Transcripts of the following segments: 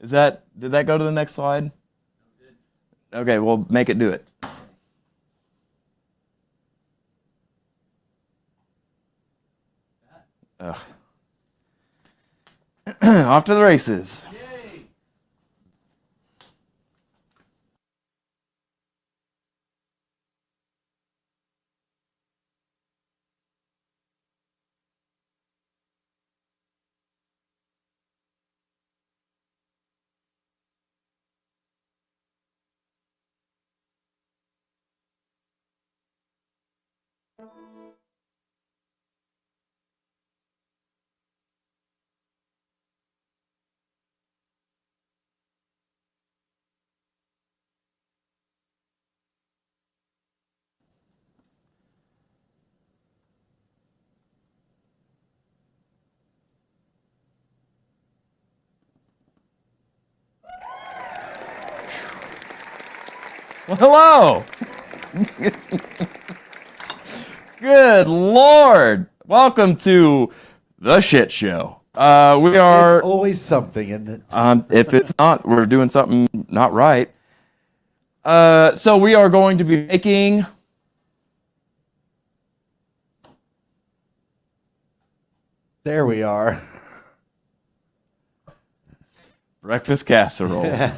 Did that go to the next slide? Okay, well, make it do it. Ugh. Off to the races. Yay! Well, hello. Good Lord. Welcome to the shit show. We are. It's always something, isn't it? If it's not, we're doing something not right. So we are going to be making There we are. breakfast casserole.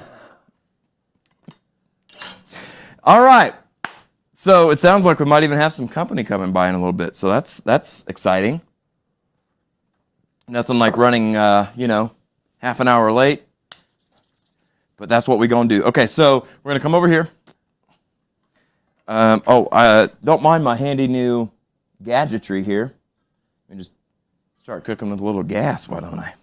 All right. So it sounds like we might even have some company coming by in a little bit. So that's exciting. Nothing like running, half an hour late. But that's what we're going to do. Okay, so we're going to come over here. Don't mind my handy new gadgetry here. Let me just start cooking with a little gas, why don't I?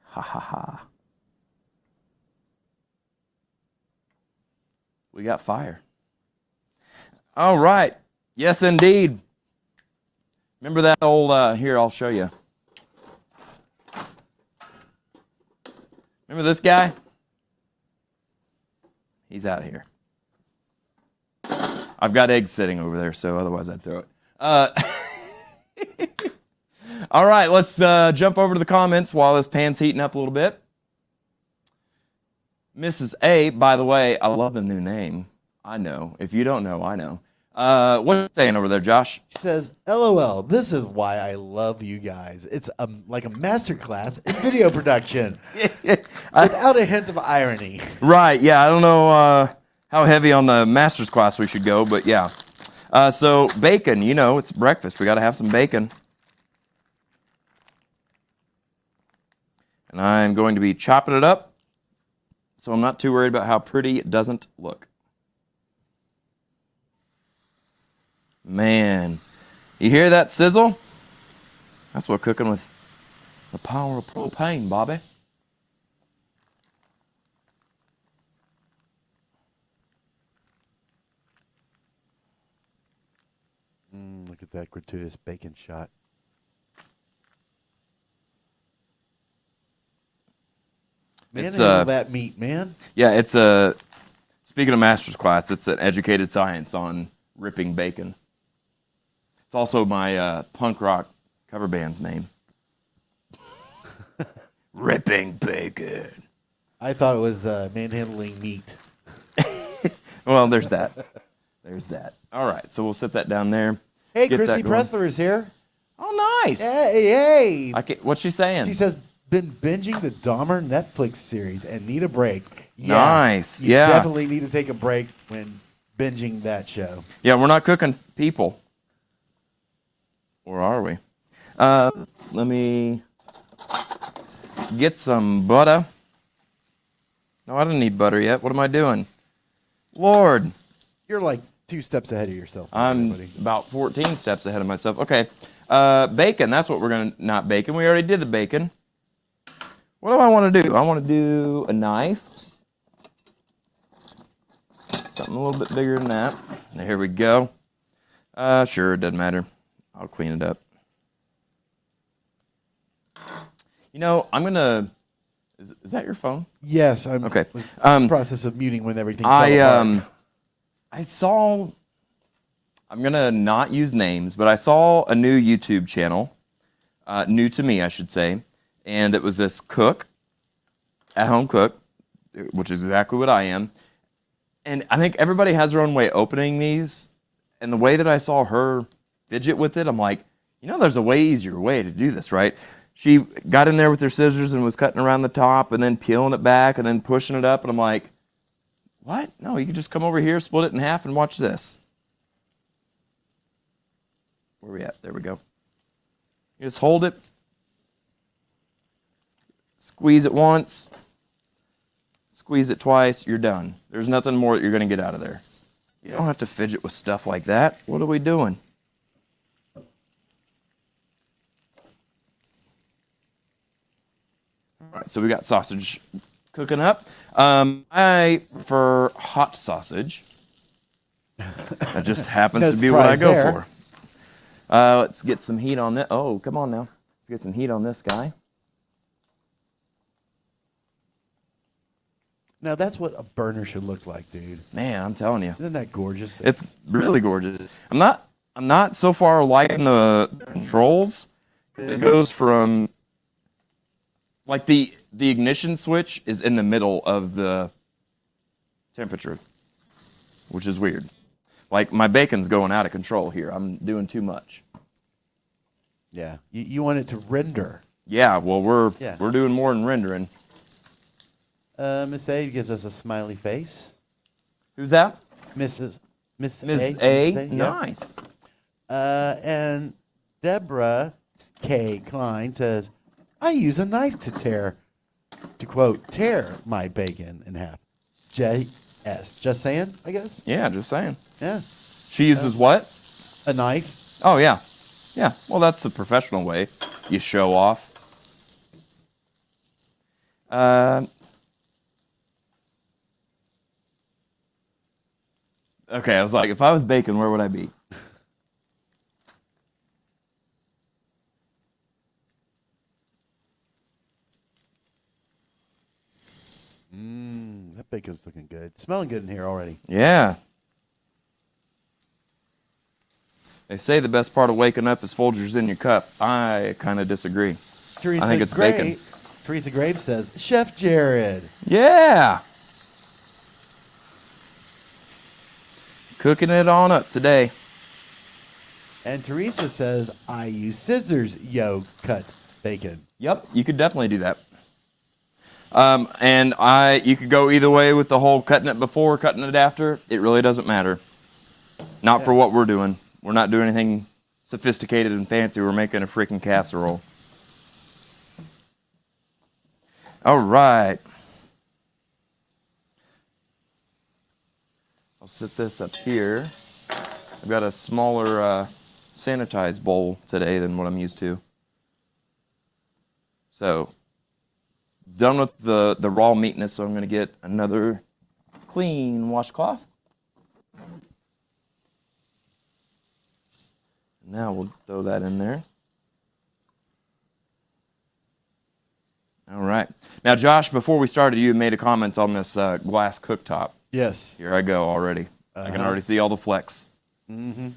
Ha ha ha. We got fire. All right. Yes, indeed. Remember that old, here, I'll show you. Remember this guy? He's out here. I've got eggs sitting over there, so otherwise I'd throw it. All right, let's jump over to the comments while this pan's heating up a little bit. Mrs. A, by the way, I love the new name. I know. If you don't know, I know. What's you saying over there, Josh? She says, LOL, this is why I love you guys. It's like a masterclass in video production without a hint of irony. Right, yeah, I don't know how heavy on the master's class we should go, but yeah. So bacon, it's breakfast. We got to have some bacon. And I'm going to be chopping it up, so I'm not too worried about how pretty it doesn't look. Man, you hear that sizzle? That's what cooking with the power of propane, Bobby. Look at that gratuitous bacon shot. Manhandle that meat, man. Yeah, it's speaking of master's class, it's an educated science on ripping bacon. It's also my punk rock cover band's name. Ripping bacon. I thought it was manhandling meat. Well, there's that. There's that. All right, so we'll set that down there. Hey, Chrissy Pressler is here. Oh, nice. Hey. What's she saying? She says, been binging the Dahmer Netflix series and need a break. Yeah, nice. You definitely need to take a break when binging that show. Yeah, we're not cooking people. Or are we? Let me get some butter. No, I don't need butter yet. What am I doing? Lord. You're like 2 steps ahead of yourself. I'm about 14 steps ahead of myself. Okay. Bacon. That's what we're going to... Not bacon. We already did the bacon. What do I want to do? I want to do a knife. Something a little bit bigger than that. There we go. Sure, it doesn't matter. I'll clean it up. I'm going to... Is that your phone? Yes, I'm okay. In the process of muting when everything fell apart. I saw I'm going to not use names, but I saw a new YouTube channel, new to me, I should say, and it was this cook, at-home cook, which is exactly what I am. And I think everybody has their own way opening these, and the way that I saw her fidget with it, I'm like, there's a way easier way to do this, right? She got in there with her scissors and was cutting around the top and then peeling it back and then pushing it up, and I'm like, what? No, you can just come over here, split it in half, and watch this. Where are we at? There we go. You just hold it, squeeze it once, squeeze it twice, you're done. There's nothing more that you're going to get out of there. You don't have to fidget with stuff like that. What are we doing? All right, so we got sausage cooking up. I prefer hot sausage. That just happens to be what I go for. Let's get some heat on this. Oh, come on now. Let's get some heat on this guy. Now that's what a burner should look like, dude. Man, I'm telling you. Isn't that gorgeous? It's really gorgeous. I'm not so far liking the controls. It goes from like the ignition switch is in the middle of the temperature, which is weird. Like my bacon's going out of control here. I'm doing too much. Yeah, you want it to render. Yeah, well we're doing more than rendering. Miss A gives us a smiley face. Who's that? Miss A. Yeah. Nice. And Deborah K. Klein says, I use a knife to quote, tear my bacon in half. J.S. Just saying, I guess? Yeah, just saying. Yeah. She uses what? A knife. Oh, yeah. Yeah, well, that's the professional way. You show off. Okay, I was like, if I was bacon, where would I be? That bacon's looking good. Smelling good in here already. Yeah. They say the best part of waking up is Folgers in your cup. I kind of disagree. I think it's bacon. Teresa Graves says, Chef Jared. Yeah. Cooking it on up today. And Teresa says, I use scissors, cut bacon. Yep, you could definitely do that. And you could go either way with the whole cutting it before, cutting it after. It really doesn't matter. Not for what we're doing. We're not doing anything sophisticated and fancy. We're making a freaking casserole. All right. I'll set this up here. I've got a smaller sanitized bowl today than what I'm used to. So, done with the raw meatness, so I'm going to get another clean washcloth. Now we'll throw that in there. All right. Now, Josh, before we started, you made a comment on this glass cooktop. Yes. Here I go already. I can already see all the flecks. Mm-hmm.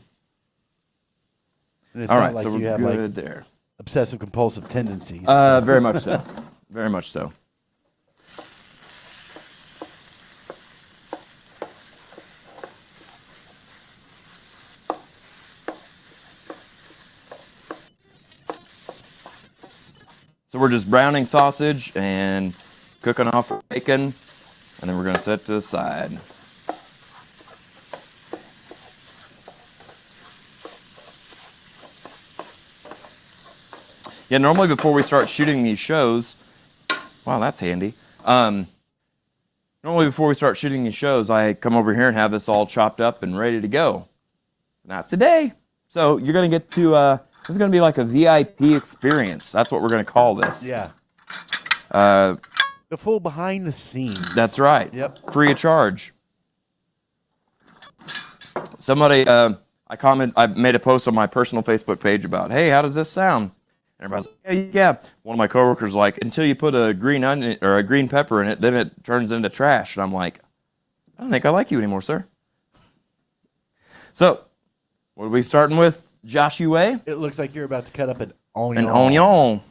And it's all not right, like so you we're have good there. Obsessive compulsive tendencies. Very much so. Very much so. So we're just browning sausage and cooking off bacon, and then we're going to set to the side. Yeah, normally before we start shooting these shows, wow, that's handy. Normally before we start shooting these shows, I come over here and have this all chopped up and ready to go. Not today. So you're going to get to... this is going to be like a VIP experience. That's what we're going to call this. Yeah. The full behind the scenes. That's right. Yep. Free of charge. Somebody, I made a post on my personal Facebook page about, hey, how does this sound? And everybody's like, yeah. One of my coworkers like, until you put a green onion or a green pepper in it, then it turns into trash. And I'm like, I don't think I like you anymore, sir. So, What are we starting with, Joshua? It looks like you're about to cut up an An onion. onion.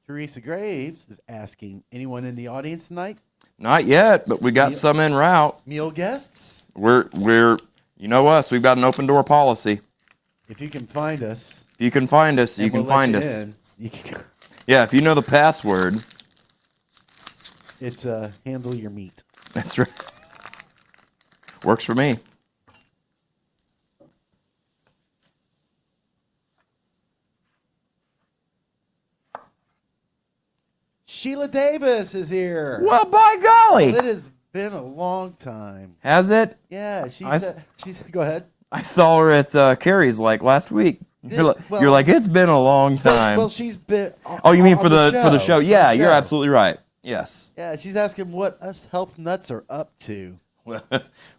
Teresa Graves is asking, anyone in the audience tonight? Not yet, but we got some en route. Meal guests? We're you know us, we've got an open door policy. If you can find us. If you can find us, you and can we'll let find you us. in, you can, Yeah, if you know the password. it's handle your meat. That's right. Works for me. Sheila Davis is here. Well, by golly. It has been a long time. Has it? Yeah, she's go ahead. I saw her at Carrie's like last week. You're Well- like, it's been a long time. Well, she's been. Oh, you mean on for the show? Yeah, you're show. absolutely right. Yes. Yeah, she's asking what us health nuts are up to.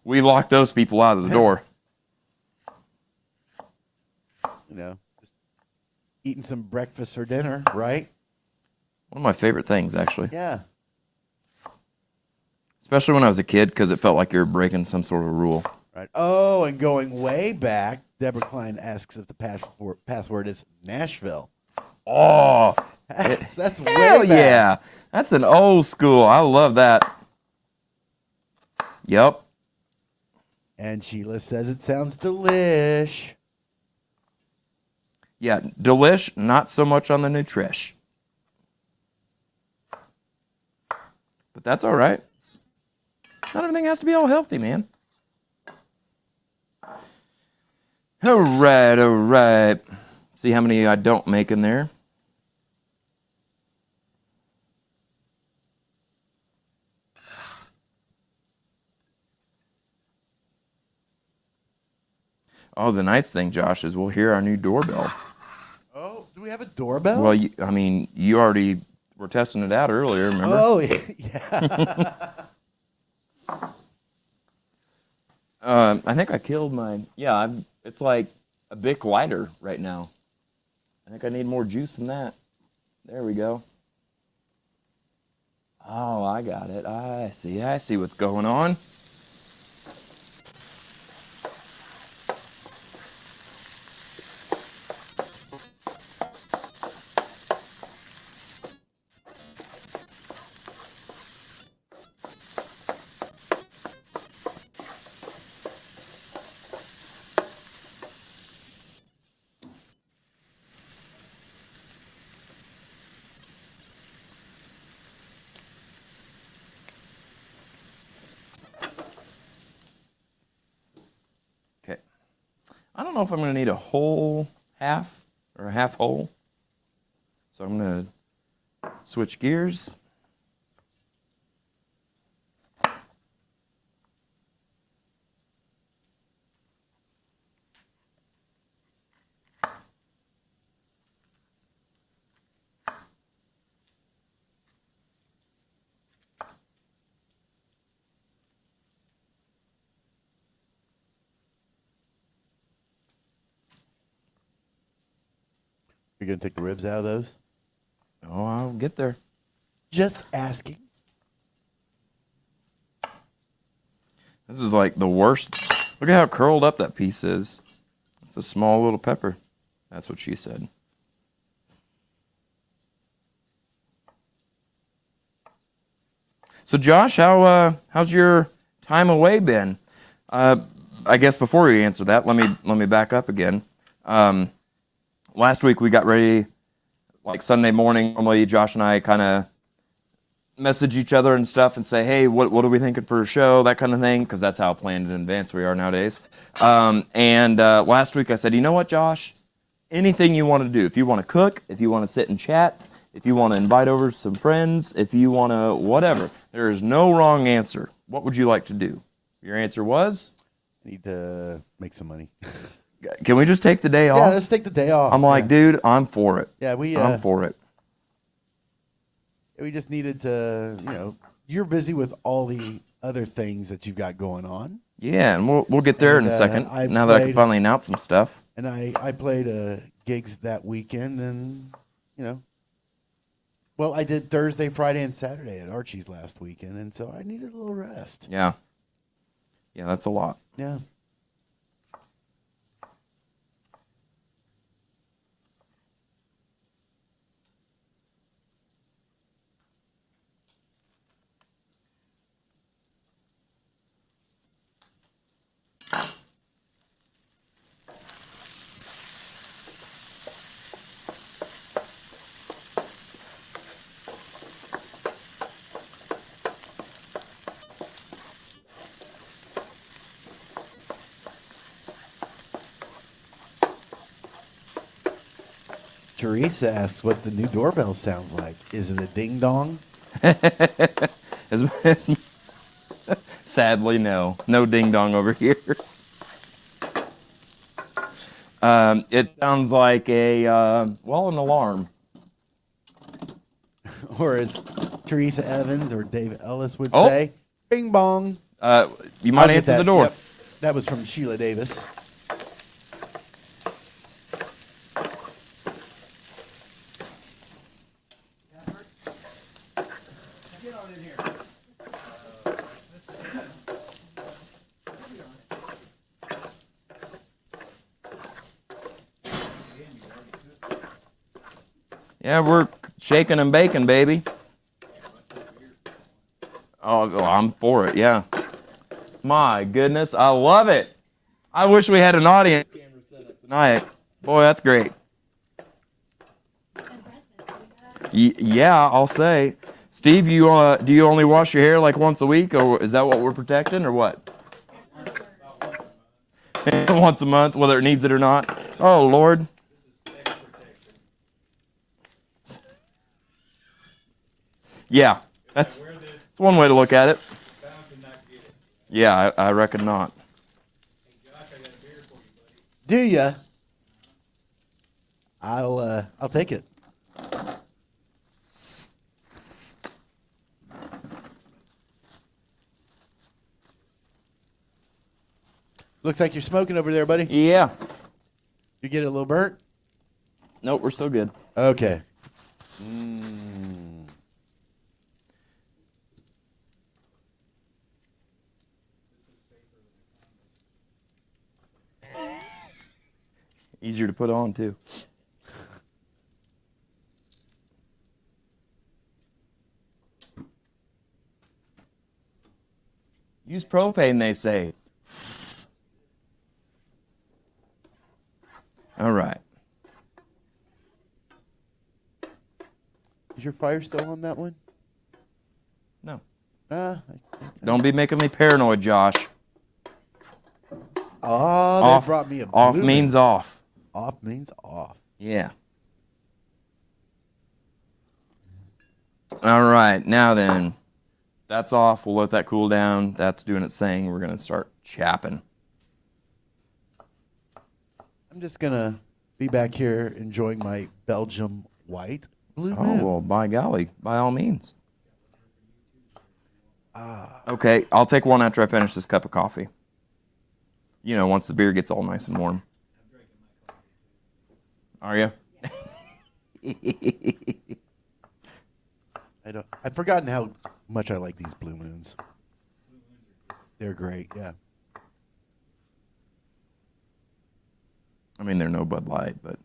We locked those people out of the door. You know, just eating some breakfast for dinner, right? One of my favorite things, actually. Yeah. Especially when I was a kid, because it felt like you were breaking some sort of rule. Right. Oh, and going way back, Deborah Klein asks if the password is Nashville. Oh, That's way hell back. yeah. That's an old school. I love that. Yep. And Sheila says it sounds delish. Yeah, delish, not so much on the Nutrish. But that's all right. Not everything has to be all healthy, man. All right. See how many I don't make in there. Oh, the nice thing, Josh, is we'll hear our new doorbell. Oh, do we have a doorbell? Well, you already were testing it out earlier, remember? Oh, yeah. I think I killed my... Yeah, it's like a Bic lighter right now. I think I need more juice than that. There we go. Oh, I got it. I see what's going on. I don't know if I'm going to need a whole half or a half whole. So I'm going to switch gears. You're going to take the ribs out of those? Oh, I'll get there. Just asking. This is like the worst. Look at how curled up that piece is. It's a small little pepper. That's what she said. So Josh, how's your time away been? I guess before we answer that, let me back up again. Last week we got ready, like Sunday morning. Normally Josh and I kind of message each other and stuff and say, hey, what are we thinking for a show, that kind of thing, because that's how planned in advance we are nowadays. And last week I said, you know what, Josh? Anything you want to do. If you want to cook, if you want to sit and chat, if you want to invite over some friends, if you want to whatever, there is no wrong answer. What would you like to do? Your answer was? I need to make some money. Can we just take the day off? Yeah, let's take the day off. I'm like, dude, I'm for it. Yeah, I'm for it. we just needed to, you're busy with all the other things that you've got going on. Yeah, and we'll get there in a second. I Now that I can played- finally announce some stuff. And I played gigs that weekend, and you know, well, I did Thursday, Friday, and Saturday at Archie's last weekend, and so I needed a little rest. Yeah. Yeah, that's a lot. Yeah. Teresa asks what the new doorbell sounds like. Is it a ding dong? Sadly, no. No ding dong over here. It sounds like an alarm. Or as Teresa Evans or Dave Ellis would Oh. say, bing bong. You might I'll get answer that. the door. Yep. That was from Sheila Davis. Yeah, we're shaking and baking, baby. Oh, well, I'm for it, yeah. My goodness, I love it. I wish we had an audience camera set up tonight. Boy, that's great. Yeah, I'll say. Steve, do you only wash your hair like once a week, or is that what we're protecting, or what? Once a month, whether it needs it or not. Oh, Lord. Yeah, that's one way to look at it. Yeah, I reckon not. Do ya? I'll take it. Looks like you're smoking over there, buddy. Yeah. You get it a little burnt? Nope, we're still good. Okay. Easier to put on, too. Use propane, they say. All right. Is your fire still on that one? No. Don't be making me paranoid, Josh. Oh, they Off, brought me a off blue means one. off. Off means off. Yeah. All right, now then. That's off. We'll let that cool down. That's doing its thing. We're going to start chapping. I'm just gonna be back here enjoying my Belgium white blue Oh, moon. well, by golly, by all means. Okay, I'll take one after I finish this cup of coffee. You know, once the beer gets all nice and warm. Are you? I've forgotten how much I like these blue moons. They're great, yeah. I mean, they're no Bud Light, but...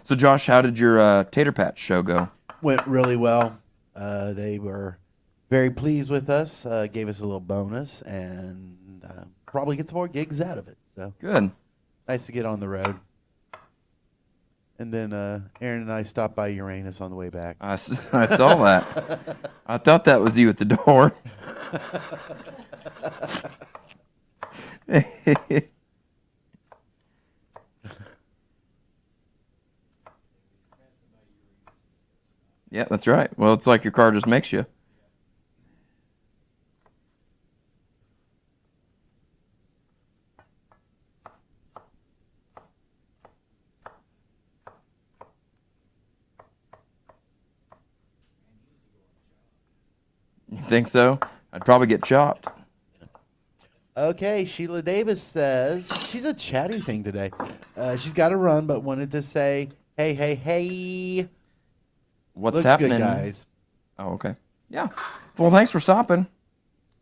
So, Josh, how did your Tater Patch show go? Went really well. They were very pleased with us, gave us a little bonus, and probably get some more gigs out of it. So Good. nice to get on the road. And then Aaron and I stopped by Uranus on the way back. I saw that. I thought that was you at the door. Yeah, that's right. Well, it's like your car just makes you. think so? I'd probably get chopped. Okay, Sheila Davis says she's a chatty thing today. She's got to run, but wanted to say, hey, hey, hey. What's Looks happening? good, guys. Oh, okay. Yeah. Well, thanks for stopping.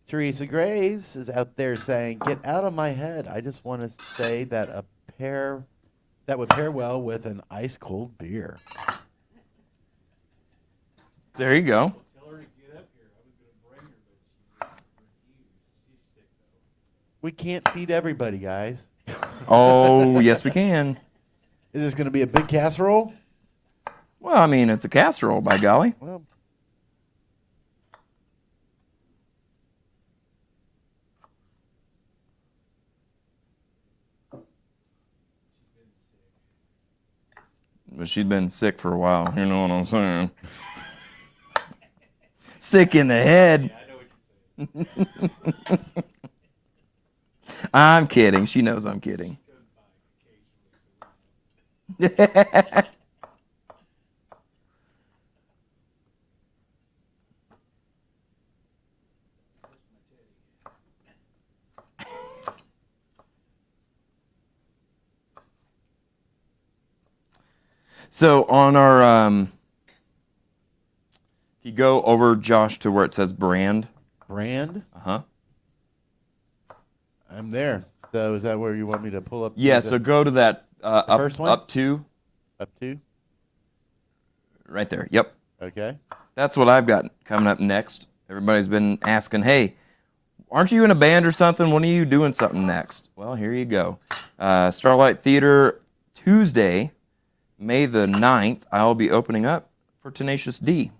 Teresa Graves is out there saying, get out of my head. I just want to say that would pair well with an ice cold beer. There you go. Tell her to get up here. I was going to bring her, but she refused. She's sick, though. We can't feed everybody, guys. Oh, yes, we can. Is this going to be a big casserole? Well, I mean, it's a casserole, by golly. Well, But she's been sick for a while. You know what I'm saying? Sick in the head. Yeah, I know what you're saying. I'm kidding. She knows I'm kidding. Come by occasionally, So on our, if you go over, Josh, to where it says brand. brand? Uh-huh. I'm there. So is that where you want me to pull up? Yeah, the so go to that first one? up to, up to? right there. Yep. Okay. That's what I've got coming up next. Everybody's been asking, hey, aren't you in a band or something? When are you doing something next? Well, here you go. Starlight Theater, Tuesday, May the 9th, I'll be opening up for Tenacious D.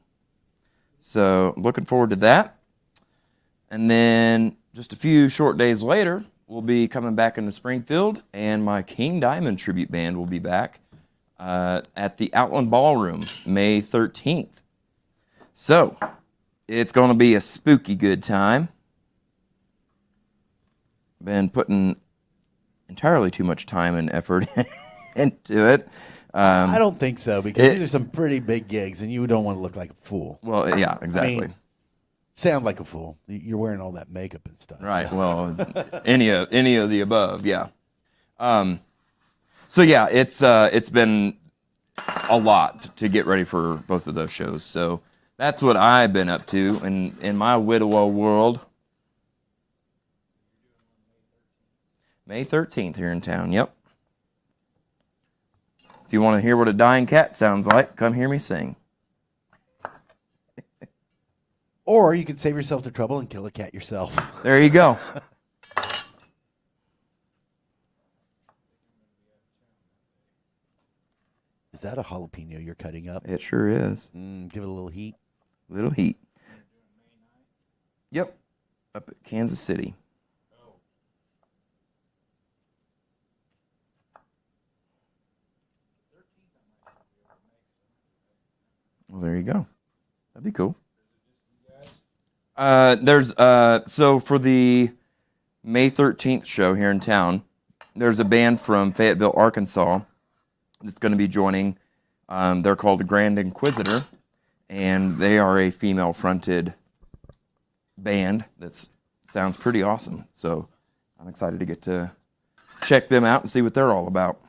So looking forward to that. And then just a few short days later, we'll be coming back into Springfield, and my King Diamond tribute band will be back at the Outland Ballroom, May 13th. So it's going to be a spooky good time. Been putting entirely too much time and effort into it. I don't think so, because these are some pretty big gigs, and you don't want to look like a fool. Well, yeah, exactly. I mean, sound like a fool. You're wearing all that makeup and stuff. Right. So. Well, any of the above, yeah. So yeah, it's been a lot to get ready for both of those shows. So that's what I've been up to in my widow world. May 13th here in town. Yep. If you want to hear what a dying cat sounds like, come hear me sing. Or you could save yourself the trouble and kill a cat yourself. There you go. Is that a jalapeno you're cutting up? It sure is. Give it a little heat. Little heat. Yep. Up at Kansas City. Well, there you go. That'd be cool. So for the May 13th show here in town, there's a band from Fayetteville, Arkansas that's going to be joining. They're called the Grand Inquisitor, and they are a female-fronted band that sounds pretty awesome. So I'm excited to get to check them out and see what they're all about.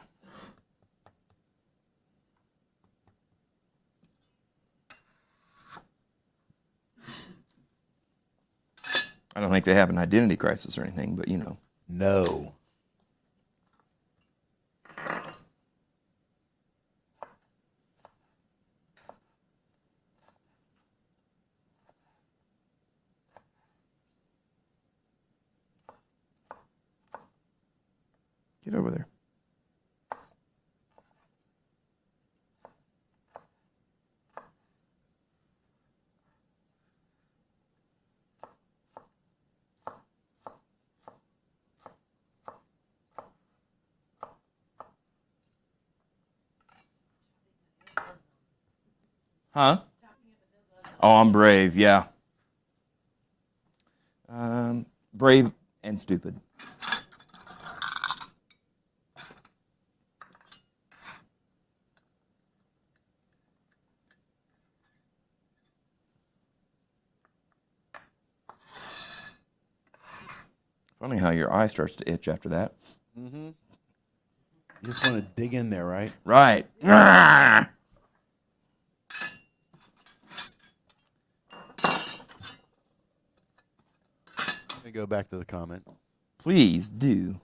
I don't think they have an identity crisis or anything, but you know. No. Get over there. Huh? Oh, I'm brave, yeah. Brave and stupid. Funny how your eye starts to itch after that. Mm-hmm. You just want to dig in there, right? Right. Let me go back to the comment. Please do.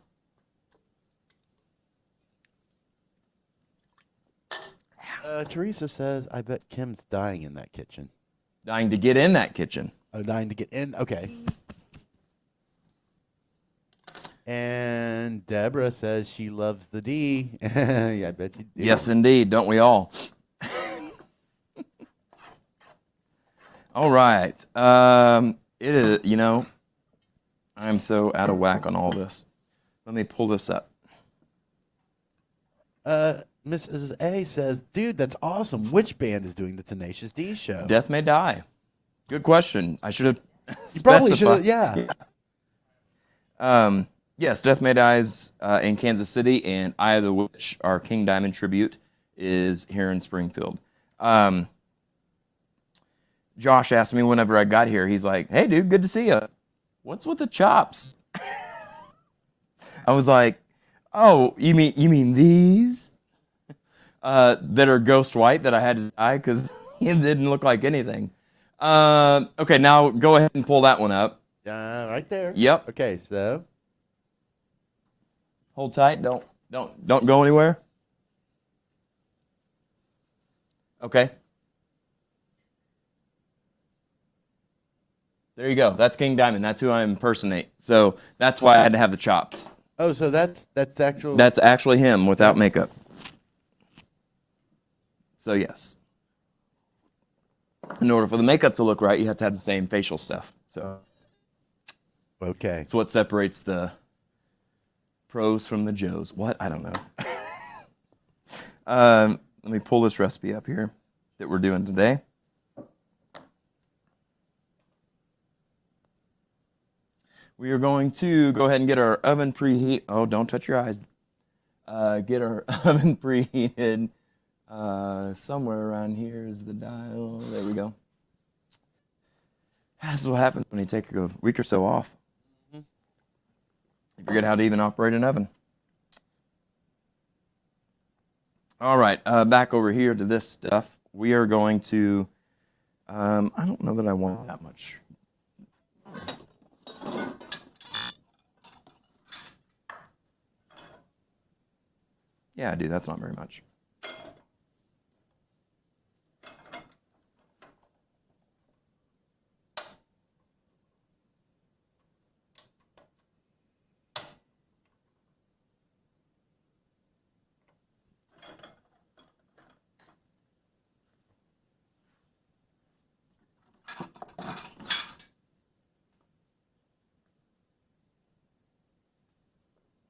Teresa says, I bet Kim's dying in that kitchen. Dying to get in that kitchen. Oh, dying to get in? Okay. And Deborah says she loves the D. Yeah, I bet you do. Yes, indeed. Don't we all? All right. It is, I'm so out of whack on all this. Let me pull this up. Mrs. A says, dude, that's awesome. Which band is doing the Tenacious D show? Death May Die. Good question. I should have You probably should specified. have, yeah. Yes, Death May Die is in Kansas City, and Eye of the Witch, our King Diamond tribute, is here in Springfield. Josh asked me whenever I got here, he's like, hey, dude, good to see you. What's with the chops? I was like, oh, you mean these? That are ghost white that I had to dye because it didn't look like anything. Okay, now go ahead and pull that one up. Right there. Yep. Okay, so. Hold tight. Don't go anywhere. Okay. There you go. That's King Diamond. That's who I impersonate. So that's why I had to have the chops. Oh, so that's actual. That's actually him without makeup. So yes. In order for the makeup to look right, you have to have the same facial stuff. So Okay. it's what separates the pros from the Joes. What? I don't know. Let me pull this recipe up here that we're doing today. We are going to go ahead and get our oven preheat. Oh, don't touch your eyes. Get our oven preheated. Somewhere around here is the dial. There we go. That's what happens when you take a week or so off. You forget how to even operate an oven. All right, back over here to this stuff. We are going to, I don't know that I want that much. Yeah, I do. That's not very much.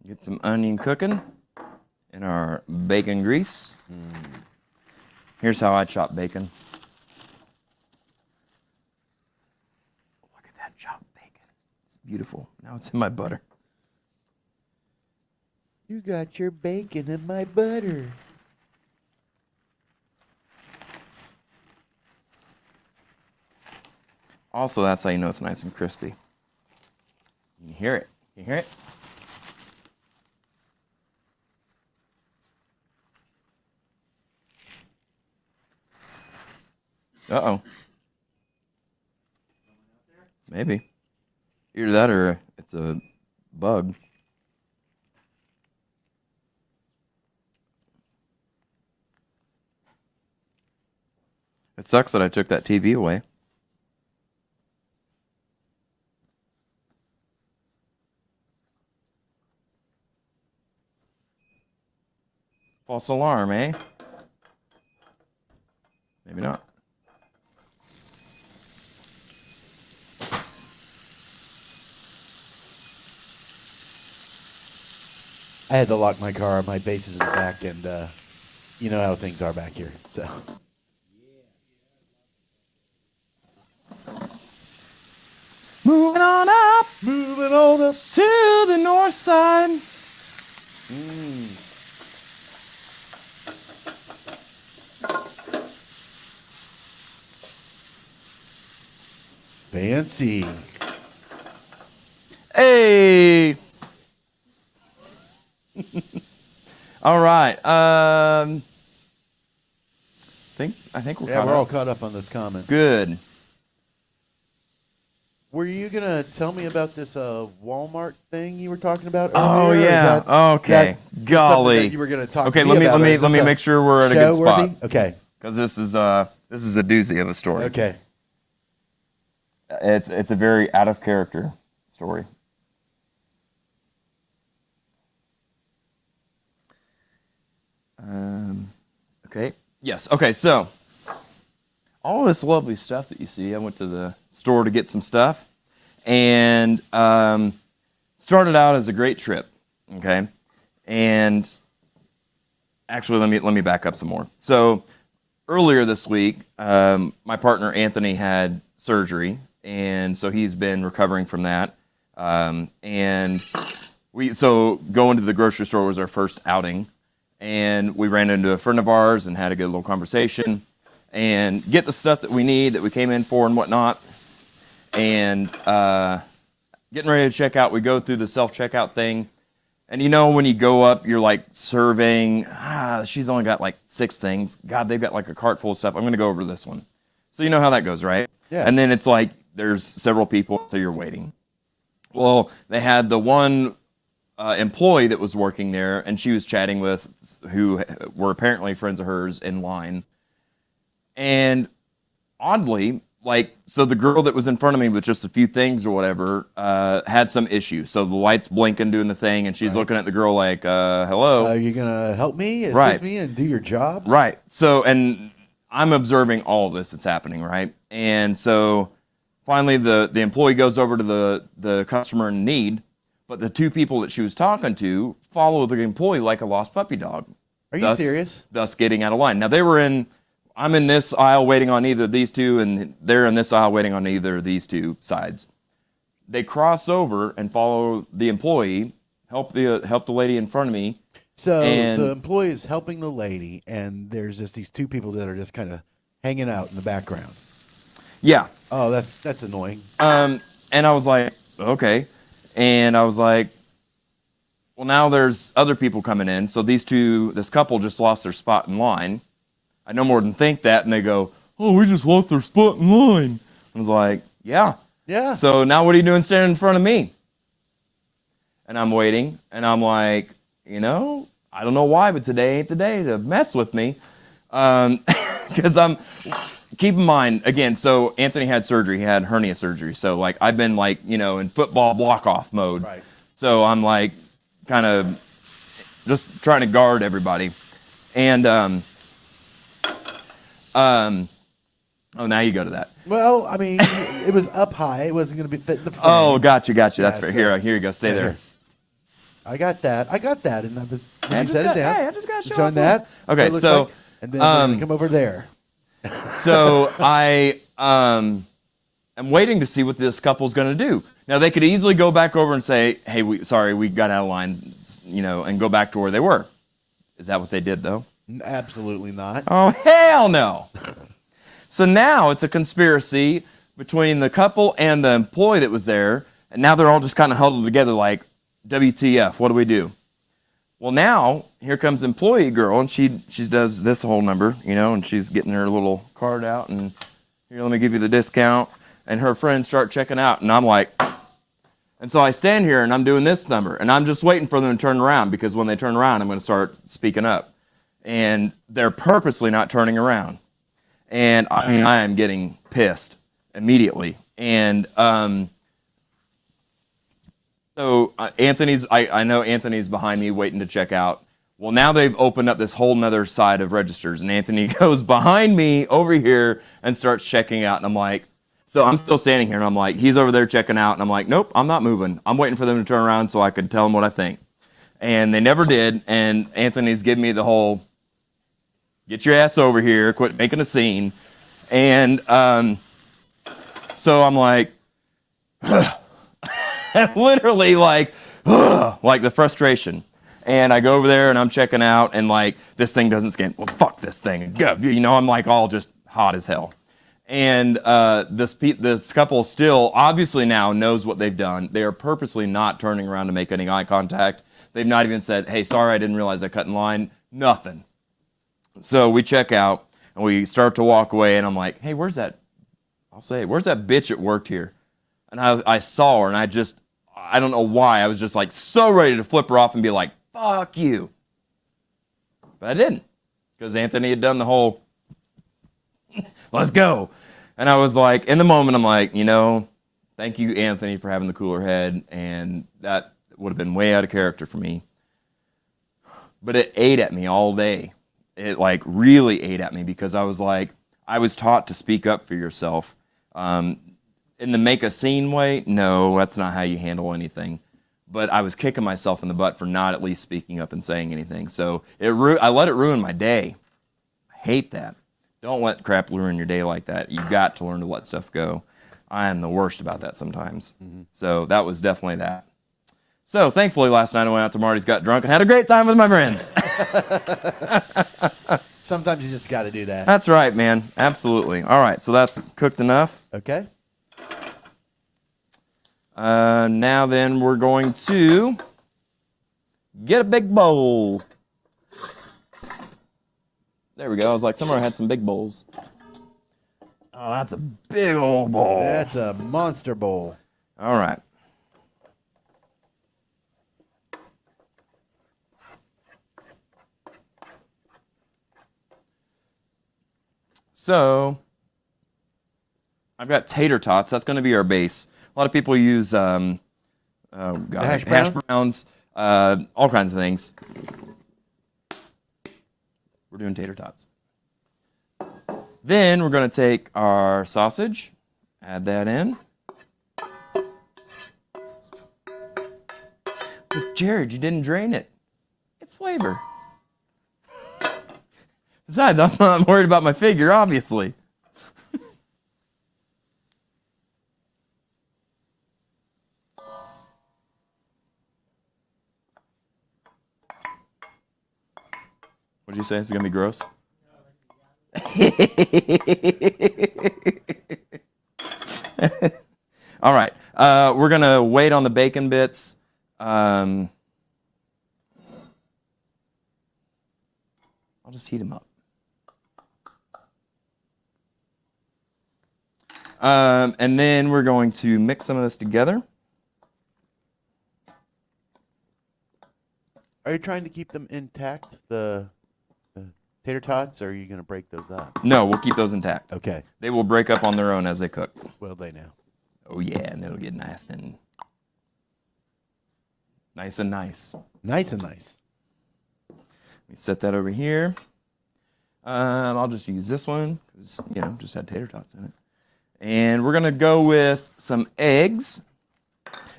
Get some onion cooking in our bacon grease. Here's how I chop bacon. Look at that chopped bacon. It's beautiful. Now it's in my butter. You got your bacon in my butter. Also, that's how you know it's nice and crispy. You can hear it. You hear it? Uh-oh. Maybe. Either that or it's a bug. It sucks that I took that TV away. False alarm, eh? Maybe not. I had to lock my car. My base is in the back, and you know how things are back here. So. Moving on up Moving on up. to the north side. Fancy. Hey. All right. I think we're Yeah, caught we're all up. caught up on those comments. Good. Were you gonna tell me about this Walmart thing you were talking about earlier? Oh or is yeah. that- Okay. is that something Golly. that you were gonna talk Okay. to me Let me about, or is let me this make sure we're at a good show-worthy? spot Okay. because this is a doozy of a story. Okay. It's a very out of character story. Okay. Yes. Okay. So, all this lovely stuff that you see, I went to the store to get some stuff, and started out as a great trip. Okay, and actually, let me back up some more. So, earlier this week, my partner Anthony had surgery, and so he's been recovering from that. And so going to the grocery store was our first outing, and we ran into a friend of ours and had a good little conversation, and get the stuff that we need that we came in for and whatnot, and getting ready to check out. We go through the self-checkout thing. And you know, when you go up, you're like surveying, she's only got like 6 things. God, they've got like a cart full of stuff. I'm going to go over this one. So you know how that goes, right? Yeah. And then it's like there's several people, so you're waiting. Well, they had the one employee that was working there, and she was chatting with who were apparently friends of hers in line. And oddly, so the girl that was in front of me with just a few things or whatever had some issue. So the light's blinking, doing the thing, and she's looking at the girl like, hello. Are you gonna help me, assist Right. me, and do your job? Right. So, and I'm observing all of this that's happening, right? And so finally the employee goes over to the customer in need, but the 2 people that she was talking to follow the employee like a lost puppy dog. Are you serious? Thus getting out of line. Now I'm in this aisle waiting on either of these 2, and they're in this aisle waiting on either of these 2 sides. They cross over and follow the employee, help the lady in front of me. So And- the employee is helping the lady, and there's just these 2 people that are just kind of hanging out in the background. Yeah. Oh, that's annoying. And I was like, okay. And I was like, well, now there's other people coming in. So this couple just lost their spot in line. I no more than think that. And they go, oh, we just lost our spot in line. I was like, yeah. Yeah. So now what are you doing standing in front of me? And I'm waiting. And I'm like, I don't know why, but today ain't the day to mess with me. Because keep in mind, again, so Anthony had surgery. He had hernia surgery. So, I've been, in football block-off mode. Right. So I'm, kind of just trying to guard everybody. And, oh, now you go to that. Well, I mean, it was up high. It wasn't going to be fit in the frame. Oh, got you. That's Yeah, fair. so- Here you go. Stay Yeah, there. here. I got that, and I was Hey, I you just set it got- down. hey, I just got to show showing off that. Okay, what it looks so, like, and then we're gonna come over there. So I am waiting to see what this couple's going to do. Now, they could easily go back over and say, hey, we got out of line, and go back to where they were. Is that what they did, though? Absolutely not. Oh, hell no. So now it's a conspiracy between the couple and the employee that was there, and now they're all just kind of huddled together like, WTF, what do we do? Well, now, here comes employee girl, and she does this whole number, and she's getting her little card out, and here, let me give you the discount, and her friends start checking out, and I'm like, and so I stand here, and I'm doing this number, and I'm just waiting for them to turn around, because when they turn around, I'm going to start speaking up, and they're purposely not turning around, and I am getting pissed immediately, and so I know Anthony's behind me waiting to check out. Well, now they've opened up this whole nother side of registers, and Anthony goes behind me over here and starts checking out, and I'm like, so I'm still standing here, and I'm like, he's over there checking out, and I'm like, nope, I'm not moving. I'm waiting for them to turn around so I could tell them what I think. And they never did, and Anthony's giving me the whole, get your ass over here, quit making a scene. And so I'm like, literally like the frustration. And I go over there and I'm checking out and this thing doesn't scan. Well, fuck this thing. I'm all just hot as hell. And this couple still obviously now knows what they've done. They are purposely not turning around to make any eye contact. They've not even said, hey, sorry, I didn't realize I cut in line. Nothing. So we check out, and we start to walk away, and I'm like, hey, where's that bitch that worked here? And I saw her, and I don't know why. I was just like so ready to flip her off and be like, fuck you. But I didn't, because Anthony had done the whole, let's go. And I was like, in the moment, I'm like, thank you, Anthony, for having the cooler head. And that would have been way out of character for me. But it ate at me all day. It like really ate at me because I was taught to speak up for yourself. In the make a scene way, no, that's not how you handle anything. But I was kicking myself in the butt for not at least speaking up and saying anything. So I let it ruin my day. I hate that. Don't let crap ruin your day like that. You've got to learn to let stuff go. I am the worst about that sometimes. Mm-hmm. So that was definitely that. So thankfully last night I went out to Marty's, got drunk, and had a great time with my friends. Sometimes you just got to do that. That's right, man. Absolutely. All right, so that's cooked enough. Okay. Now then, we're going to get a big bowl. There we go. I was like, somewhere I had some big bowls. Oh, that's a big old bowl. That's a monster bowl. All right. So, I've got tater tots. That's going to be our base. A lot of people use hash browns, all kinds of things. We're doing tater tots. Then we're going to take our sausage, add that in. But Jared, you didn't drain it. It's flavor. Besides, I'm not worried about my figure, obviously. What did you say? Is it going to be gross? All right. We're going to wait on the bacon bits. I'll just heat them up. And then we're going to mix some of this together. Are you trying to keep them intact, the tater tots, or are you going to break those up? No, we'll keep those intact. Okay. They will break up on their own as they cook. Will they now? Oh, yeah, and it'll get nice and nice. Nice and nice. Let me set that over here. I'll just use this one because, just had tater tots in it. And we're going to go with some eggs.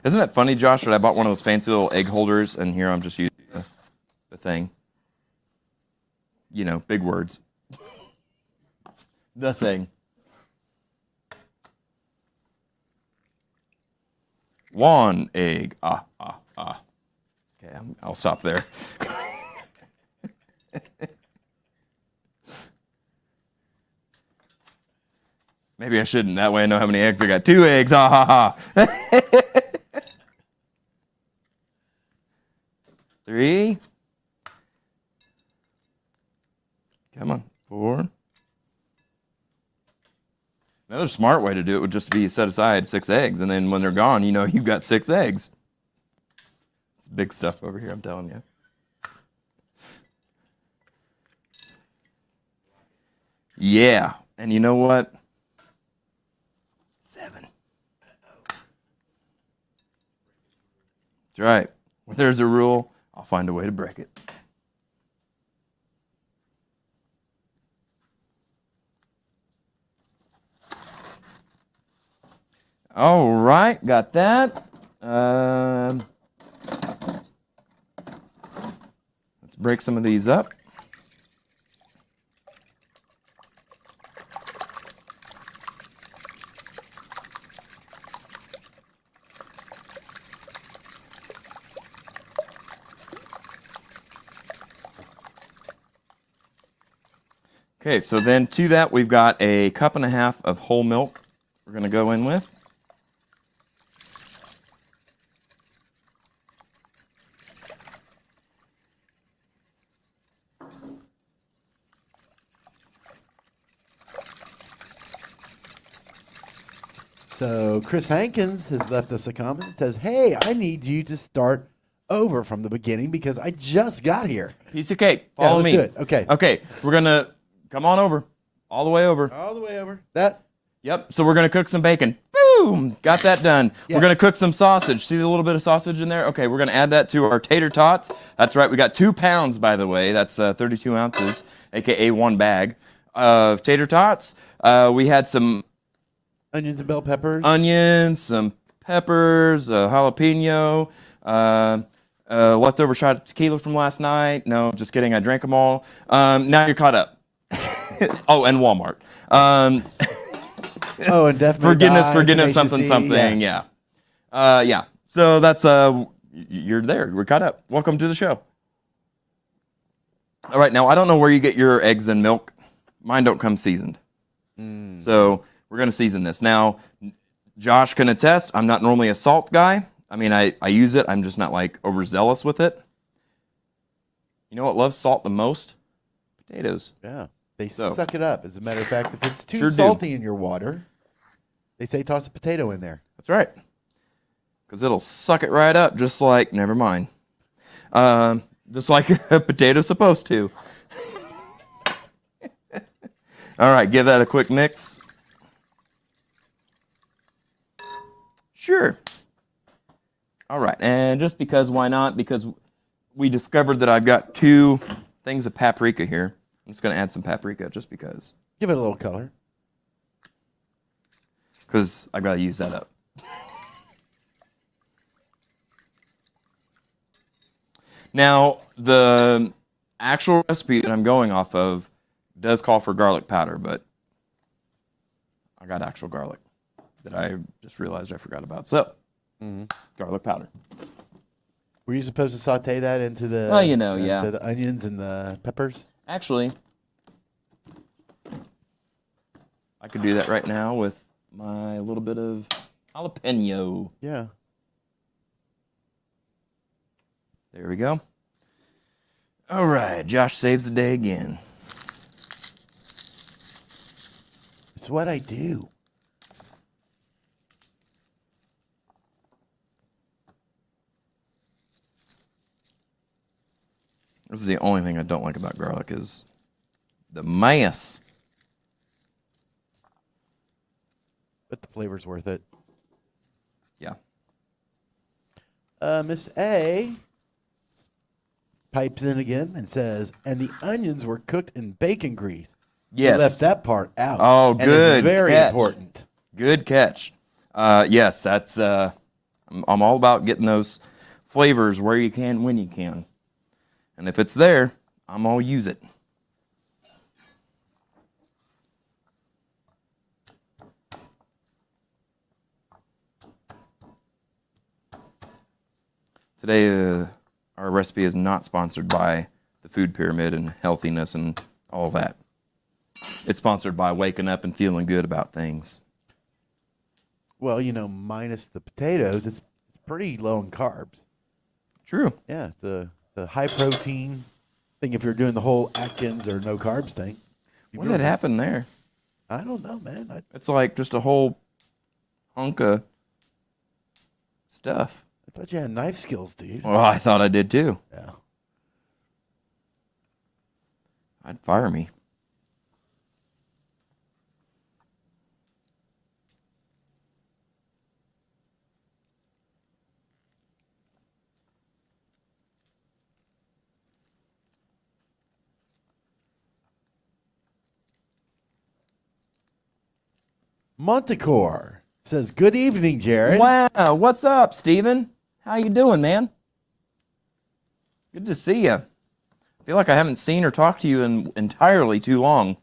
Isn't it funny, Josh, that I bought one of those fancy little egg holders, and here I'm just using the thing. Big words. The thing. One egg. Okay, I'll stop there. Maybe I shouldn't. That way I know how many eggs I got. 2 eggs. Ha. 3. Come on. 4. Another smart way to do it would just be set aside 6 eggs, and then when they're gone, you've got 6 eggs. It's big stuff over here, I'm telling you. Yeah, and you know what? 7. That's right. When there's a rule, I'll find a way to break it. All right, got that. Let's break some of these up. Okay, so then to that we've got a cup and a half of whole milk we're going to go in with. So Chris Hankins has left us a comment. It says, "Hey, I need you to start over from the beginning because I just got here." Piece of cake. Yeah, Follow let's me. do it. Okay. Okay, we're going to come on over. All the way over. All the way over. That. Yep, so we're going to cook some bacon. Boom! Got that done. Yeah. We're going to cook some sausage. See the little bit of sausage in there? Okay, we're going to add that to our tater tots. That's right, we got 2 pounds, by the way. That's 32 ounces, a.k.a. 1 bag of tater tots. We had some Onions and bell peppers. onions, some peppers, jalapeno, leftover shot of tequila from last night. No, just kidding. I drank them all. Now you're caught up. Oh, and Walmart. Oh, and death may Forgiveness, die, forgiveness, Tenacious something, D, something. Yeah. Yeah. So that's you're there. We're caught up. Welcome to the show. All right. Now I don't know where you get your eggs and milk. Mine don't come seasoned. So we're gonna season this. Now, Josh can attest. I'm not normally a salt guy. I mean, I use it. I'm just not like overzealous with it. You know what loves salt the most? Potatoes. Yeah. They So. suck it up. As a matter of fact, if it's too Sure do. salty in your water, they say toss a potato in there. That's right. Because it'll suck it right up, just like, never mind. Just like a potato's supposed to. All right, give that a quick mix. Sure. All right, and just because, why not? Because we discovered that I've got 2 things of paprika here. I'm just going to add some paprika just because. Give it a little color. Because I've got to use that up. Now, the actual recipe that I'm going off of does call for garlic powder, but I got actual garlic that I just realized I forgot about. So, garlic powder. Were you supposed to saute that into the? Well, you know, yeah. into the onions and the peppers. Actually, I could do that right now with my little bit of jalapeno. Yeah. There we go. All right, Josh saves the day again. It's what I do. This is the only thing I don't like about garlic is the mass. But the flavor's worth it. Yeah. Miss A pipes in again and says, "And the onions were cooked in bacon grease." Yes. You left that part out. Oh, and good it's very catch. important. Good catch. Yes, that's. I'm all about getting those flavors where you can, when you can, and if it's there, I'm gonna use it. Today, our recipe is not sponsored by the food pyramid and healthiness and all that. It's sponsored by waking up and feeling good about things. Well, you know, minus the potatoes, it's pretty low in carbs. True. Yeah, the high protein thing. If you're doing the whole Atkins or no carbs thing, What did happen there? I don't know, man. It's like just a whole hunk of stuff. I thought you had knife skills, dude. Well, I thought I did too. Yeah. I'd fire me. Montecore says, "Good evening, Jared." Wow, what's up, Steven? How you doing, man? Good to see you. I feel like I haven't seen or talked to you in entirely too long.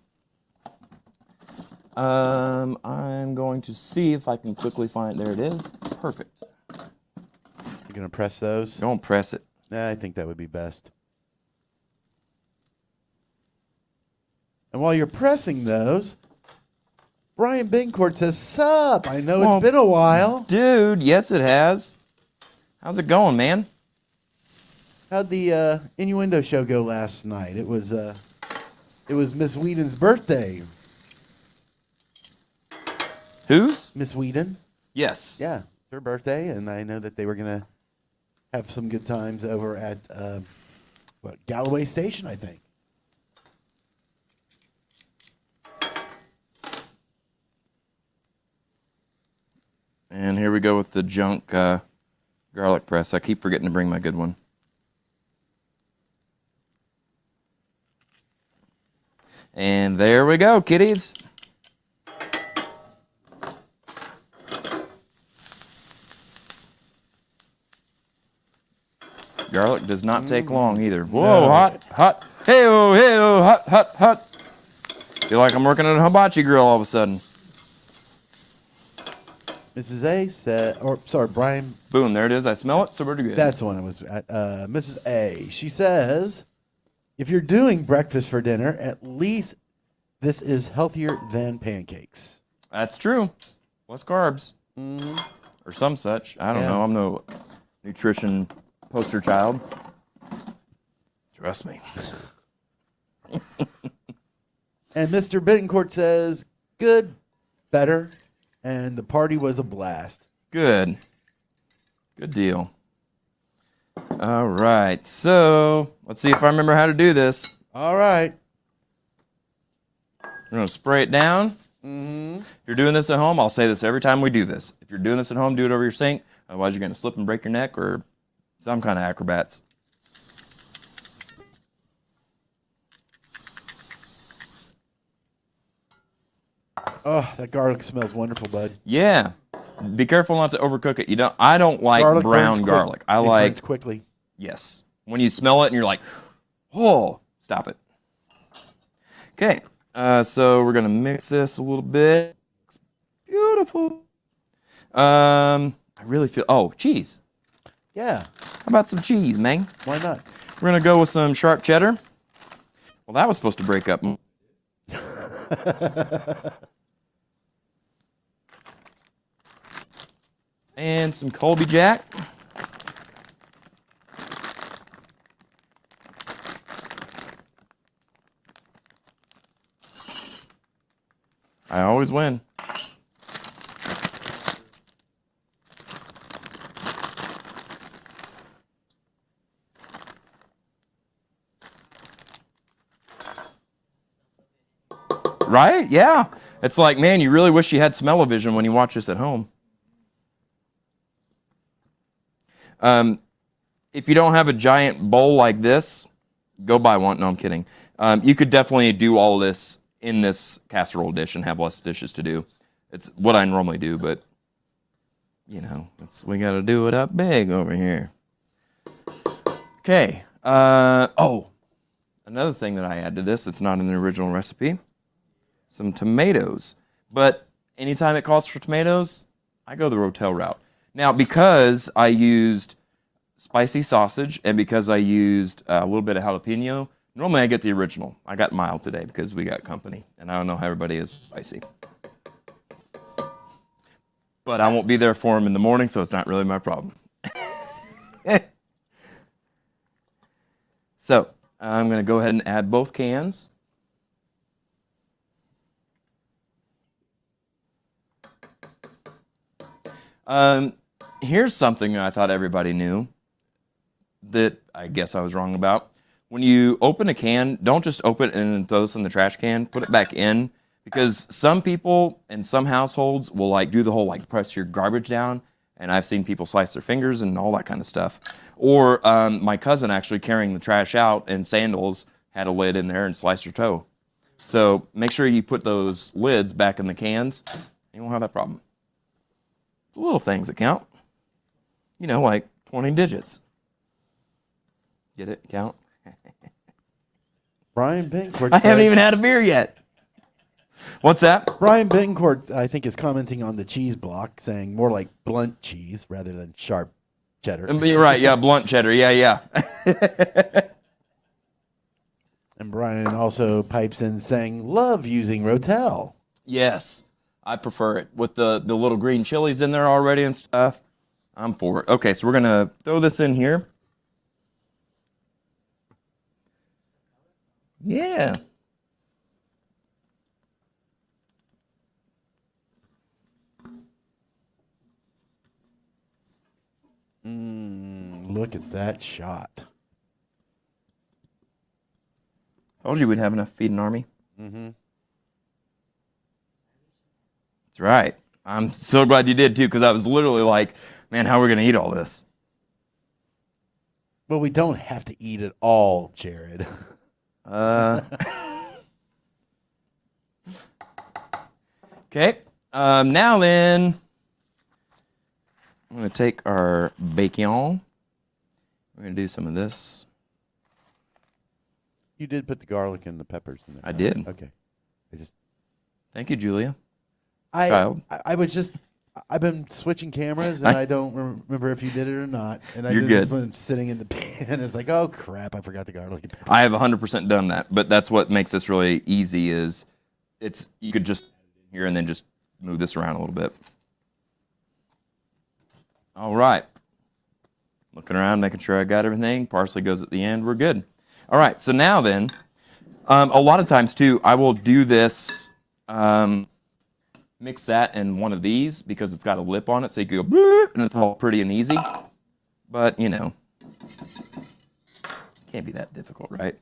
I'm going to see if I can quickly find it. There it is. Perfect. You're gonna press those? Don't press it. Nah, I think that would be best. And while you're pressing those, Brian Bincourt says, "Sup? I know Well, it's been a while. Dude, yes it has. How's it going, man? How'd the innuendo show go last night? It was Miss Whedon's birthday. Whose? Miss Whedon. Yes. Yeah, it's her birthday, and I know that they were gonna have some good times over at Galloway Station, I think. And here we go with the junk garlic press. I keep forgetting to bring my good one. And there we go, kiddies. Garlic does not take long either. Whoa, No. hot. Hey-oh, hot. Feel like I'm working at a hibachi grill all of a sudden. Mrs. A said, Brian. Boom, there it is. I smell it, so we're good. That's the one it was at. Mrs. A. She says, if you're doing breakfast for dinner, at least this is healthier than pancakes. That's true. Less carbs. Mm-hmm. Or some such. I don't Yeah. know. I'm no nutrition poster child. Trust me. And Mr. Bittencourt says, good, better, and the party was a blast. Good. Good deal. All right. So let's see if I remember how to do this. All right. We're going to spray it down. Mm-hmm. If you're doing this at home, I'll say this every time we do this. If you're doing this at home, do it over your sink. Otherwise, you're going to slip and break your neck or some kind of acrobats. Oh, that garlic smells wonderful, bud. Yeah. Be careful not to overcook it. I don't like Garlic brown burns garlic. I It like burns quickly. yes. When you smell it and you're like, "Oh, stop it." Okay. So we're going to mix this a little bit. Beautiful. I really feel cheese. Yeah, How about some cheese, man? why not? We're going to go with some sharp cheddar. Well, that was supposed to break up. And some Colby Jack. I always win. Right? Yeah. It's like, man, you really wish you had smell-o-vision when you watch this at home. If you don't have a giant bowl like this, go buy one. No, I'm kidding. You could definitely do all this in this casserole dish and have less dishes to do. It's what I normally do, but, you know, we got to do it up big over here. Okay. Another thing that I add to this that's not in the original recipe, some tomatoes. But anytime it calls for tomatoes, I go the Rotel route. Now, because I used spicy sausage and because I used a little bit of jalapeno, normally I get the original. I got mild today because we got company, and I don't know how everybody is spicy. But I won't be there for them in the morning, so it's not really my problem. So I'm going to go ahead and add both cans. Here's something I thought everybody knew that I guess I was wrong about. When you open a can, don't just open it and then throw this in the trash can. Put it back in, because some people in some households will like do the whole like press your garbage down, and I've seen people slice their fingers and all that kind of stuff. Or my cousin actually carrying the trash out in sandals had a lid in there and sliced her toe. So make sure you put those lids back in the cans. You won't have that problem. The little things that count. You know, like 20 digits. Get it? Count? Brian Bincourt I says, haven't even had a beer yet. What's that? Brian Bincourt, I think, is commenting on the cheese block, saying more like blunt cheese rather than sharp cheddar. You're right. Yeah, blunt cheddar. Yeah. And And Brian also pipes in saying, love using Rotel. Yes, I prefer it with the little green chilies in there already and stuff. I'm for it. Okay, so we're gonna throw this in here. Yeah. Look at that shot. Told you we'd have enough to feed an army. Mm-hmm. That's right. I'm so glad you did too, because I was literally like, man, how are we gonna eat all this? Well, we don't have to eat it all, Jared. Okay. Now then, I'm gonna take our bacon. We're gonna do some of this. You did put the garlic and the peppers in there. I did. Okay. Thank you, Julia. I Child. I've been switching cameras, and I don't remember if you did it or not. And You're good. When I'm sitting in the pan, it's like, oh crap, I forgot the garlic. I have 100% done that, but that's what makes this really easy. Is you could just here and then just move this around a little bit. All right. Looking around, making sure I got everything. Parsley goes at the end. We're good. All right. So now then, a lot of times too, I will do this. Mix that in one of these because it's got a lip on it, so you can go and it's all pretty and easy. But you know, can't be that difficult, right?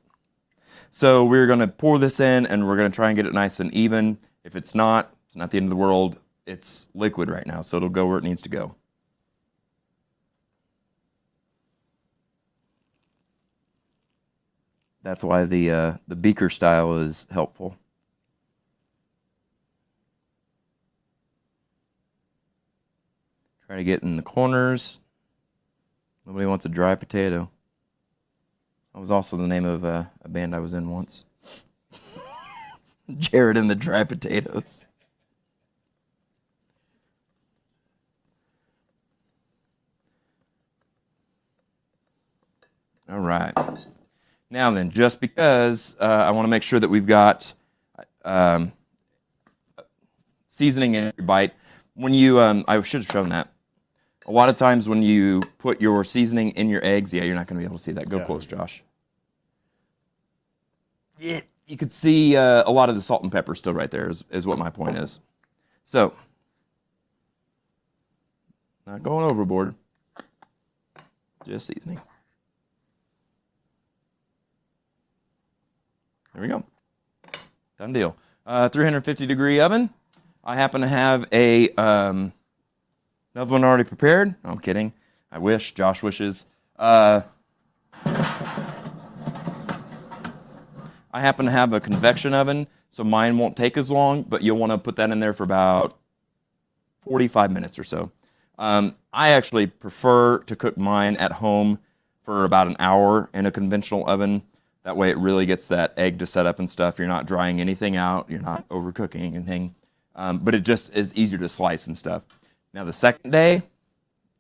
So we're gonna pour this in, and we're gonna try and get it nice and even. If it's not the end of the world. It's liquid right now, so it'll go where it needs to go. That's why the beaker style is helpful. Try to get in the corners. Nobody wants a dry potato. That was also the name of a band I was in once. Jared and the Dry Potatoes. All right. Now then, just because I want to make sure that we've got seasoning in every bite. When you, I should have shown that. A lot of times when you put your seasoning in your eggs, yeah, you're not going to be able to see that. Go close, Josh. Yeah, you could see a lot of the salt and pepper still right there is what my point is. So, not going overboard. Just seasoning. There we go. Done deal. 350 degree oven. I happen to have a another one already prepared. No, I'm kidding. I wish. Josh wishes. I happen to have a convection oven, so mine won't take as long, but you'll want to put that in there for about 45 minutes or so. I actually prefer to cook mine at home for about an hour in a conventional oven. That way it really gets that egg to set up and stuff. You're not drying anything out. You're not overcooking anything. But it just is easier to slice and stuff. Now the second day,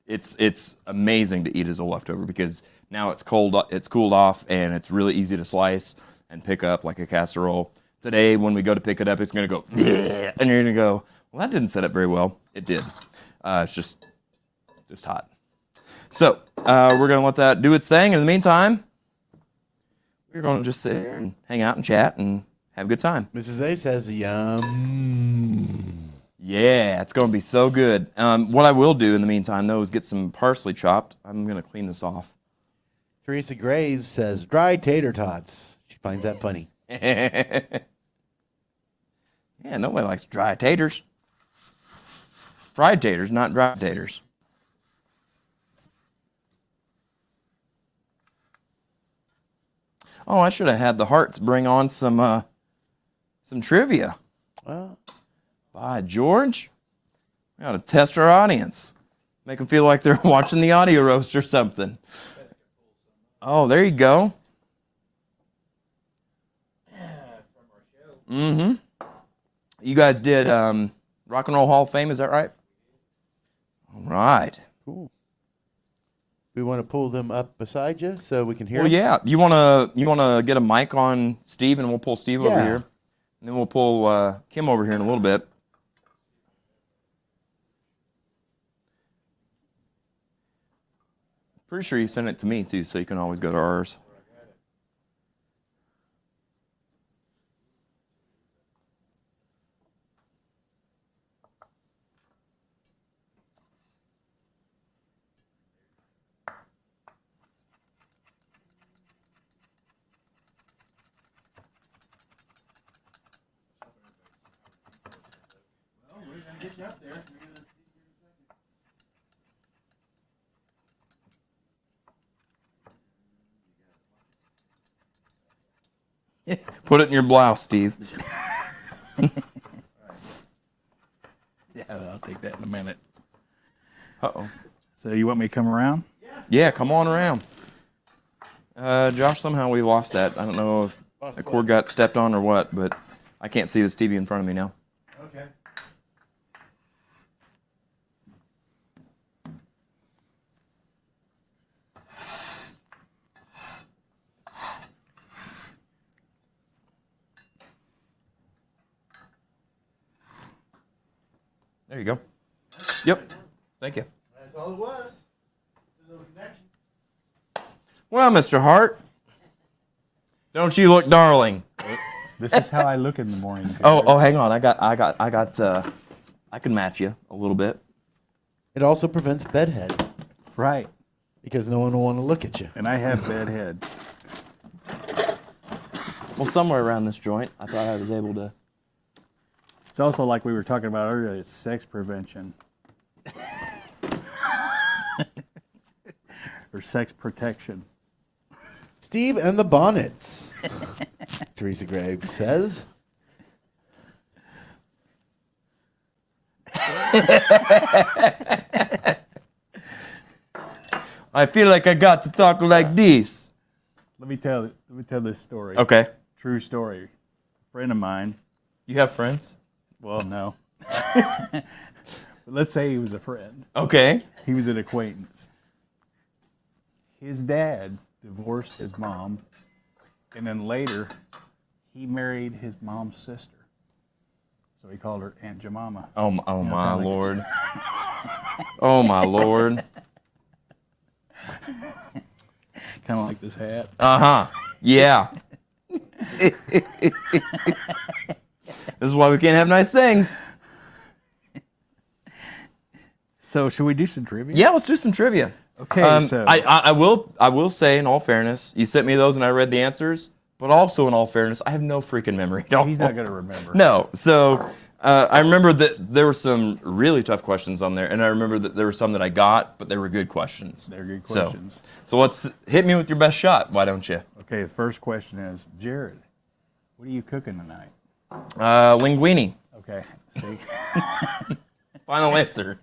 it's amazing to eat as a leftover because now it's cooled off and it's really easy to slice and pick up like a casserole. Today, when we go to pick it up, it's going to go, and you're going to go, well, that didn't set up very well. It did. It's just hot. So we're going to let that do its thing. In the meantime, we're going to just sit here and hang out and chat and have a good time. Mrs. A says, yum. Yeah, it's going to be so good. What I will do in the meantime, though, is get some parsley chopped. I'm going to clean this off. Teresa Graves says, dry tater tots. She finds that funny. Yeah, nobody likes dry taters. Fried taters, not dry taters. Oh, I should have had the Hearts bring on some trivia. Well, By George, we ought to test our audience. Make them feel like they're watching the audio roast or something. Oh, there you go. Mm-hmm. You guys did Rock and Roll Hall of Fame, is that right? All right. cool. We want to pull them up beside you so we can hear Well, 'em? yeah. You wanna get a mic on Steve, and we'll pull Steve over Yeah. here, and then we'll pull Kim over here in a little bit. Pretty sure you sent it to me too, so you can always go to ours. Get you up there. Put it in your blouse, Steve. Yeah, I'll take that in a minute. Uh-oh. So you want me to come around? Yeah, come on around. Josh, somehow we lost that. I don't know if Lost the what? cord got stepped on or what, but I can't see this TV in front of me now. Okay. There you go. Yep. Thank you. That's all it was. A little connection. Well, Mr. Hart, don't you look darling? This is how I look in the morning. Oh, hang on. I can match you a little bit. It also prevents bedhead Right. because no one will want to look at you. And I have bad head. Well, somewhere around this joint, I thought I was able to. It's also like we were talking about earlier, it's sex prevention. Or sex protection. Steve and the Bonnets. Teresa Gray says. I feel like I got to talk like this. Let me tell this story. Okay. True story. A friend of mine. You have friends? Well, no. But let's say he was a friend. Okay. He was an acquaintance. His dad divorced his mom, and then later he married his mom's sister. So he called her Aunt Jemima. Oh my kinda like Lord. Oh my Lord. Kind of like this hat. Uh-huh. Yeah. This is why we can't have nice things. So should we do some trivia? Yeah, let's do some trivia. Okay, so I will say, in all fairness, you sent me those and I read the answers, but also in all fairness, I have no freaking memory. No. he's not going to remember. No. So I remember that there were some really tough questions on there, and I remember that there were some that I got, but they were good questions. They're good questions. So let's hit me with your best shot. Why don't you? Okay, the first question is, Jared, what are you cooking tonight? Linguine. Okay, see. Final answer.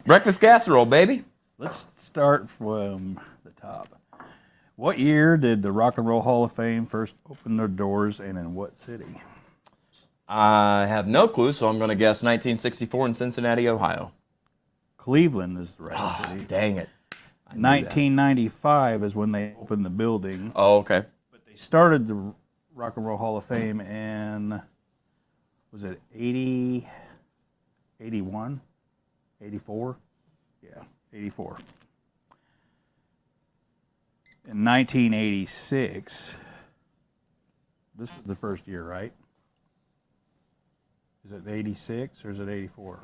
Breakfast casserole, baby. Let's start from the top. What year did the Rock and Roll Hall of Fame first open their doors, and in what city? I have no clue, so I'm going to guess 1964 in Cincinnati, Ohio. Cleveland is the right city. Dang it. I knew that. 1995 is when they opened the building. Oh, okay. But they started the Rock and Roll Hall of Fame in, was it 80, 81, 84? Yeah, 84. In 1986, this is the first year, right? Is it 86 or is it 84?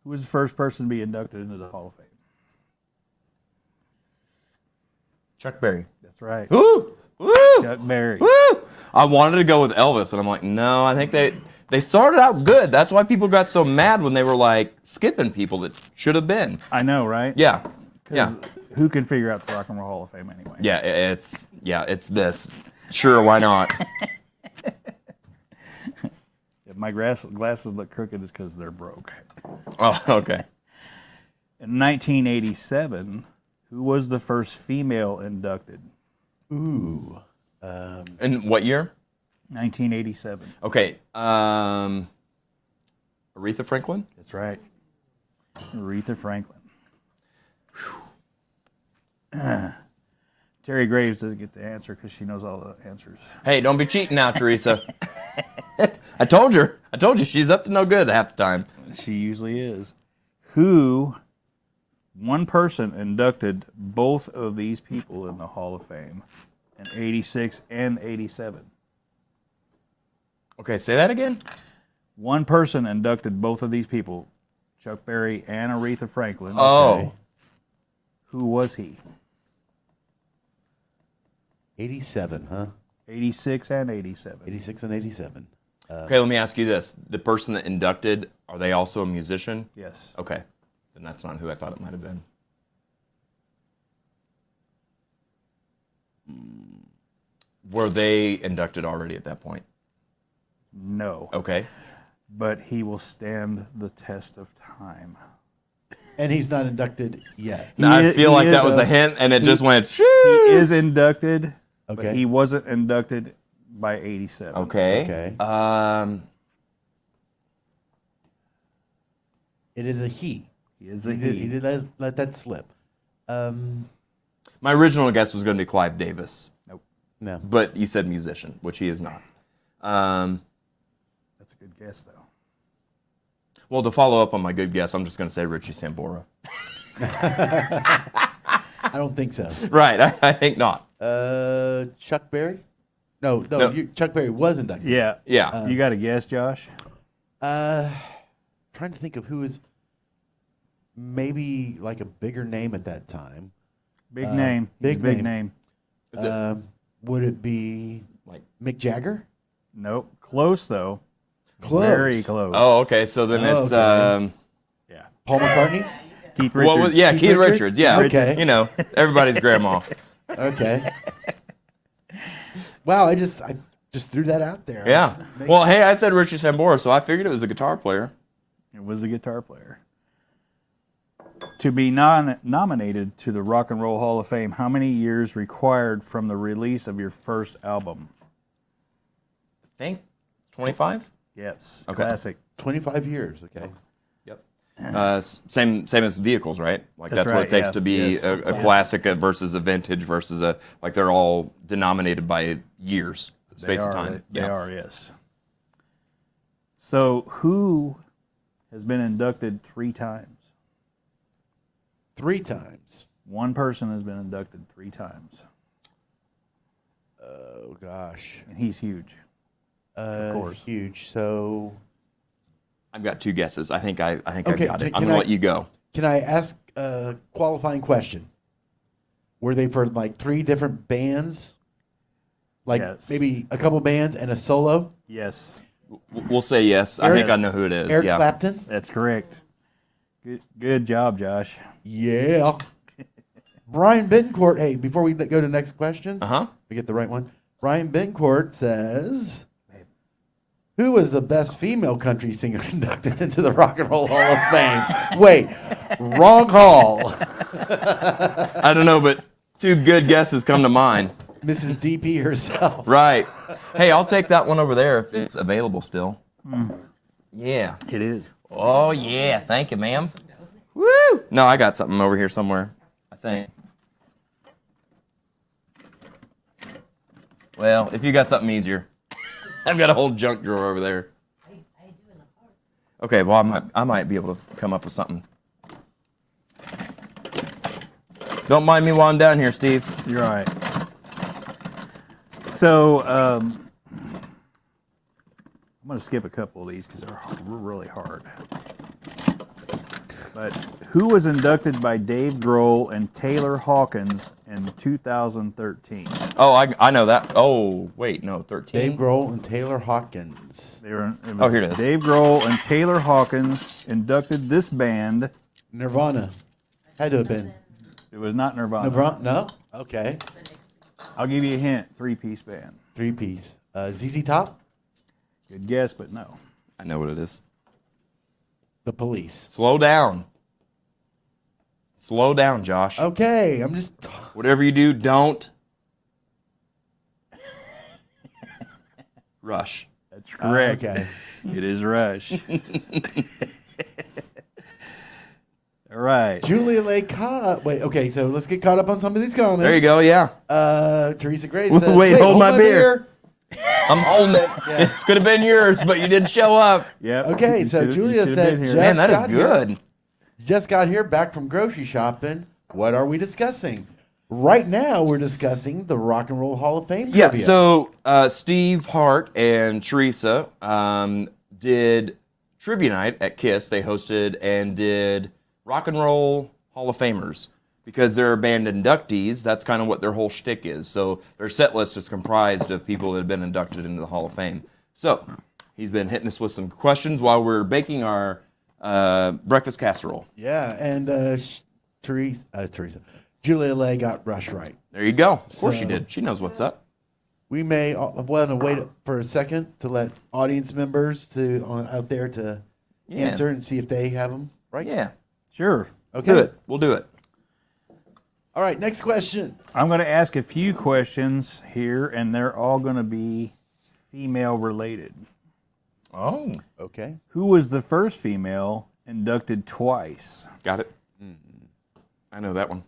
Who was the first person to be inducted into the Hall of Fame? Chuck Berry. That's right. Woo! Woo! Chuck Berry. Woo! I wanted to go with Elvis, and I'm like, no, I think they started out good. That's why people got so mad when they were like skipping people that should have been. I know, right? Yeah. 'Cause Yeah. Who can figure out the Rock and Roll Hall of Fame anyway? Yeah, it's this. Sure, why not? If my glasses look crooked, it's because they're broke. Oh, okay. In 1987, who was the first female inducted? Ooh. In what year? 1987. Okay. Aretha Franklin? That's right. Aretha Franklin. Terry Graves doesn't get the answer because she knows all the answers. Hey, don't be cheating now, Teresa. I told you she's up to no good half the time. She usually is. One person inducted both of these people in the Hall of Fame in 86 and 87. Okay, say that again. One person inducted both of these people, Chuck Berry and Aretha Franklin. Oh. Okay. Who was he? 87, huh? 86 and 87. 86 and 87. Okay, let me ask you this. The person that inducted, are they also a musician? Yes. Okay. Then that's not who I thought it might have been. Were they inducted already at that point? No. Okay. But he will stand the test of time. And he's not inducted yet. I feel like that was a a hint, and it just went, He is inducted, but Okay. he wasn't inducted by 87. Okay. Okay. It is a he. He is a He did let that slip. My original guess was going to be Clive Davis, No. but you said musician, which he is not. That's a good guess, though. Well, to follow up on my good guess, I'm just going to say Richie Sambora. I don't think so. Right, I think not. Chuck Berry? No. No. Chuck Berry was inducted. Yeah. Yeah. You got a guess, Josh? Trying to think of who is maybe like a bigger name at that time. Big name. He's big a big name. name. Is it Would it be like? Mick Jagger? Nope. Close, though. Close. Very close. Oh, okay. So then Oh, it's okay. Yeah. Paul McCartney? Keith Well, Richards. yeah, Keith Keith Richards? Richards. Yeah. Okay. You know, everybody's grandma. Okay. Wow, I just threw that out there. Yeah. Makes- Well, hey, I said Richie Sambora, so I figured it was a guitar player. It was a guitar player. To be nominated to the Rock and Roll Hall of Fame, how many years required from the release of your first album? I think 25. Yes. Okay. Classic. 25 years, okay. Yep. Same as vehicles, right? Like That's that's what right, it takes yeah. to be Yes. a Yes. classic versus a vintage versus a like they're all denominated by years, space of time. They are, yes. So, who has been inducted 3 times? 3 times. One person has been inducted 3 times, Oh, gosh. and he's huge. Of course. Huge. So, I've got 2 guesses. I think I've Okay, got it. can I'm gonna I- let you go. can I ask a qualifying question? Were they for like 3 different bands? Like Yes. maybe a couple bands and a solo? Yes, We'll say yes. I think I know who it is. Eric yeah. Clapton? that's correct. Good job, Josh. Yeah. Brian Bencourt. Hey, before we go to the next question, Uh-huh. we get the right one. Brian Bencourt says, who was the best female country singer inducted into the Rock and Roll Hall of Fame? Wait, wrong hall. I don't know, but 2 good guesses come to mind. Mrs. DP herself. Right. Hey, I'll take that one over there if it's available still. Yeah. It is. Oh, yeah. Thank you, ma'am. Woo! No, I got something over here somewhere, I think. Well, if you got something easier. I've got a whole junk drawer over there. Okay, well, I might be able to come up with something. Don't mind me while I'm down here, Steve. You're all right. So, I'm going to skip a couple of these because they're really hard. But who was inducted by Dave Grohl and Taylor Hawkins in 2013? Oh, I know that. Oh, wait, no, 13. Dave Grohl and Taylor Hawkins. Oh, here it is. Dave Grohl and Taylor Hawkins inducted this band. Nirvana. Had to have been. It was not Nirvana. Nirvana? No? Okay. I'll give you a hint. 3-piece band. 3-piece. ZZ Top? Good guess, but no. I know what it is. The Police. Slow down. Slow down, Josh. Okay, I'm just... Whatever you do, don't rush. That's correct. Okay. It is Rush. All All right. Julia Lay Cobb. Wait, okay, so let's get caught up on some of these comments. There you go. Yeah. Teresa Graves says, Wait, hold my beer." beer." I'm holding it. It could have been yours, but you didn't show up. Yep. Okay, You so should've- Julia you should've said been here. just- Man, that is got here. good. Just got here back from grocery shopping. What are we discussing? Right now, we're discussing the Rock and Roll Hall of Fame Yeah, trivia. so Steve Hart and Teresa did trivia night at KISS. They hosted and did Rock and Roll Hall of Famers. Because they're band inductees, that's kind of what their whole shtick is. So their set list is comprised of people that have been inducted into the Hall of Fame. So he's been hitting us with some questions while we're baking our breakfast casserole. Yeah, and Teresa. Julia Lay got Rush right. There you go. Of course So- she did. She knows what's up. We may want to wait for a second to let audience members out there to Yeah. answer and see if they have them right. Yeah. Sure. Okay. Do it. We'll do it. All right, next question. I'm going to ask a few questions here, and they're all going to be female related. Oh. Okay. Who was the first female inducted twice? Got it. I know that one.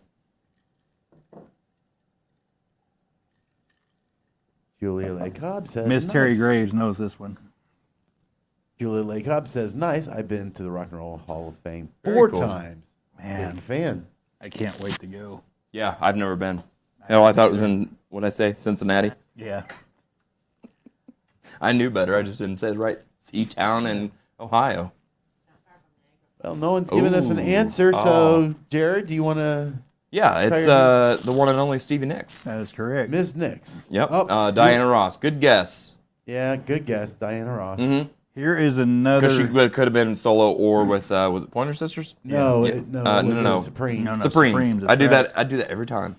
Julia Lay Cobb says Miss Terry nice. Graves knows this one. Julia Lay Cobb says nice. I've been to the Rock and Roll Hall of Fame Very 4 cool. times. Man, Big fan. I can't wait to go. Yeah, I've never been. Hell, I thought it was in, what'd I say, Cincinnati? Yeah. I knew better. I just didn't say it right. C-Town in Ohio. Well, no one's given us an Ooh. answer, so Oh. Jared, do you want to? Yeah, it's Try the one and only Stevie Nicks. That is correct. Ms. Nix. Yep. Oh, Diana Ross. Good guess. Yeah, good guess, Diana Ross. Mm-hmm. Here is another. Because she could have been solo or with, was it Pointer Sisters? No, Yeah. it, no, No, it was no. Supreme. No, no. Supremes. Supremes, I do that's right. that. I do that every time.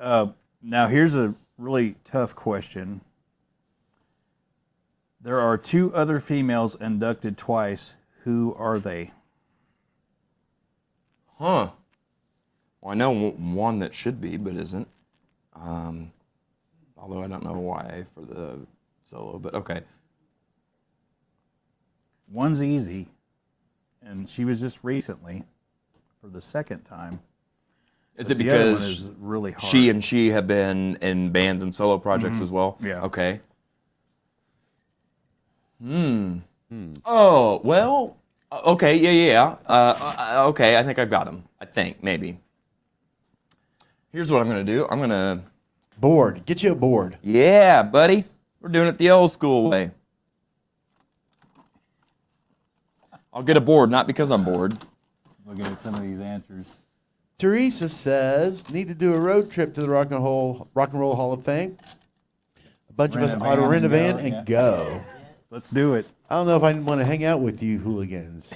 Now, here's a really tough question. There are 2 other females inducted twice. Who are they? Huh. Well, I know one that should be, but isn't. Although I don't know why for the solo, but okay. One's easy, and she was just recently for the second time. Is it The other one because is really hard. she have been in bands and solo projects as well? Yeah. Okay. Oh, well, okay, yeah. Okay, I think I've got him. I think, maybe. Here's what I'm going to do. I'm going to, Board. Get you a board. yeah, buddy. We're doing it the old school way. I'll get a board, not because I'm bored. Looking at some of these answers. Teresa says, need to do a road trip to the Rock and Roll Hall of Fame. A bunch Rent of a us auto van rent a and van go, and go. Let's do it. I don't know if I want to hang out with you hooligans.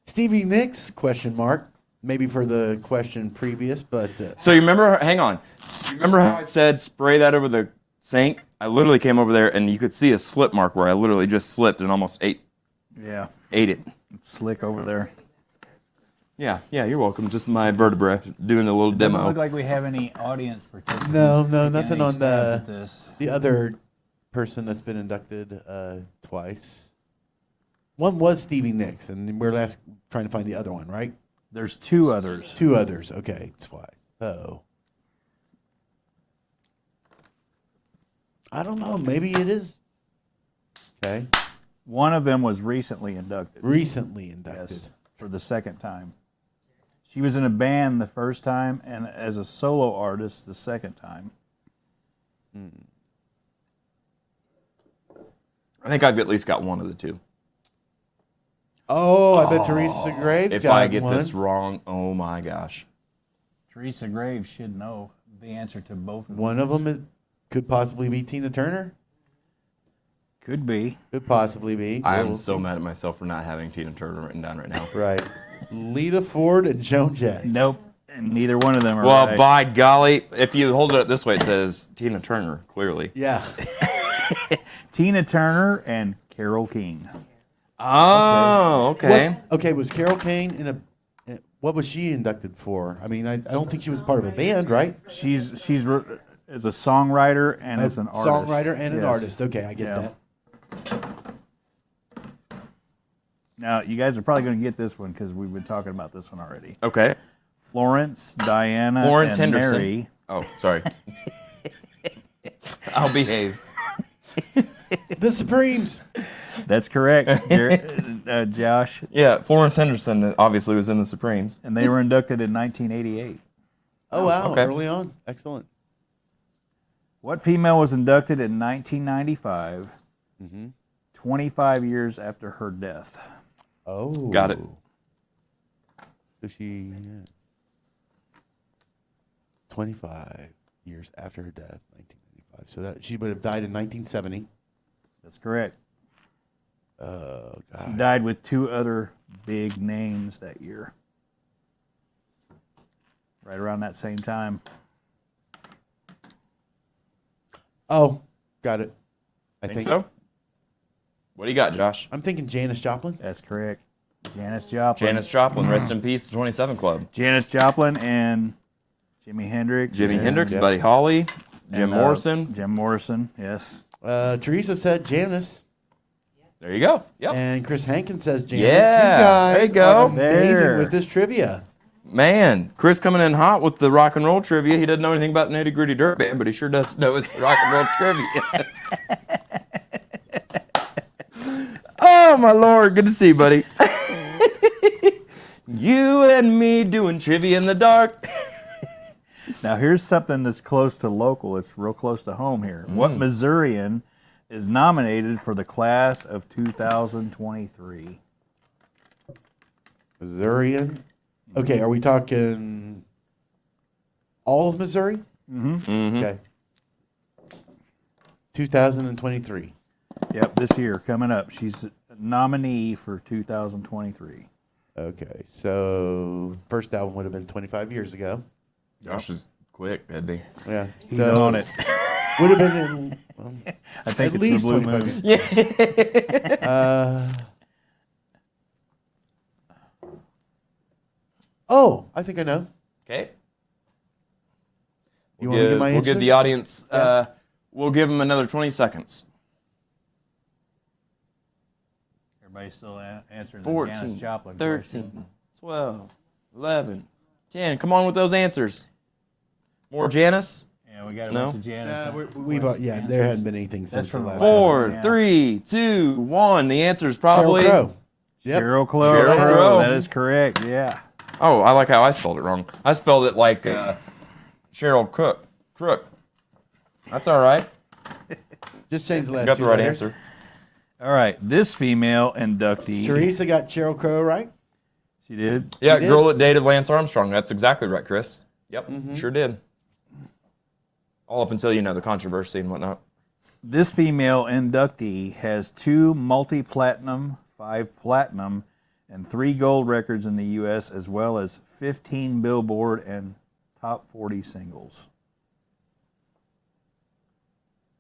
Stevie Nicks, question mark. Maybe for the question previous, but So you remember, hang on. You remember how I said spray that over the sink? I literally came over there and you could see a slip mark where I literally just slipped and almost ate Yeah. it. It's slick over there. Yeah, you're welcome. Just my vertebra doing a little Doesn't demo. look like we have any audience participants. No, taking nothing any on stabs at this. the other person that's been inducted twice. One was Stevie Nicks, and we're trying to find the other one, right? There's 2 others. 2 others. Okay, twice. Oh. I don't know. Maybe it is. Okay. One of them was recently inducted. Recently inducted. Yes, for the second time. She was in a band the first time, and as a solo artist the second time. I think I've at least got one of the 2. Oh, I bet Teresa Graves If got I get one. this wrong, oh my gosh. Teresa Graves should know the answer to both of them. One of them could possibly be Tina Turner. Could be. Could possibly be. I am We'll so see. mad at myself for not having Tina Turner written down right now. Right. Lita Ford and Joan Jett. Nope. And neither one of them are Well, right. by golly, if you hold it up this way, it says Tina Turner, clearly. Yeah. Tina Turner and Carole King. Oh, okay. Okay, was Carol Kane in a... What was she inducted for? I mean, I don't think she was part of a band, right? She's as a songwriter and as an artist. Songwriter and an Yes. artist. Okay, I get Yeah. that. Now, you guys are probably going to get this one because we've been talking about this one already. Okay. Florence, Diana, Florence and Henderson. Mary. Oh, sorry. I'll behave. The Supremes. That's correct, Josh. Yeah, Florence Henderson obviously was in the Supremes. And they were inducted in 1988. Oh, wow. okay. Early on. Excellent. What female was inducted in 1995, 25 years after her death? Oh. Got it. So she, 25 years after her death, 1995. So that she would have died in 1970. That's correct. Oh, She God. died with two other big names that year. Right around that same time. Oh, got it. I Think so? What do you got, Josh? I'm thinking Janis Joplin. That's correct. Janis Joplin. Janis Joplin, rest in peace, the 27 Club. Janis Joplin and Jimi Hendrix. Jimi and, Hendrix, yeah. Buddy Holly, Jim and, Morrison. Jim Morrison, yes. Teresa said Janis. There you go. Yep. And Chris Hankin says Janis. Yeah, You guys there you go. are amazing There. with this trivia. Man, Chris coming in hot with the rock and roll trivia. He doesn't know anything about Nitty Gritty Dirt Band, but he sure does know his rock and roll trivia. Oh, my Lord. Good to see you, buddy. You and me doing trivia in the dark. Now, here's something that's close to local. It's real close to home here. What Missourian is nominated for the class of 2023? Missourian. Okay, are we talking all of Missouri? Mm-hmm. Okay. 2023. Yep, this year, coming up. She's a nominee for 2023. Okay, so first album would have been 25 years ago. Josh is quick, isn't he? Yeah, He's on it. Would have been in, I think at it's least the Blue 25 Moon. years. Oh, I think I know. Okay. You want to get my We'll answer? give the audience, Yeah. we'll give them another 20 seconds. Everybody's still answering the 14, Janis Joplin 13, question. 12, 11, 10. Come on with those answers. More Janice? Yeah, we got a No? bunch of Janis. We've yeah, there hadn't been anything since the from last. the last Four, Yeah. 3, 2, 1. The answer is Sheryl probably. Crow. Yep. Sheryl Crow. Sheryl Crow. That is correct, yeah. Oh, I like how I spelled it wrong. I spelled it like Cheryl Crook. That's all right. Just change the last Got two the right letters. answer. All right, this female inductee. Teresa got Sheryl Crow right. She did. Yeah, You did? girl that dated Lance Armstrong. That's exactly right, Chris. Yep, sure did. All up until, the controversy and whatnot. This female inductee has 2 multi-platinum, 5 platinum, and 3 gold records in the U.S., as well as 15 Billboard and top 40 singles.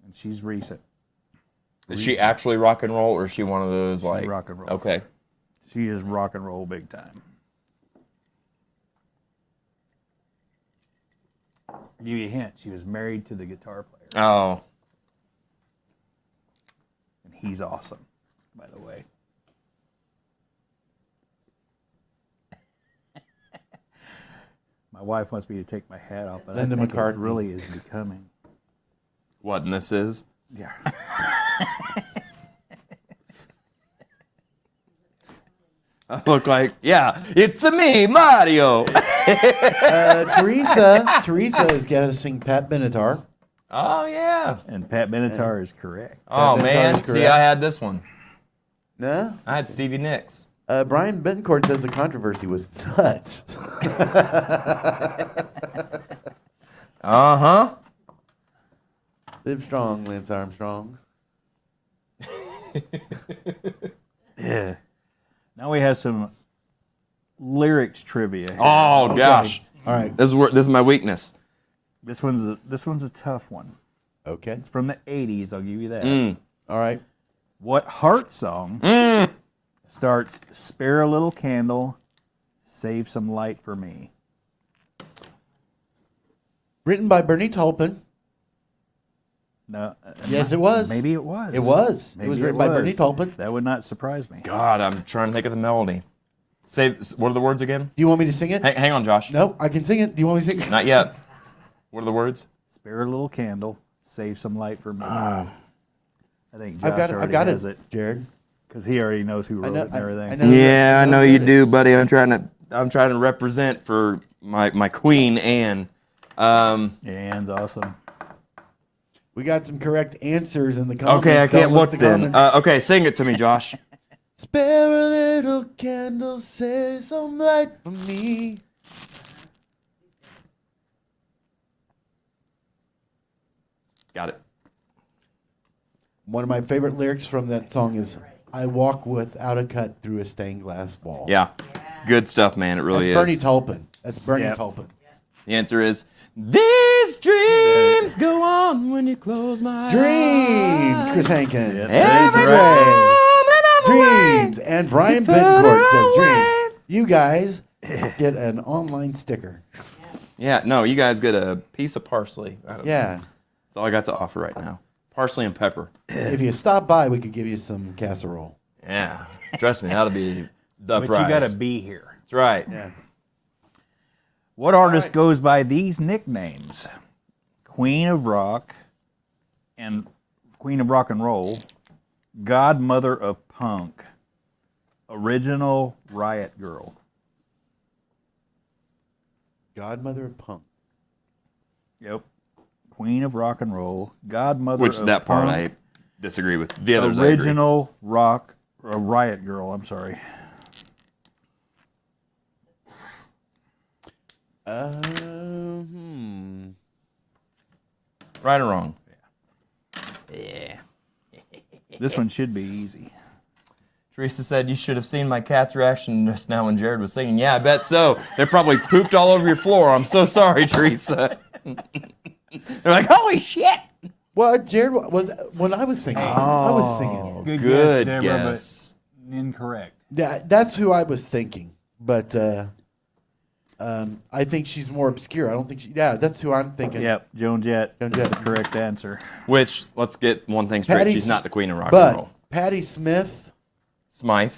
And she's recent. Is she actually rock and roll, or is she one of those like rock and roll. Okay. She is rock and roll big time. I'll give you a hint. She was married to the guitar player. Oh, And he's awesome, by the way. My wife wants me to take my hat off, but Linda I think it McCartney. really is becoming. what? And this is? Yeah. I look like, yeah, it's a me, Mario. Teresa is guessing Pat Benatar. Oh yeah. And Pat Benatar is correct. Oh That man, sounds see, correct. I had this one. No? I had Stevie Nicks. Brian Bencourt says the controversy was nuts. Uh huh. Live strong, Lance Armstrong. Yeah. Now we have some lyrics trivia here. Oh gosh, All right. this is my weakness. This one's a tough one. Okay. It's from the 80s, I'll give you that. All right. What Heart song starts "Spare a little candle, save some light for me"? Written by Bernie Taupin. No. Yes, it was. Maybe it was. It was. Maybe It was written by Bernie Taupin. That would not surprise me. God, I'm trying to think of the melody. Say, what are the words again? Do you want me to sing it? Hang on, Josh. No, I can sing it. Do you want me to sing it? Not yet. What are the words? Spare a little candle, save some light for me. I think Josh I've got it. already I've got has it, it Jared. because he already knows who wrote know- it and everything. I know. Yeah, I know who you wrote it. do, buddy. I'm trying to represent for my queen Anne. Yeah, Ann's awesome. We got some correct answers in the comments. Okay, I can't Don't look the then. comments. Okay, sing it to me, Josh. Spare a little candle, save some light for me. Got it. One of my favorite lyrics from that song is, I walk without a cut through a stained glass wall. Yeah, good stuff, man. It really That's Bernie is. Taupin. That's Bernie Yep. Taupin. The answer is these dreams go on when you close my Dreams, eyes. Chris Hankins. Yes, Tracy Every Ray. moment I'm away. Dreams. And Brian Bittencourt says away. dreams. You guys get an online sticker. Yeah, no, you guys get a piece of parsley. Yeah. That's all I got to offer right now. Parsley and pepper. If you stop by, we could give you some casserole. Yeah, trust me, that'll be the But prize. you got to be here. That's right. Yeah. What artist goes by these nicknames? Queen of Rock and Queen of Rock and Roll, Godmother of Punk, Original Riot Girl. Godmother of Punk. Yep. Queen of Rock and Roll, Godmother Which of that part Punk, I disagree with. The others I agree. Original Rock, Riot Girl, I'm sorry. Right or wrong? Yeah. This one should be easy. Teresa said, you should have seen my cat's reaction just now when Jared was singing. Yeah, I bet so. They probably pooped all over your floor. I'm so sorry, Teresa. They're like, holy shit. Well, Jared was when I was singing. I was singing. Good guess, Deborah, guess. but incorrect. Yeah, that's who I was thinking. But I think she's more obscure. I don't think she. Yeah, that's who I'm thinking. Yep, Joan Jett. Joan is Jett. the correct answer. Which, let's get one thing straight. Patti She's S- not the queen of rock and But roll. Patti Smith, Smythe.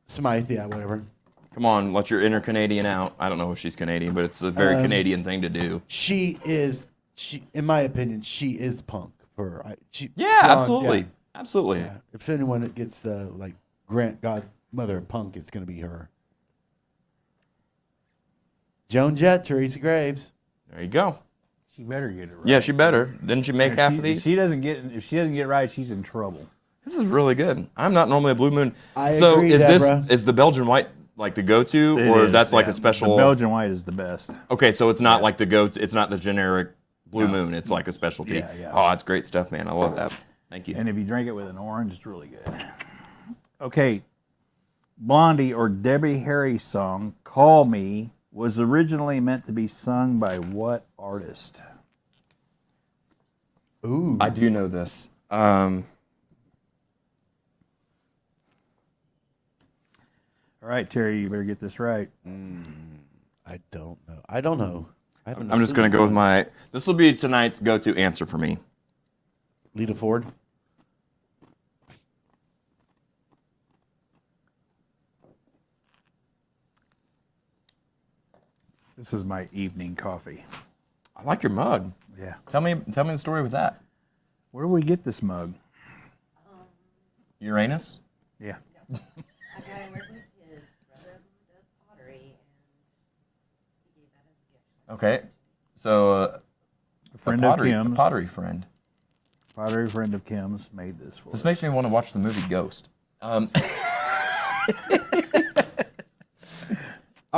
Smythe, yeah, whatever. Come on, let your inner Canadian out. I don't know if she's Canadian, but it's a very Canadian thing to do. She is. She, in my opinion, she is punk. Yeah, blonde, absolutely. yeah. Absolutely. Yeah. If anyone that gets the godmother of punk, it's going to be her. Joan Jett, Teresa Graves. There you go. She better get it right. Yeah, she better. Didn't she make half of If these? she doesn't get it right, she's in trouble. This is really good. I'm not normally a Blue Moon. I so agree, is Deborah. is the Belgian white like the go-to, It or is, that's like yeah. a special? The Belgian white is the best. Okay, so it's not like the go-to. It's not the generic Blue Moon. It's like a specialty. Yeah, yeah. Oh, that's great stuff, man. I love that. Thank you. And if you drink it with an orange, it's really good. Okay. Blondie or Debbie Harry's song, Call Me, was originally meant to be sung by what artist? Ooh. I do know this. All right, Terry, you better get this right. I don't know. I don't know. I haven't. I'm just gonna go with my. This will be tonight's go-to answer for me. Lita Ford. This is my evening coffee. I like your mug. Yeah. Tell me the story with that. Where do we get this mug? Uranus. Yeah. I got him working with his brother who does pottery, and he gave that as a gift. Okay, so A friend of a Kim's. pottery friend. Pottery friend of Kim's made this for This us. makes me want to watch the movie Ghost. All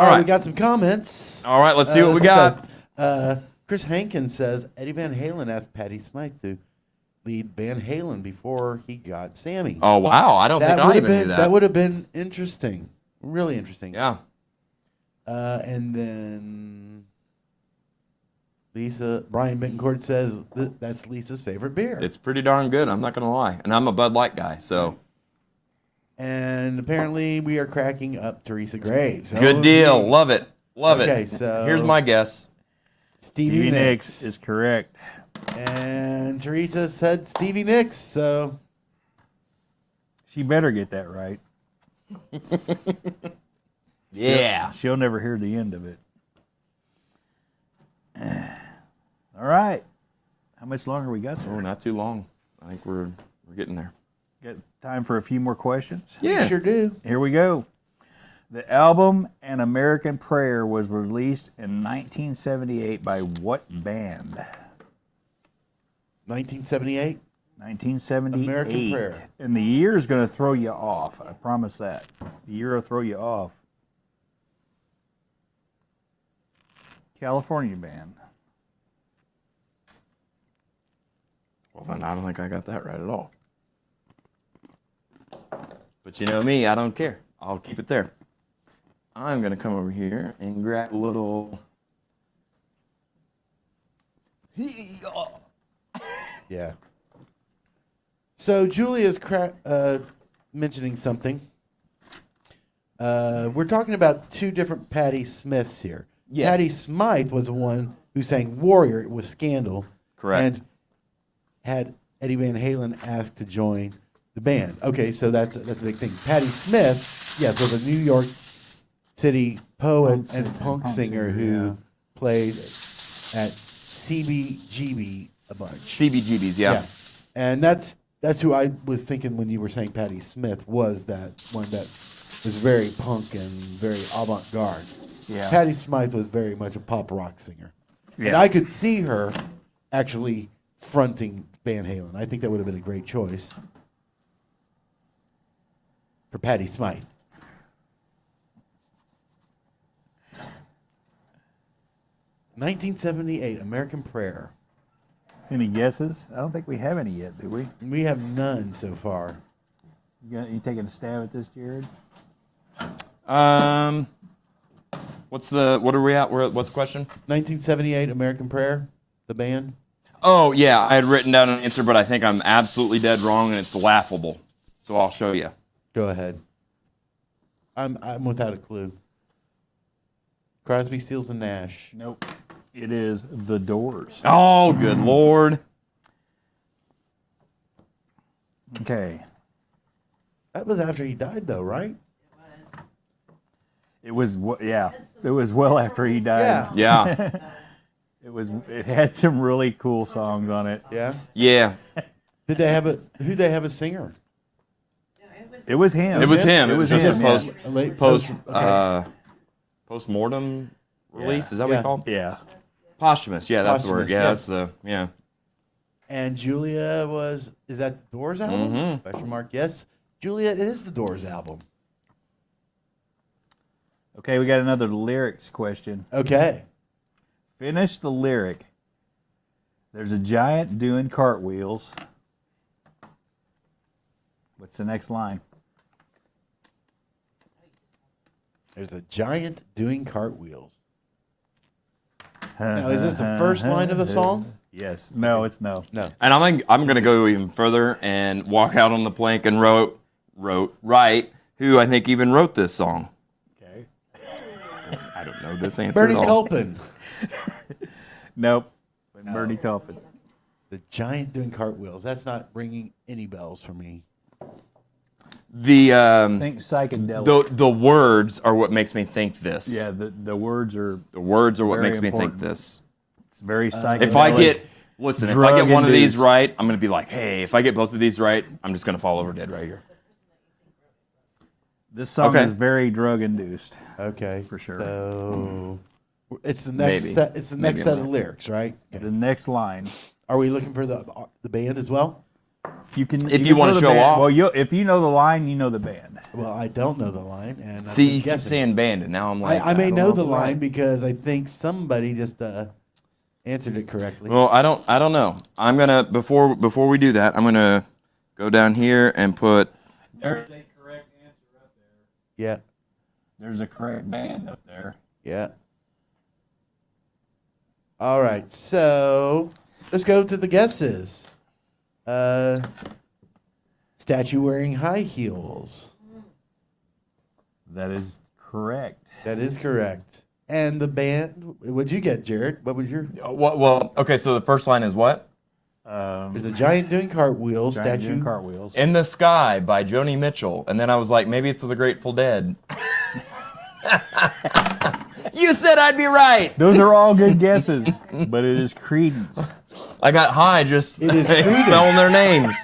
right, right. we got some comments. All right, let's see what we got. Chris Hankins says Eddie Van Halen asked Patti Smythe to lead Van Halen before he got Sammy. Oh wow, I don't think I even knew that. That would have been interesting, really interesting. Yeah. And then Brian Bittencourt says that's Lisa's favorite beer. It's pretty darn good. I'm not gonna lie, and I'm a Bud Light guy, so And apparently we are cracking up Teresa Graves. good Oh, deal. Love it. Love Okay, it. so Here's my guess. Stevie Stevie Nicks. Nicks is correct. And Teresa said Stevie Nicks, so She better get that right. Yeah. She'll never hear the end of it. All right. How much longer we got Oh, there? not too long. I think we're getting there. Got time for a few more questions? we sure do. Here we go. The album An American Prayer was released in 1978 by what band? 1978. 1978. American Prayer. And the year is going to throw you off. I promise that. The year will throw you off. California band. Well, then I don't think I got that right at all. But you know me, I don't care. I'll keep it there. I'm going to come over here and grab a little. Yeah. So Julia's mentioning something. We're talking about two different Patti Smiths here. Yes. Patti Smythe was the one who sang Warrior with Scandal. Correct. And had Eddie Van Halen asked to join the band. Okay, so that's a big thing. Patti Smith, yes, was a New York City poet and punk singer who played at CBGB a bunch. CBGBs, yeah. And that's who I was thinking when you were saying Patti Smith was that one that was very punk and very avant-garde. Yeah. Patti Smythe was very much a pop rock singer. And Yeah. I could see her actually fronting Van Halen. I think that would have been a great choice for Patti Smythe. "1978, American Prayer." Any guesses? I don't think we have any yet, do we? We have none so far. You taking a stab at this, Jared? What are we at? What's the question? 1978, American Prayer, the band. Oh, yeah, I had written down an answer, but I think I'm absolutely dead wrong, and it's laughable. So I'll show you. Go ahead. I'm without a clue. Crosby, Stills, and Nash. Nope. It is The Doors. Oh, good Lord. Okay. That was after he died, though, right? It was yeah. It was well after he died. Yeah. Yeah. It had some really cool songs on it. Yeah. Yeah. Did they have who'd they have a singer? It was him. It was him. It was just him. a post, A late post, post-mortem release. Is that what Yeah. you call it? Yeah. Posthumous. Yeah, that's the word. Posthumous, Yeah, yes. that's the, yeah. And Julia is that the Doors album? Mhm. Question mark, yes. Julia, it is the Doors album. Okay, we got another lyrics question. Okay. Finish the lyric. There's a giant doing cartwheels. What's the next line? There's a giant doing cartwheels. Now, is this the first line of the song? Yes. No, it's no. No. And I'm going to go even further and walk out on the plank and write who I think even wrote this song. Okay. I don't know this answer Bernie at all. Taupin. Nope. Bernie Taupin. The giant doing cartwheels. That's not ringing any bells for me. The Think psychedelic. the words are what makes me think this. Yeah, the words are The words are what Very makes me important. think this. it's very psychedelic. If I get if I get one of these Drug-induced. right, I'm going to be like, hey, if I get both of these right, I'm just going to fall over dead right here. This song Okay. is very drug induced. Okay. For sure. So it's the next Maybe. set. It's the next Maybe set I'm of not. lyrics, right? Okay. The next line. Are we looking for the band as well? You can If you can wanna throw the show band- off. Well, if you know the line, you know the band. Well, I don't know the line, and I'm See, you just keep guessing. saying band, and now I'm like, I may don't know if the I'm line right. because I think somebody just answered it correctly. Well, I don't know. I'm gonna before we do that, I'm gonna go down here and put. There's a correct answer up there. Yeah, There's a correct band up there. yeah. All right, so let's go to the guesses. Statue wearing high heels. That is correct. That is correct. And the band, what'd you get, Jared? What was your? Well, okay, so the first line is what? There's a giant doing cartwheels Giant statue. doing cartwheels. In the Sky by Joni Mitchell. And then I was like, maybe it's the Grateful Dead. You said I'd be right. Those are all good guesses, but it is Creedence. I got high just It is spelling their names.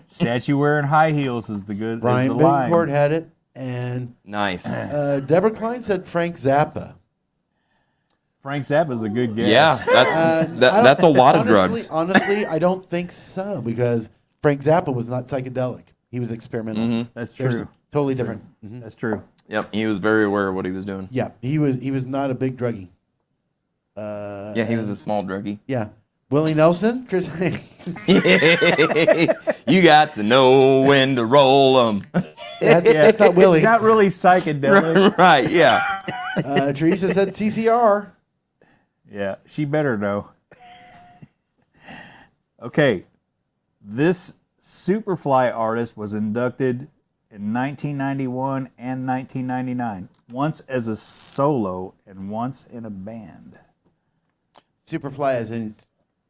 Statue wearing high heels is the good. Brian is the line. Betancourt had it, and Nice. Deborah Klein said Frank Zappa. Frank Zappa's a good guess. Yeah, that's a lot of drugs. Honestly, I don't think so because Frank Zappa was not psychedelic. He was experimental. Mm-hmm. That's There's true. totally different. Mhm. That's true. Yep, he was very aware of what he was doing. Yeah, he was not a big druggie. Yeah, he was a small druggie. Yeah, Willie Nelson, Chris Hayes. You got to know when to roll them. That's not Willie. Not really psychedelic. Right, yeah. Teresa said CCR. Yeah, she better know. Okay, this Superfly artist was inducted in 1991 and 1999, once as a solo and once in a band. Superfly, as in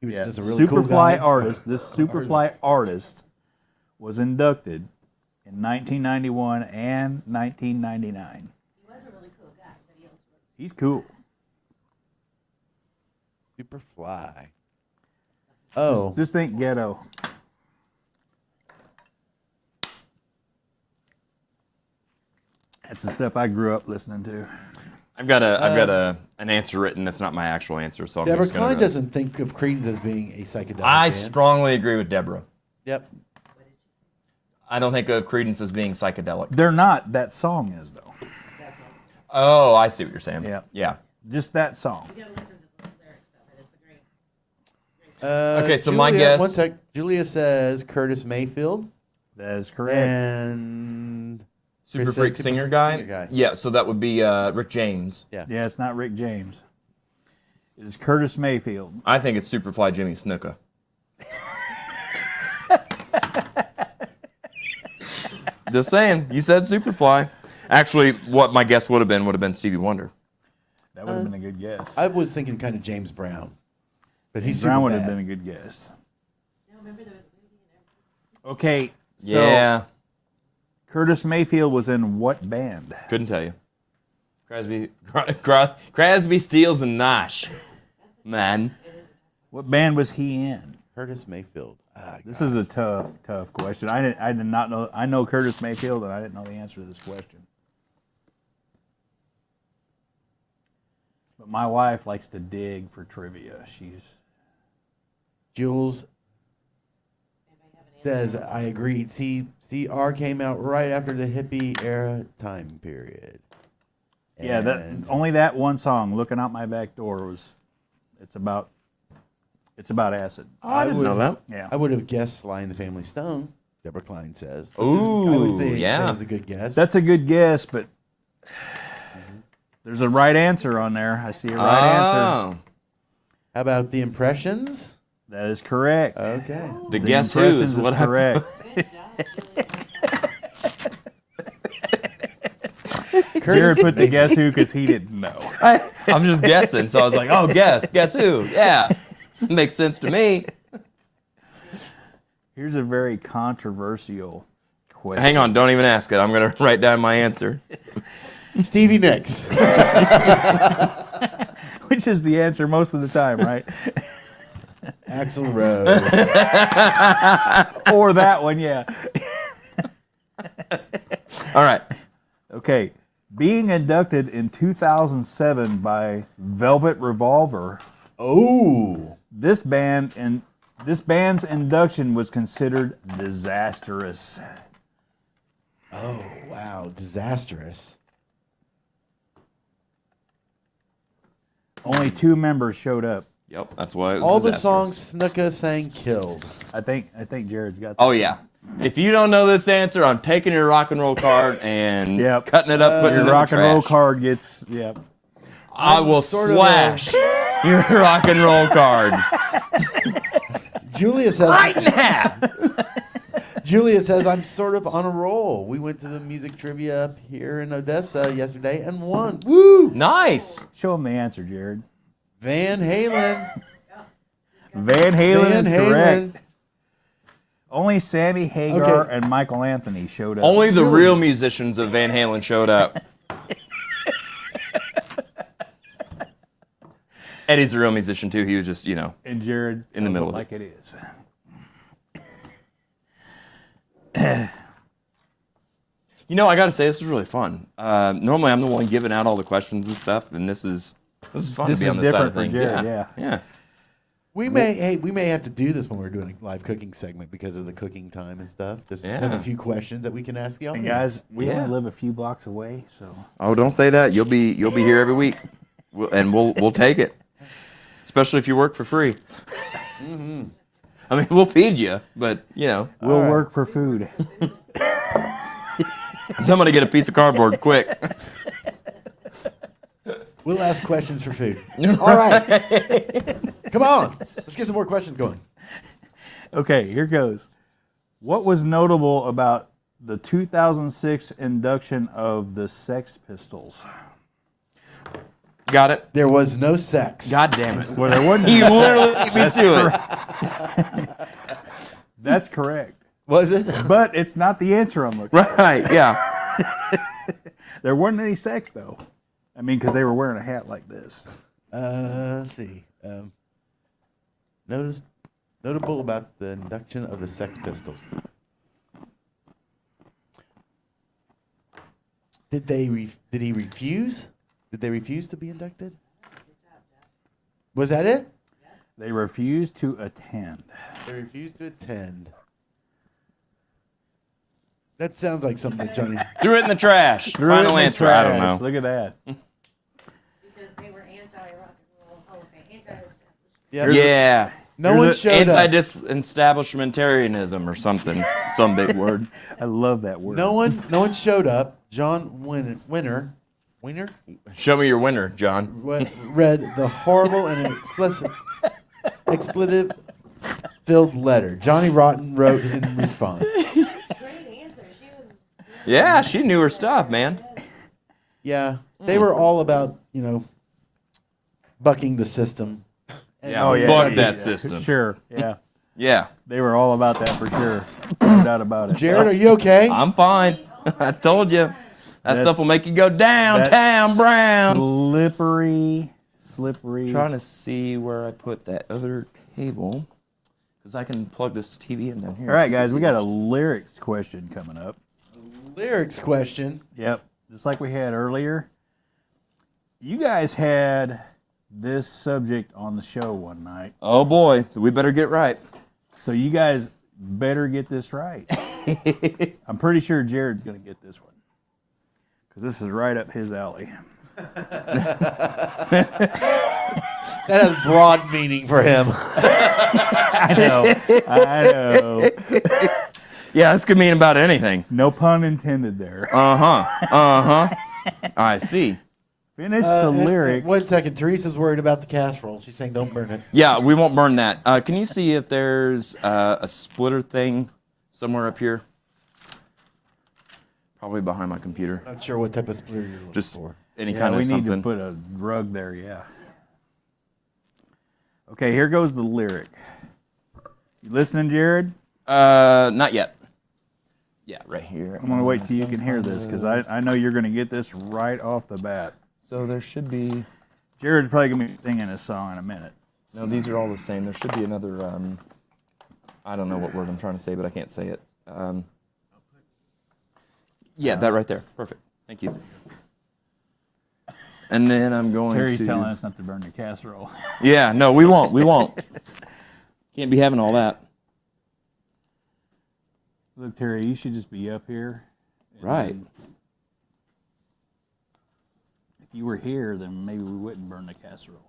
he was Yeah, just a really cool Superfly guy. artist. This Superfly artist was inducted in 1991 and 1999. He was a really cool guy, but he also was. He's cool. Superfly. Oh, Just think ghetto. That's the stuff I grew up listening to. I've got an answer written that's not my actual answer, so I'm Deborah just gonna Klein go. doesn't think of Creedence as being a psychedelic I band. strongly agree with Deborah. Yep. I don't think of Creedence as being psychedelic. They're not. That song is, though. That's all. Oh, I see what you're saying. Yeah. Yeah. Just that song. You gotta listen to the lyrics of it. It's a great. Okay, so my Julia- guess- One sec. Julia says Curtis Mayfield That is correct. and Super Chris Freak said singer Super guy? Singer guy. Yeah, so that would be Rick James. yeah. Yeah, it's not Rick James. It is Curtis Mayfield. I think it's Superfly Jimmy Snuka. Just saying. You said Superfly. Actually, what my guess would have been Stevie Wonder. That would have been a good guess. I was thinking kind of James Brown, but he's Brown super would have bad. been a good guess. No, remember there was a movie and everything. Okay, so Yeah. Curtis Mayfield was in what band? Couldn't tell you. Crosby, Stills, and Nash. Man. What band was he in? Curtis Mayfield. This is a tough question. I did not know. I know Curtis Mayfield, and I didn't know the answer to this question. But my wife likes to dig for trivia. She's Jules Anybody have an says, I agreed. CR came out right after the hippie era time period. yeah. That And only that one song, "Looking Out My Back Door," was. It's about acid. I didn't know that. Yeah. I would have guessed Sly and the Family Stone, Deborah Klein says. Ooh, I would think yeah. that was a good guess. That's a good guess, but there's a right answer on there. I see a right answer. Oh. How about the Impressions? That is correct. Okay. The The Guess Who Impressions is what I correct. Good job, Julie. Jared put the Guess Who because he didn't know. I'm just guessing, so I was like, oh, guess who? Yeah. This makes sense to me. Here's a very controversial question. Hang on, don't even ask it. I'm going to write down my answer. Stevie Nicks. Which is the answer most of the time, right? Axl Rose. Or that one, yeah. All right. Okay. Being inducted in 2007 by Velvet Revolver, Oh. this band's induction was considered disastrous. Oh, wow. Disastrous. Only 2 members showed up. Yep, that's why it was All the disastrous. songs Snuka sang killed. I think Jared's got. Oh, yeah. If you don't know this answer, I'm taking your rock and roll card and Yep. cutting it up, putting it in Your the rock and roll trash. card gets. Yep. I will sort of slash your rock and roll card Julia says right in half. Julia says, I'm sort of on a roll. We went to the music trivia up here in Odessa yesterday and won. Woo! Nice. Show him the answer, Jared. Van Halen. Van Halen Van is Halen. correct. Only Sammy Hagar Okay. and Michael Anthony showed up. Only the Really? real musicians of Van Halen showed up. Eddie's a real musician too. He was just, and Jared In the tells middle it of like it is. I got to say, this is really fun. Normally, I'm the one giving out all the questions and stuff, and this is fun This to be is on this side different of for things. Jared, Yeah. We may have to do this when we're doing a live cooking segment because of the cooking time and stuff. Just have Yeah. a few questions that we can ask the And audience. guys, we Yeah. only live a few blocks away, so Oh, don't say that. You'll be here every week, we'll take it, especially if you work for free. Mm-hmm. I mean, we'll feed you, but we'll right. work for food. somebody get a piece of cardboard quick. We'll ask questions for food. All right. Come on. Let's get some more questions going. Okay, here goes. What was notable about the 2006 induction of the Sex Pistols? Got it. There was no sex. God damn it. Well, there wasn't. You literally beat me to it. That's correct. Was it? But it's not the answer I'm looking for. Right, yeah. There wasn't any sex, though. I mean, because they were wearing a hat like this. Let's see. Notable about the induction of the Sex Pistols. Did he refuse? Did they refuse to be inducted? Was that it? They refused to attend. They refused to attend. That sounds like something that Johnny. Threw it in the trash. Threw it Final in the answer. I don't trash. know. Look at that. Because they were anti-rock and roll Hall of Fame, anti-establishment. Yeah. Yeah. No Here's one a- showed up. Anti-establishmentarianism or something. Some big word. I love that word. No one showed up. John Winner Show me your winner, John. read the horrible and expletive-filled letter Johnny Rotten wrote in response. Great answer. She was. Yeah, she knew her stuff, man. Yeah, they were all about bucking the system. And Yeah, Oh, yeah. fuck yeah, that yeah. system. Sure, yeah. Yeah, They were all about that for sure. No doubt about it. Jared, are you okay? I'm fine. I told you. That That's- stuff will make you go downtown, Brown. Slippery. Trying to see where I put that other cable. Because I can plug this TV in down here. All right, guys, we got a lyrics question coming up. Lyrics question. Yep, just like we had earlier. You guys had this subject on the show one night, Oh, boy. We better get right. so you guys better get this right. I'm pretty sure Jared's going to get this one, because this is right up his alley. That has broad meaning for him. I know. Yeah, this could mean about anything. No pun intended there. I see. Finish the lyric. 1 second. Teresa's worried about the casserole. She's saying don't burn it. Yeah, we won't burn that. Can you see if there's a splitter thing somewhere up here? Probably behind my computer. Not sure what type of splitter you're looking Just for. any Yeah, kind we of need something. to put a rug there, yeah. Okay, here goes the lyric. You listening, Jared? Not yet. Yeah, right here. I'm going to wait till you can hear this, because I know you're going to get this right off the bat. So there should be. Jared's probably going to be singing this song in a minute. No, these are all the same. There should be another. I don't know what word I'm trying to say, but I can't say it. Yeah, that right there. Perfect. Thank you. And then I'm going Terry's to. telling us not to burn the casserole. Yeah, no, we won't. We won't. Can't be having all that. Look, Terry, you should just be up here. and Right. then If you were here, then maybe we wouldn't burn the casserole.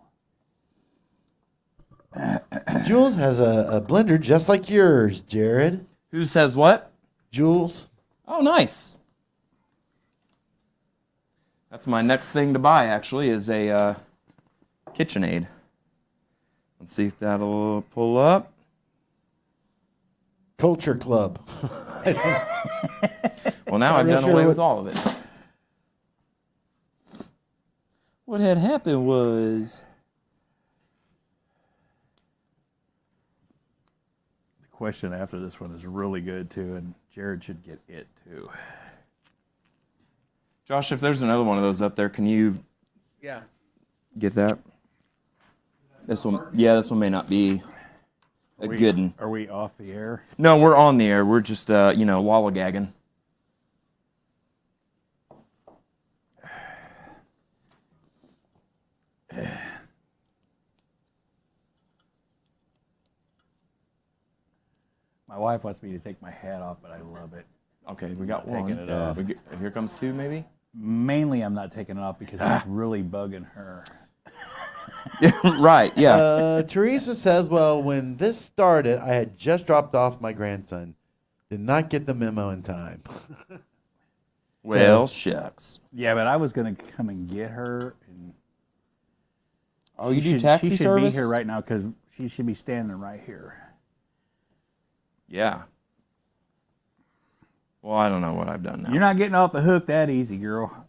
Jules has a blender just like yours, Jared. Who says what? Jules. Oh, nice. That's my next thing to buy, actually, is a KitchenAid. 'Aid. 'Let's see if that'll pull up. Culture Club. Well, now Not I've real done sure away what- with all of it. What had happened was The question after this one is really good too, and Jared should get it too. Josh, if there's another one of those up there, can you Yeah. get that? This one, yeah, this one may not be a good one. Are we off the air? No, we're on the air. We're just, lollygagging. My wife wants me to take my hat off, but I love it. Okay, we got Taking one. it off. Here comes two, maybe? Mainly, I'm not taking it off because it's really bugging her. Right, yeah. Teresa says, well, when this started, I had just dropped off my grandson. Did not get the memo in time. Well, shucks. Yeah, but I was gonna come and get her. And Oh, you she do should- taxi She should service? be here right now because she should be standing right here. Yeah. Well, I don't know what I've done now. You're not getting off the hook that easy, girl.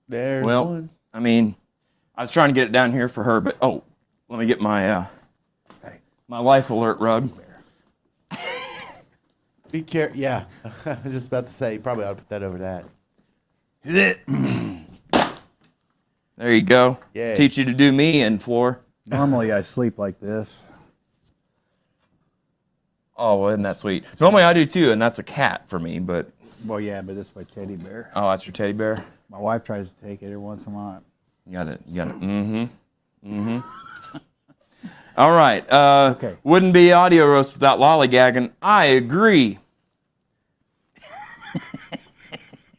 There's Well, one. I mean, I was trying to get it down here for her, but let me get my my life alert rug. Be careful. Yeah. I was just about to say, you probably ought to put that over that. There you go. Yay. Teach you to do me in floor. Normally, I sleep like this. Oh, well, isn't that sweet? Normally I do too, and that's a cat for me. But Well, yeah, but it's my teddy bear. oh, that's your teddy bear. My wife tries to take it every once in a while. You got it. All right. Okay. Wouldn't be audio roast without lollygagging. I agree.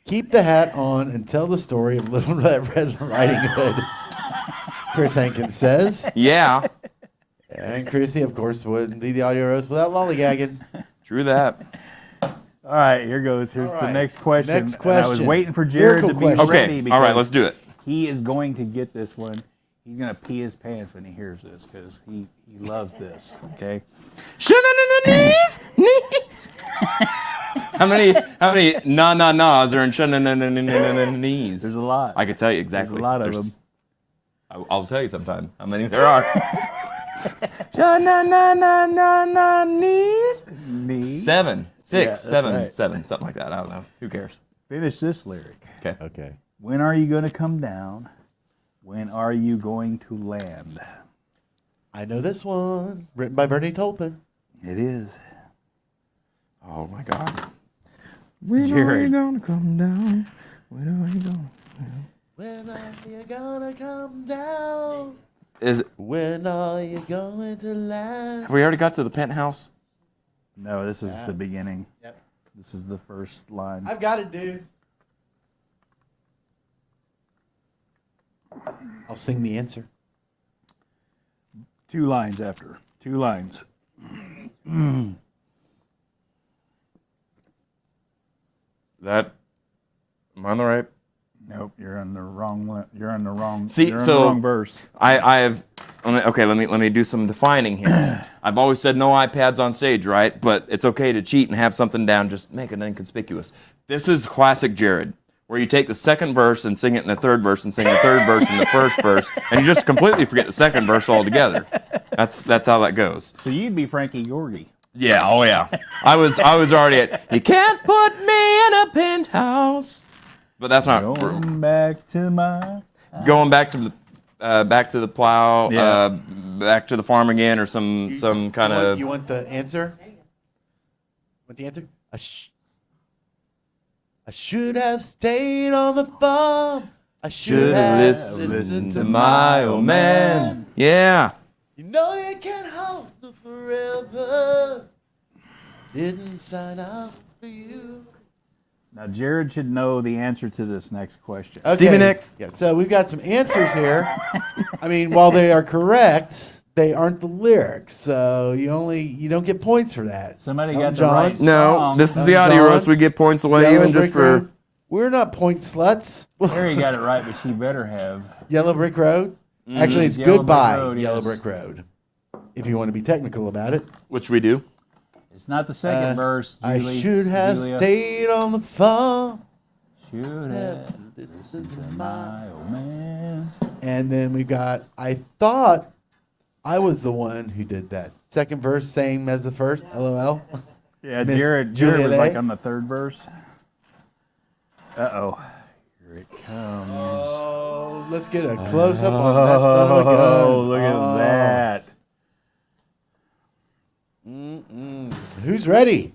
Keep the hat on and tell the story of Little Red Riding Hood. Chris Hankins says. Yeah. And Chrissy, of course, wouldn't be the audio roast without lollygagging. True that. All right, here goes. Here's All the right. next question. Next And I was question. waiting for Jared Miracle to be question. ready Okay. because All right. Let's do it. he is going to get this one. He's going to pee his pants when he hears this because he loves this, okay? Knees. How many na-na-nas are in knees? There's a lot. I could tell you exactly. There's a lot of There's- I'll tell you sometime how many there are. Knees. Knees. 7, 6, Yeah, that's 7, right. 7, something like that. I don't know. Who cares? Finish this lyric. Okay. Okay. When are you going to come down? When are you going to land? I know this one. Written by Bernie Taupin. It is. Oh my God. When are Jared. you gonna come down? When are you gonna? When are you gonna come down? Is it, When are you going to land? have we already got to the penthouse? No, this is Yeah. the beginning. Yep. This is the first line. I've got it, dude. I'll sing the answer. 2 lines after. 2 lines. Is that? Am I on the right? Nope, you're on the wrong one. You're on the wrong. See, you're on so- the wrong verse. I have. Okay, let me do some defining here. I've always said no iPads on stage, right? But it's okay to cheat and have something down. Just make it inconspicuous. This is classic Jared, where you take the second verse and sing it in the third verse, and sing the third verse in the first verse, and you just completely forget the second verse altogether. That's how that goes. So you'd be Frankie Gorgie. Yeah. Oh yeah. I was already at. You can't put me in a penthouse. But that's not Going back to my. going back to the plow, Yeah. back to the farm again, or some kind of. You want the answer? Want the answer? I should have stayed on the farm. I Should have listened to my old man. Yeah. You know you can't hold the forever. Didn't sign up for you. Now Jared should know the answer to this next question. Stevie Nicks. Yeah, so we've got some answers here. I mean, while they are correct, they aren't the lyrics. So you don't get points for that. Somebody Elton got the John? right No, song. this is the Elton audio John. roast. We get points away Yellow even just Brick for. Road. We're not point sluts. Harry got it right, but she better have. Yellow Brick Road? Actually, it's Yellow Brick Goodbye, Road, Yellow yes. Brick Road. If you want to be technical about it. Which we do. It's not the second verse, I Julie. should have Julia. stayed on the phone. Should have Listen listened to my old man. And then we got, I thought I was the one who did that. Second verse, same as the first, LOL. Yeah, Miss Jared Juliet was like A? on the third verse. Uh-oh. Here it comes. Oh, let's get a close up on that son of a gun. Oh, look at that. Who's ready?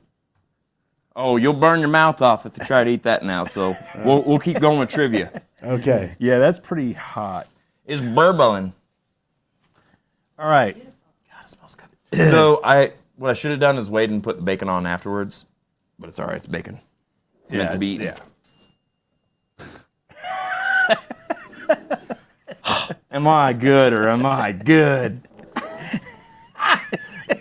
Oh, you'll burn your mouth off if you try to eat that now. So we'll keep going with trivia. Okay. Yeah, that's pretty hot. It's burbling. All right. God, it smells good. So what I should have done is wait and put the bacon on afterwards, but it's all right. It's bacon. It's meant to be eaten. Am I good or am I good?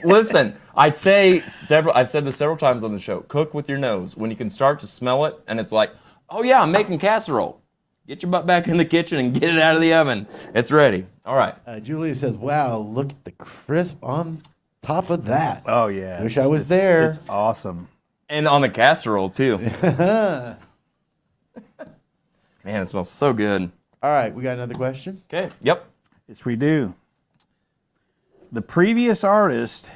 Listen, I've said this several times on the show. Cook with your nose. When you can start to smell it, and it's like, oh yeah, I'm making casserole. Get your butt back in the kitchen and get it out of the oven. It's ready. All right. Julia says, wow, look at the crisp on top of that. Oh, yeah. Wish I was there. It's awesome. And on the casserole too. Man, it smells so good. All right, we got another question. Okay. Yep. Yes, we do. The previous artist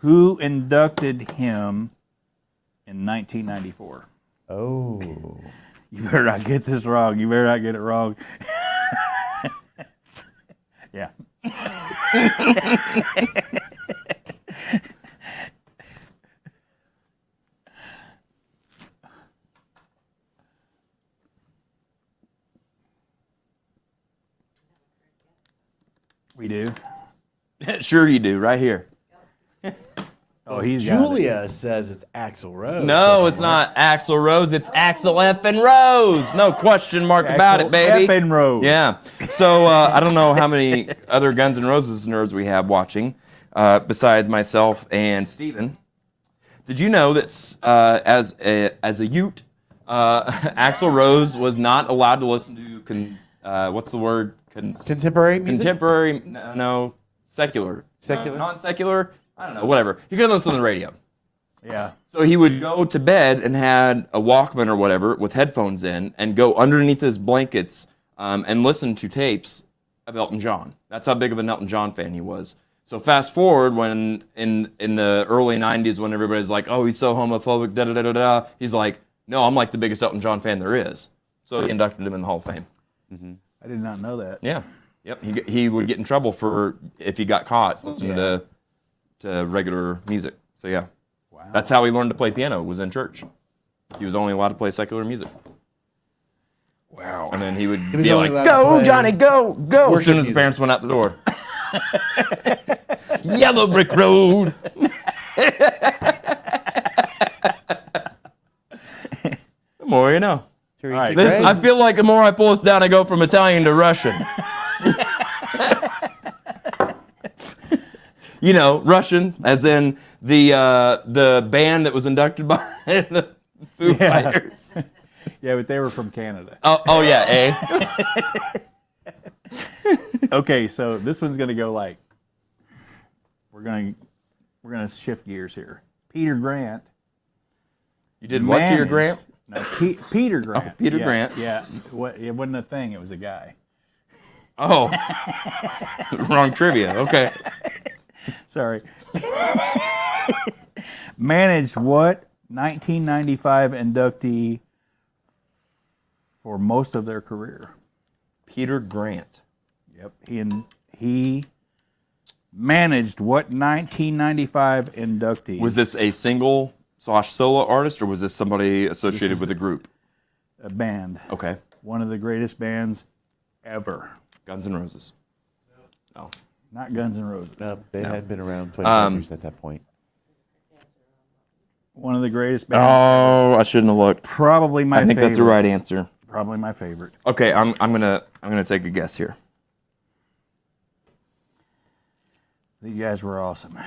who inducted him in 1994. Oh. You better not get this wrong. You better not get it wrong. Yeah. We do. Sure you do. Right here. Oh, he's got it. Julia says it's Axl Rose. No, it's not Axl Rose. It's Axl F and Rose. No question mark about it, baby. F&R Rose. Yeah. So I don't know how many other Guns N' Roses nerds we have watching, besides myself and Steven. Did you know that as a Ute, Axl Rose was not allowed to listen to what's the word? Contemporary music? Contemporary? No, secular. Secular? Non-secular? I don't know. Whatever. He couldn't listen to the radio. Yeah. So he would go to bed and had a Walkman or whatever with headphones in and go underneath his blankets and listen to tapes of Elton John. That's how big of an Elton John fan he was. So fast forward when in the early 90s when everybody's like, oh, he's so homophobic, da-da-da-da-da, he's like, no, I'm like the biggest Elton John fan there is. So he inducted him in the Hall of Fame. Mm-hmm. I did not know that. Yeah. Yep. He would get in trouble for if he got caught listening to regular music. So yeah. Wow. That's how he learned to play piano, was in church. He was only allowed to play secular music. Wow. And then he would was be only like, allowed to go, play Johnny, go, go, as soon as the music. parents went out the door. Yellow Brick Road. The more you know. Teresa This, Gray? I feel like the more I pull this down, I go from Italian to Russian. You know, Russian, as in the band that was inducted by the Foo Fighters. Yeah, but they were from Canada. Oh yeah, eh? Okay, so this one's gonna go like we're gonna shift gears here. Peter Grant. You did what to your managed- Grant? No, Peter Grant. Peter Yeah, Grant. Yeah, it wasn't a thing. It was a guy. Oh, wrong trivia. Okay. Sorry. Managed what 1995 inductee for most of their career? Peter Grant. Yep. He managed what 1995 inductee? Was this a single solo artist, or was this somebody associated with a group? A band. Okay. One of the greatest bands ever. Guns N' Roses. Oh. Not Guns N' Roses. No, they had been around 25 years at that point. One of the greatest bands. Oh, I shouldn't have looked. Probably my I think favorite. that's the right answer. Probably my favorite. Okay, I'm gonna take a guess here. These guys were awesome.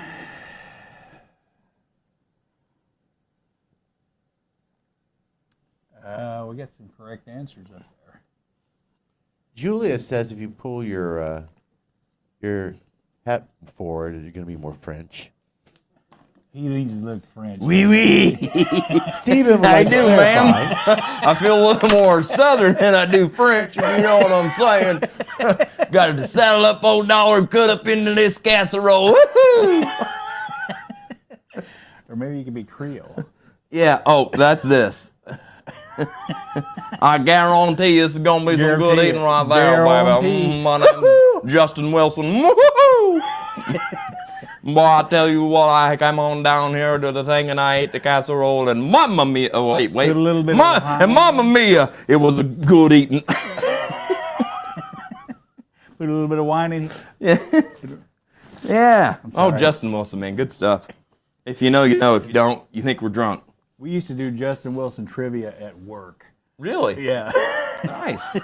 we got some correct answers up there. Julia says if you pull your hat forward, you're going to be more French. He needs to look French. Wee wee. Stephen would I like to do, clarify. ma'am. I feel a little more southern than I do French, if you know what I'm saying. Got to saddle up old dollar and cut up into this casserole. Woo-hoo! Or maybe you could be Creole. Yeah, oh, that's this. I guarantee this is going to be some good Guarantee eating it. right there, Guarantee. baby. My name's Justin Wilson. Woo-hoo! Boy, I tell you what, I came on down here to the thing and I ate the casserole and mamma mia. Oh, wait. Put a little bit of wine. And mamma mia, it was a good eating. Put a little bit of wine in. Yeah. Yeah. Oh, sorry. Justin Wilson, man, good stuff. If you know, you know. If you don't, you think we're drunk. We used to do Justin Wilson trivia at work. Really? Yeah. Nice.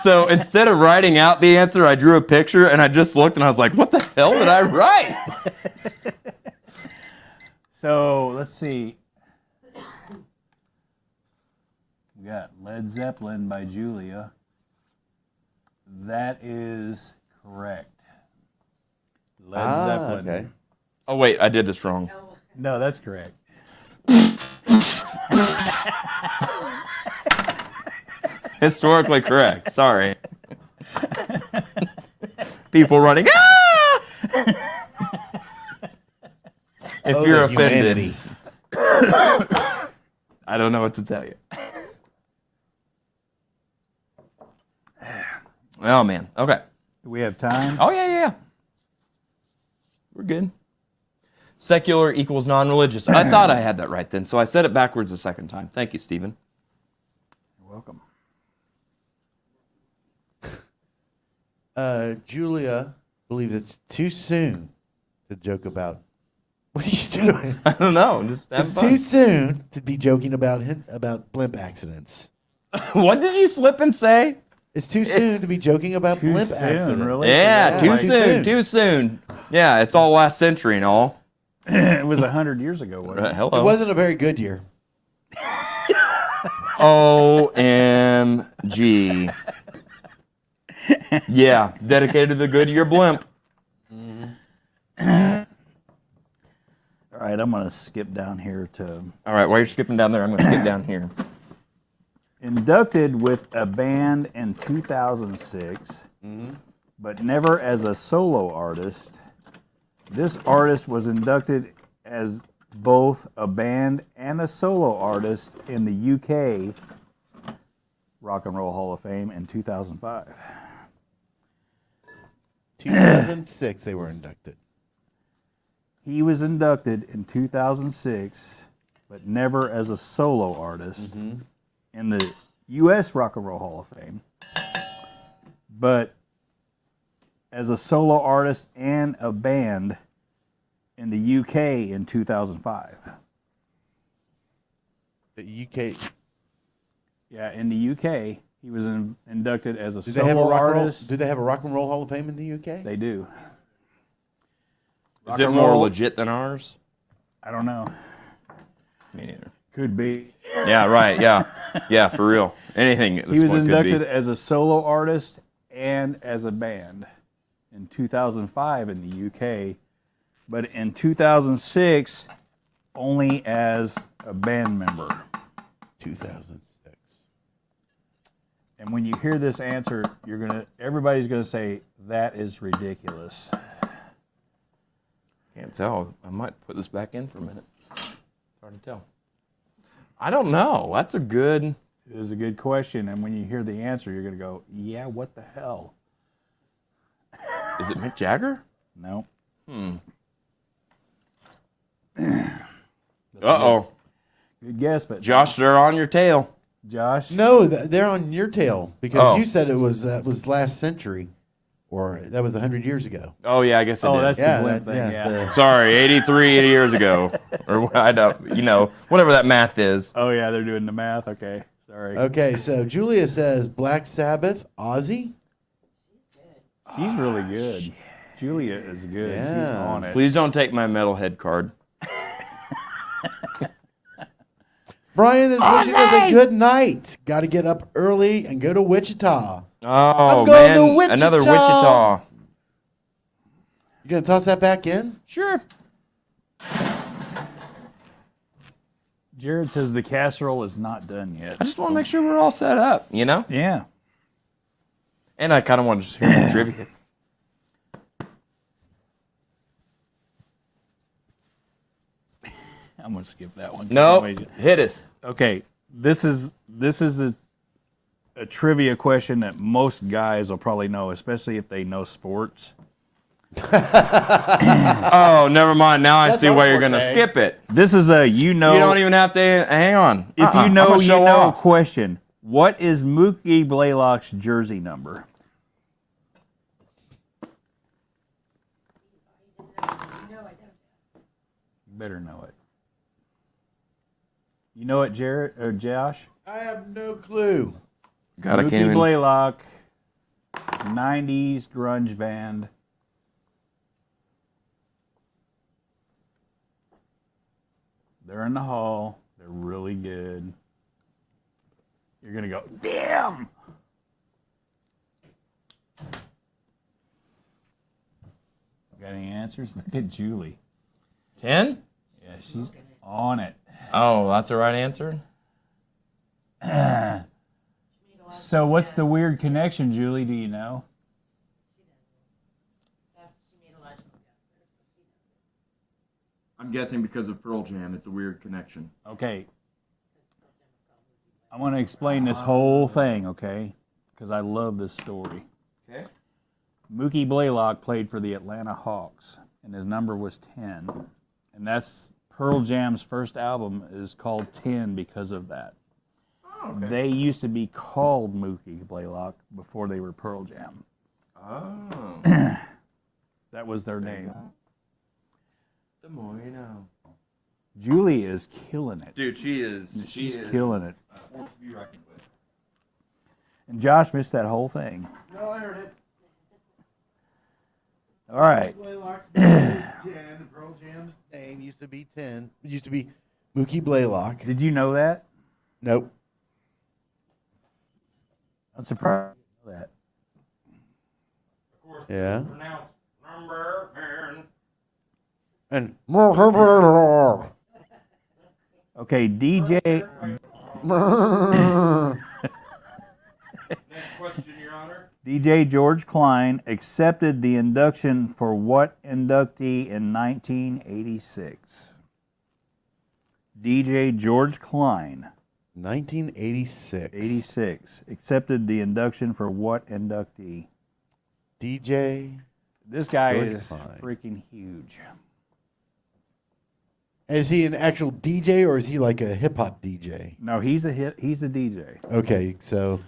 So instead of writing out the answer, I drew a picture and I just looked and I was like, what the hell did I write? So let's see. We got Led Zeppelin by Julia. That is correct. Led Zeppelin. Okay. Oh, wait, I did this wrong. No, that's correct. Historically correct. Sorry. People running. Ah! If Oh, you're the offended, humanity. I don't know what to tell you. Oh, man. Okay. Do we have time? Oh, yeah. We're good. Secular equals non-religious. I thought I had that right then, so I said it backwards the second time. Thank you, Stephen. You're welcome. Julia believes it's too soon to joke about. What are you doing? I don't know. Just having It's fun. too soon to be joking about blimp accidents. What did you slip and say? It's too soon to be joking about Too blimp soon, accidents. really? Yeah, too like- soon. Too soon. Yeah, it's all last century and all. It was 100 years ago, wasn't it? Hello. It wasn't a very good year. OMG. Yeah, dedicated to the Goodyear blimp. All right, I'm going to skip down here to All right, while you're skipping down there, I'm going to skip down here. inducted with a band in 2006, but never as a solo artist. This artist was inducted as both a band and a solo artist in the UK Rock and Roll Hall of Fame in 2005. 2006 they were inducted. He was inducted in 2006, but never as a solo artist in the U.S. Rock and Roll Hall of Fame, but as a solo artist and a band in the UK in 2005. The UK. Yeah, in the UK, he was inducted as a Do they have a solo rock and roll? artist. Do they have a rock and roll Hall of Fame in the UK? They do. Is Rock it and more roll- legit than ours? I don't know. Me neither. Could be. Yeah, right. Yeah. Yeah, for real. Anything. He was could inducted be. as a solo artist and as a band in 2005 in the UK, but in 2006 only as a band member. 2006. And when you hear this answer, everybody's gonna say that is ridiculous. Can't tell. I might put this back in for a minute. It's hard to tell. I don't know. That's a good. It is a good question, and when you hear the answer, you're gonna go, "Yeah, what the hell?" Is it Mick Jagger? No. Uh-oh. Good guess, but Josh, they're on your tail. Josh. No, they're on your tail because Oh. you said it was last century, or that was 100 years ago. Oh, yeah, I guess I Oh, did. that's Yeah, the blimp that- thing. yeah, Yeah. the- Sorry, 83 years ago. Or I don't, whatever that math is. Oh yeah, they're doing the math. Okay, sorry. Okay, so Julia says Black Sabbath, Ozzy. She's really good. Julia is good. She's Yeah. on it. Please don't take my metalhead card. Brian is wishing us a good night. Got to get up early and go to Wichita. Oh, I'm going to man. Wichita. Another Wichita. You going to toss that back in? Sure. Jared says the casserole is not done yet. I just want to make sure we're all set up, you know? Yeah. And I kind of want to just hear the trivia. I'm going to skip that one. No, hit us. Okay, this is a trivia question that most guys will probably know, especially if they know sports. Oh, never mind. Now I That's see why you're our going to forte. skip it. This is a You don't even have to hang on. if you I'm know gonna you show know off. question. What is Mookie Blaylock's jersey number? You better know it. You know it, Jared or Josh? I have no clue. God, I Mookie can't even. Blaylock, 90s grunge band. They're in the hall. They're really good. You're going to go, damn! Got any answers? Look at Julie. 10? Yeah, she's on it. Oh, that's the right answer? So what's the weird connection, Julie? Do you know? She made a logical guess there, so she knows I'm guessing because of Pearl Jam. It's a weird connection. Okay. I want to explain this whole thing, okay? Because I love this story. Okay. Mookie Blaylock played for the Atlanta Hawks, and his number was 10. And that's Pearl Jam's first album is called 10 because of that. Oh, okay. They used to be called Mookie Blaylock before they were Pearl Jam. Oh. That was their name. The more you know. Julie is killing it. Dude, she is. She's killing it. force to be reckoned with. And Josh missed that whole thing. No, I heard it. All right. Blaylock's name is 10. and Pearl Jam's name used to be 10. Used to be Mookie Blaylock. Did you know that? Nope. I'm surprised you know that. Of course, Yeah. pronounced number And Okay, DJ. Next question, Your Honor. DJ George Klein accepted the induction for what inductee in 1986? DJ George Klein, 1986. 86, accepted the induction for what inductee? DJ. This guy George is Klein. freaking huge. Is he an actual DJ or is he like a hip hop DJ? No, he's a DJ. Okay, so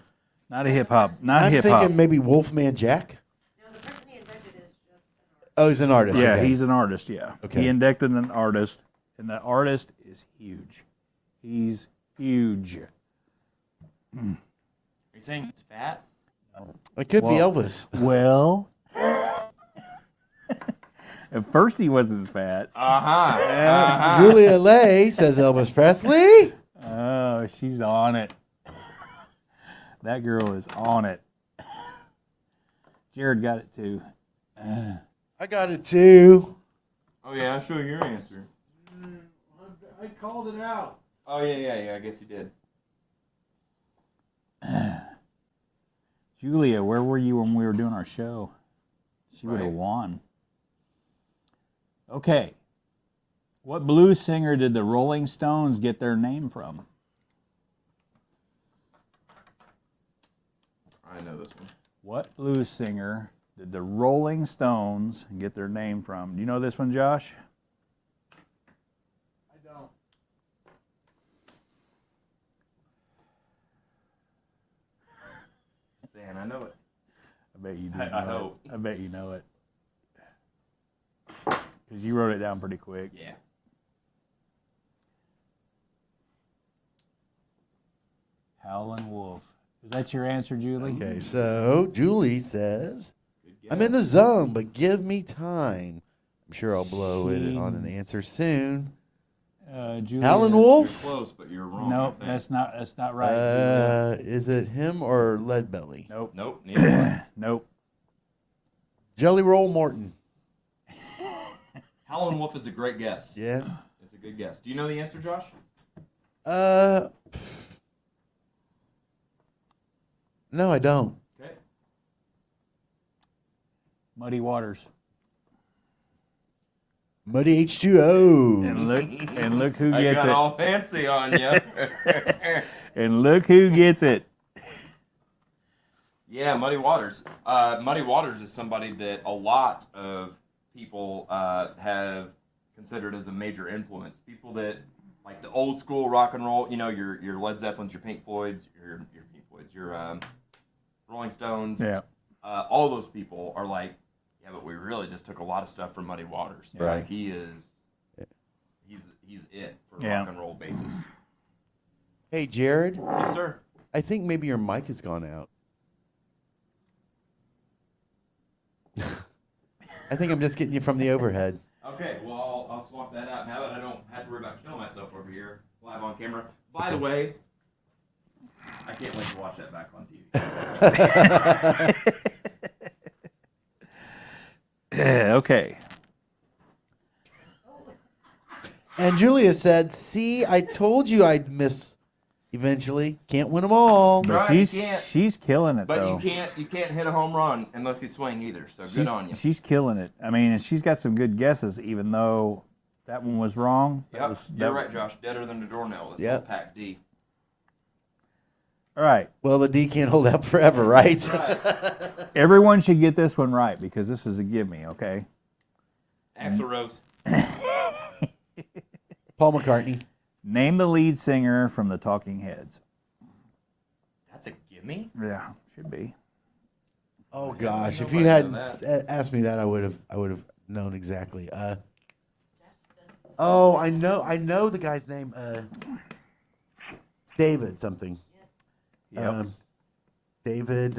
Not a hip hop. Not I'm hip hop. thinking maybe Wolfman Jack. No, the person he inducted is just an artist. Oh, he's an artist. Yeah, okay. he's an artist, yeah. Okay. He inducted an artist, and the artist is huge. He's huge. Are you saying he's fat? It could be Well- Elvis. Well, at first he wasn't fat. Uh-huh. And Julia Lay says Elvis Presley. Oh, she's on it. That girl is on it. Jared got it too. I got it too. Oh, yeah, I'll show you your answer. I called it out. Oh, yeah, I guess you did. Julia, where were you when we were doing our show? She would have Right. won. Okay. What blues singer did the Rolling Stones get their name from? I know this one. What blues singer did the Rolling Stones get their name from? Do you know this one, Josh? I don't. Dan, I know it. I bet you do. I know hope. it. I bet you know it. Because you wrote it down pretty quick. Yeah. Howlin' Wolf. Is that your answer, Julie? Okay, so Julie says, I'm in the zone, but give me time. I'm sure I'll blow it on an answer soon. Julia. Alan You're Wolf? close, but you're wrong. Nope, I think. that's not right. Julia. Is it him or Leadbelly? Nope. Nope, neither one. Nope. Jelly Roll Morton. Howlin' Wolf is a great guess. Yeah. It's a good guess. Do you know the answer, Josh? No, I don't. Okay. Muddy Waters. Muddy H2O. And look who I gets got it. all fancy on you. And look who gets it. Yeah, Muddy Waters. Muddy Waters is somebody that a lot of people have considered as a major influence. People that like the old school rock and roll. You know, your Led Zeppelins, your Pink Floyds, your Rolling Stones. Yeah. All those people are like, yeah, but we really just took a lot of stuff from Muddy Waters. Right. Like he's it for Yeah. rock and roll basis. Hey, Jared. Yes, sir. I think maybe your mic has gone out. I think I'm just getting you from the overhead. Okay, well, I'll swap that out now that I don't have to worry about killing myself over here live on camera. By the way, I can't wait to watch that back on TV. Okay. And Julia said, "See, I told you I'd miss eventually. Can't win them all." But Right, you can't. she's killing it But though. you can't hit a home run unless you swing either. So good on you. She's killing it. I mean, and she's got some good guesses, even though that one was wrong. Yep, you're right, Josh. Deader than the doornail. That's Yep. Pack D. All right. Well, the D can't hold out forever, right? Everyone should get this one right because this is a gimme, okay? Axl Rose. Paul McCartney. Name the lead singer from the Talking Heads. That's a gimme. Yeah, should be. Oh Yeah, gosh, I if know you if I hadn't know asked me that, I would have known exactly. Oh, I know the guy's name. David something. Yep. David.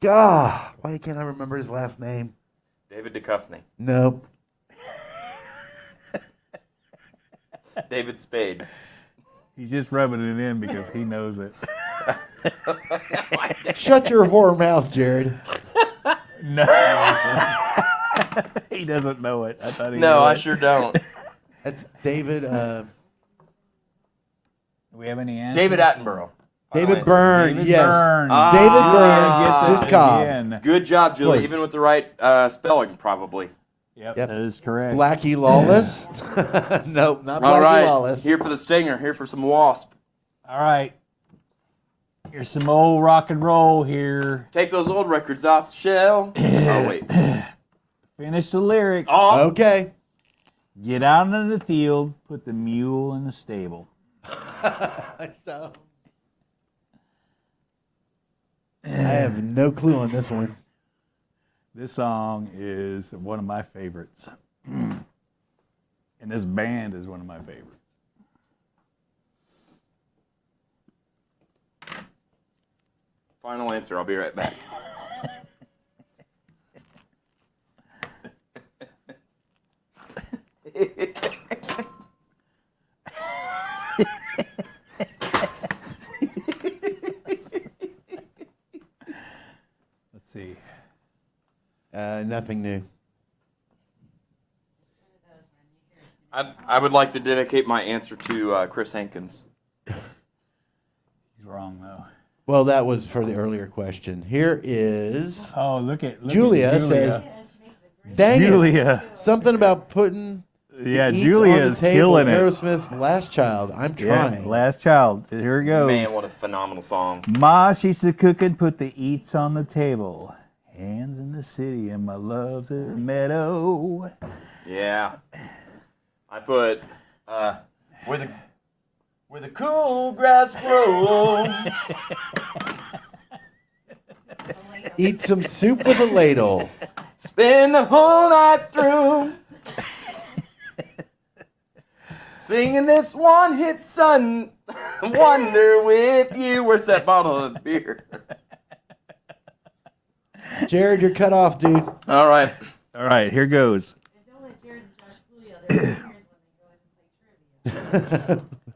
God, why can't I remember his last name? David Duchovny. Nope. David Spade. He's just rubbing it in because he knows it. Shut your whore mouth, Jared. No. He doesn't know it. I thought he No, knew I it. sure don't. That's David. Do we have any answers? David Attenborough. David Byrne. David Yes. Byrne. Ah. David Ah. Byrne. Gets This it cob. again. Good job, Julie. Close. Even with the right spelling, probably. Yep, Yep. that is correct. Blackie Lawless. Nope, not All Blackie right. Lawless. Here for the stinger. Here for some wasp. All right. Here's some old rock and roll here. Take those old records off the shelf. Oh, wait. Finish the lyric. Oh, Okay. Get out into the field, put the mule in the stable. So, I have no clue on this one. This song is one of my favorites. And this band is one of my favorites. final answer. I'll be right back. Let's see. Nothing new. I would like to dedicate my answer to Chris Hankins. He's wrong, though. Well, that was for the earlier question. Here is Oh, look at Julia says, Yeah, she makes a great "Dang Julia. it, something about putting Yeah, eats Julia's on the table." killing it. Aerosmith's "Last Child." I'm Yeah, trying. Last Child. Here it goes. Man, what a phenomenal song. Ma, she's a cooking, put the eats on the table. Hands in the city and my love's in the meadow. Yeah. I put where the cool grass grows. Eat some soup with a ladle. Spend the whole night through singing this one hit son wonder with you. Where's that bottle of beer? Jared, you're cut off, dude. All right. All right, here goes. It only Here's when they go ahead and play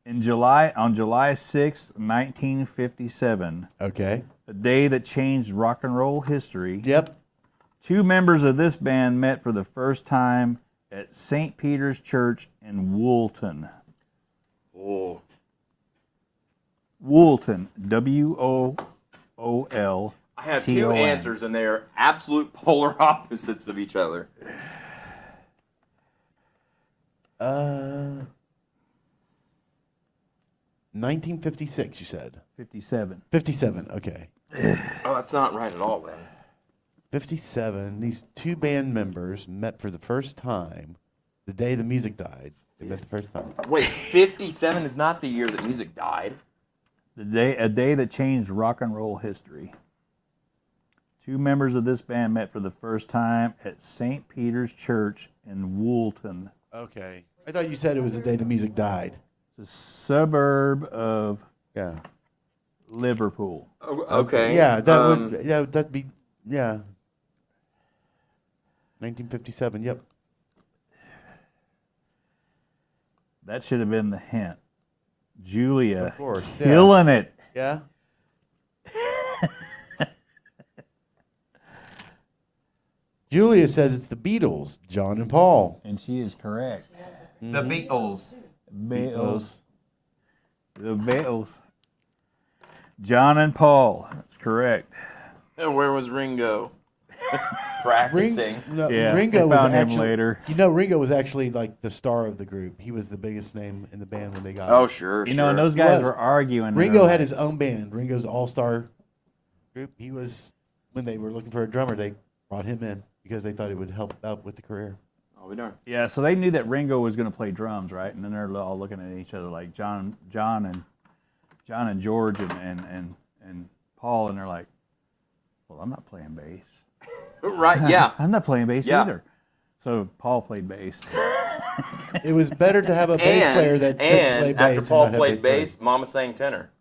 trivia. On July 6, 1957, Okay. the day that changed rock and roll history, Yep. two members of this band met for the first time at St. Peter's Church in Woolton. Oh. Woolton, W-O-O-L. I have two T-O-N. answers, and they are absolute polar opposites of each other. 1956, you said. 57. 57, okay. Oh, that's not right at all, then. 57. These two band members met for the first time the day the music died. They met the first time. Wait, 57 is not the year that music died. A day that changed rock and roll history. Two members of this band met for the first time at St. Peter's Church in Woolton. Okay. I thought you said it was the day the music died. It's a suburb of Yeah. Liverpool. Oh, okay. Yeah, that'd be 1957. Yep. That should have been the hint. Julia, Of course. Yeah. killing it. Yeah. Julia says it's the Beatles, John and Paul. And she is correct. The Beatles. Beatles. The Beatles. John and Paul. That's correct. And where was Ringo? Practicing. Ringo they was found him actually later. You know, Ringo was actually like the star of the group. He was the biggest name in the band when they got. Oh, sure, You know, and those He guys was. were arguing. Ringo They're had like, his own band, Ringo's All-Star group. He was when they were looking for a drummer, they brought him in because they thought it would help out with the career. Oh, we darn. Yeah, so they knew that Ringo was going to play drums, right? And then they're all looking at each other like John and George and Paul, and they're like, "Well, I'm not playing bass. Right, yeah. I'm not playing bass Yeah. either." So Paul played bass. It was better to have a bass player that couldn't play And bass. after Paul and not have played player. bass, Mama sang tenor.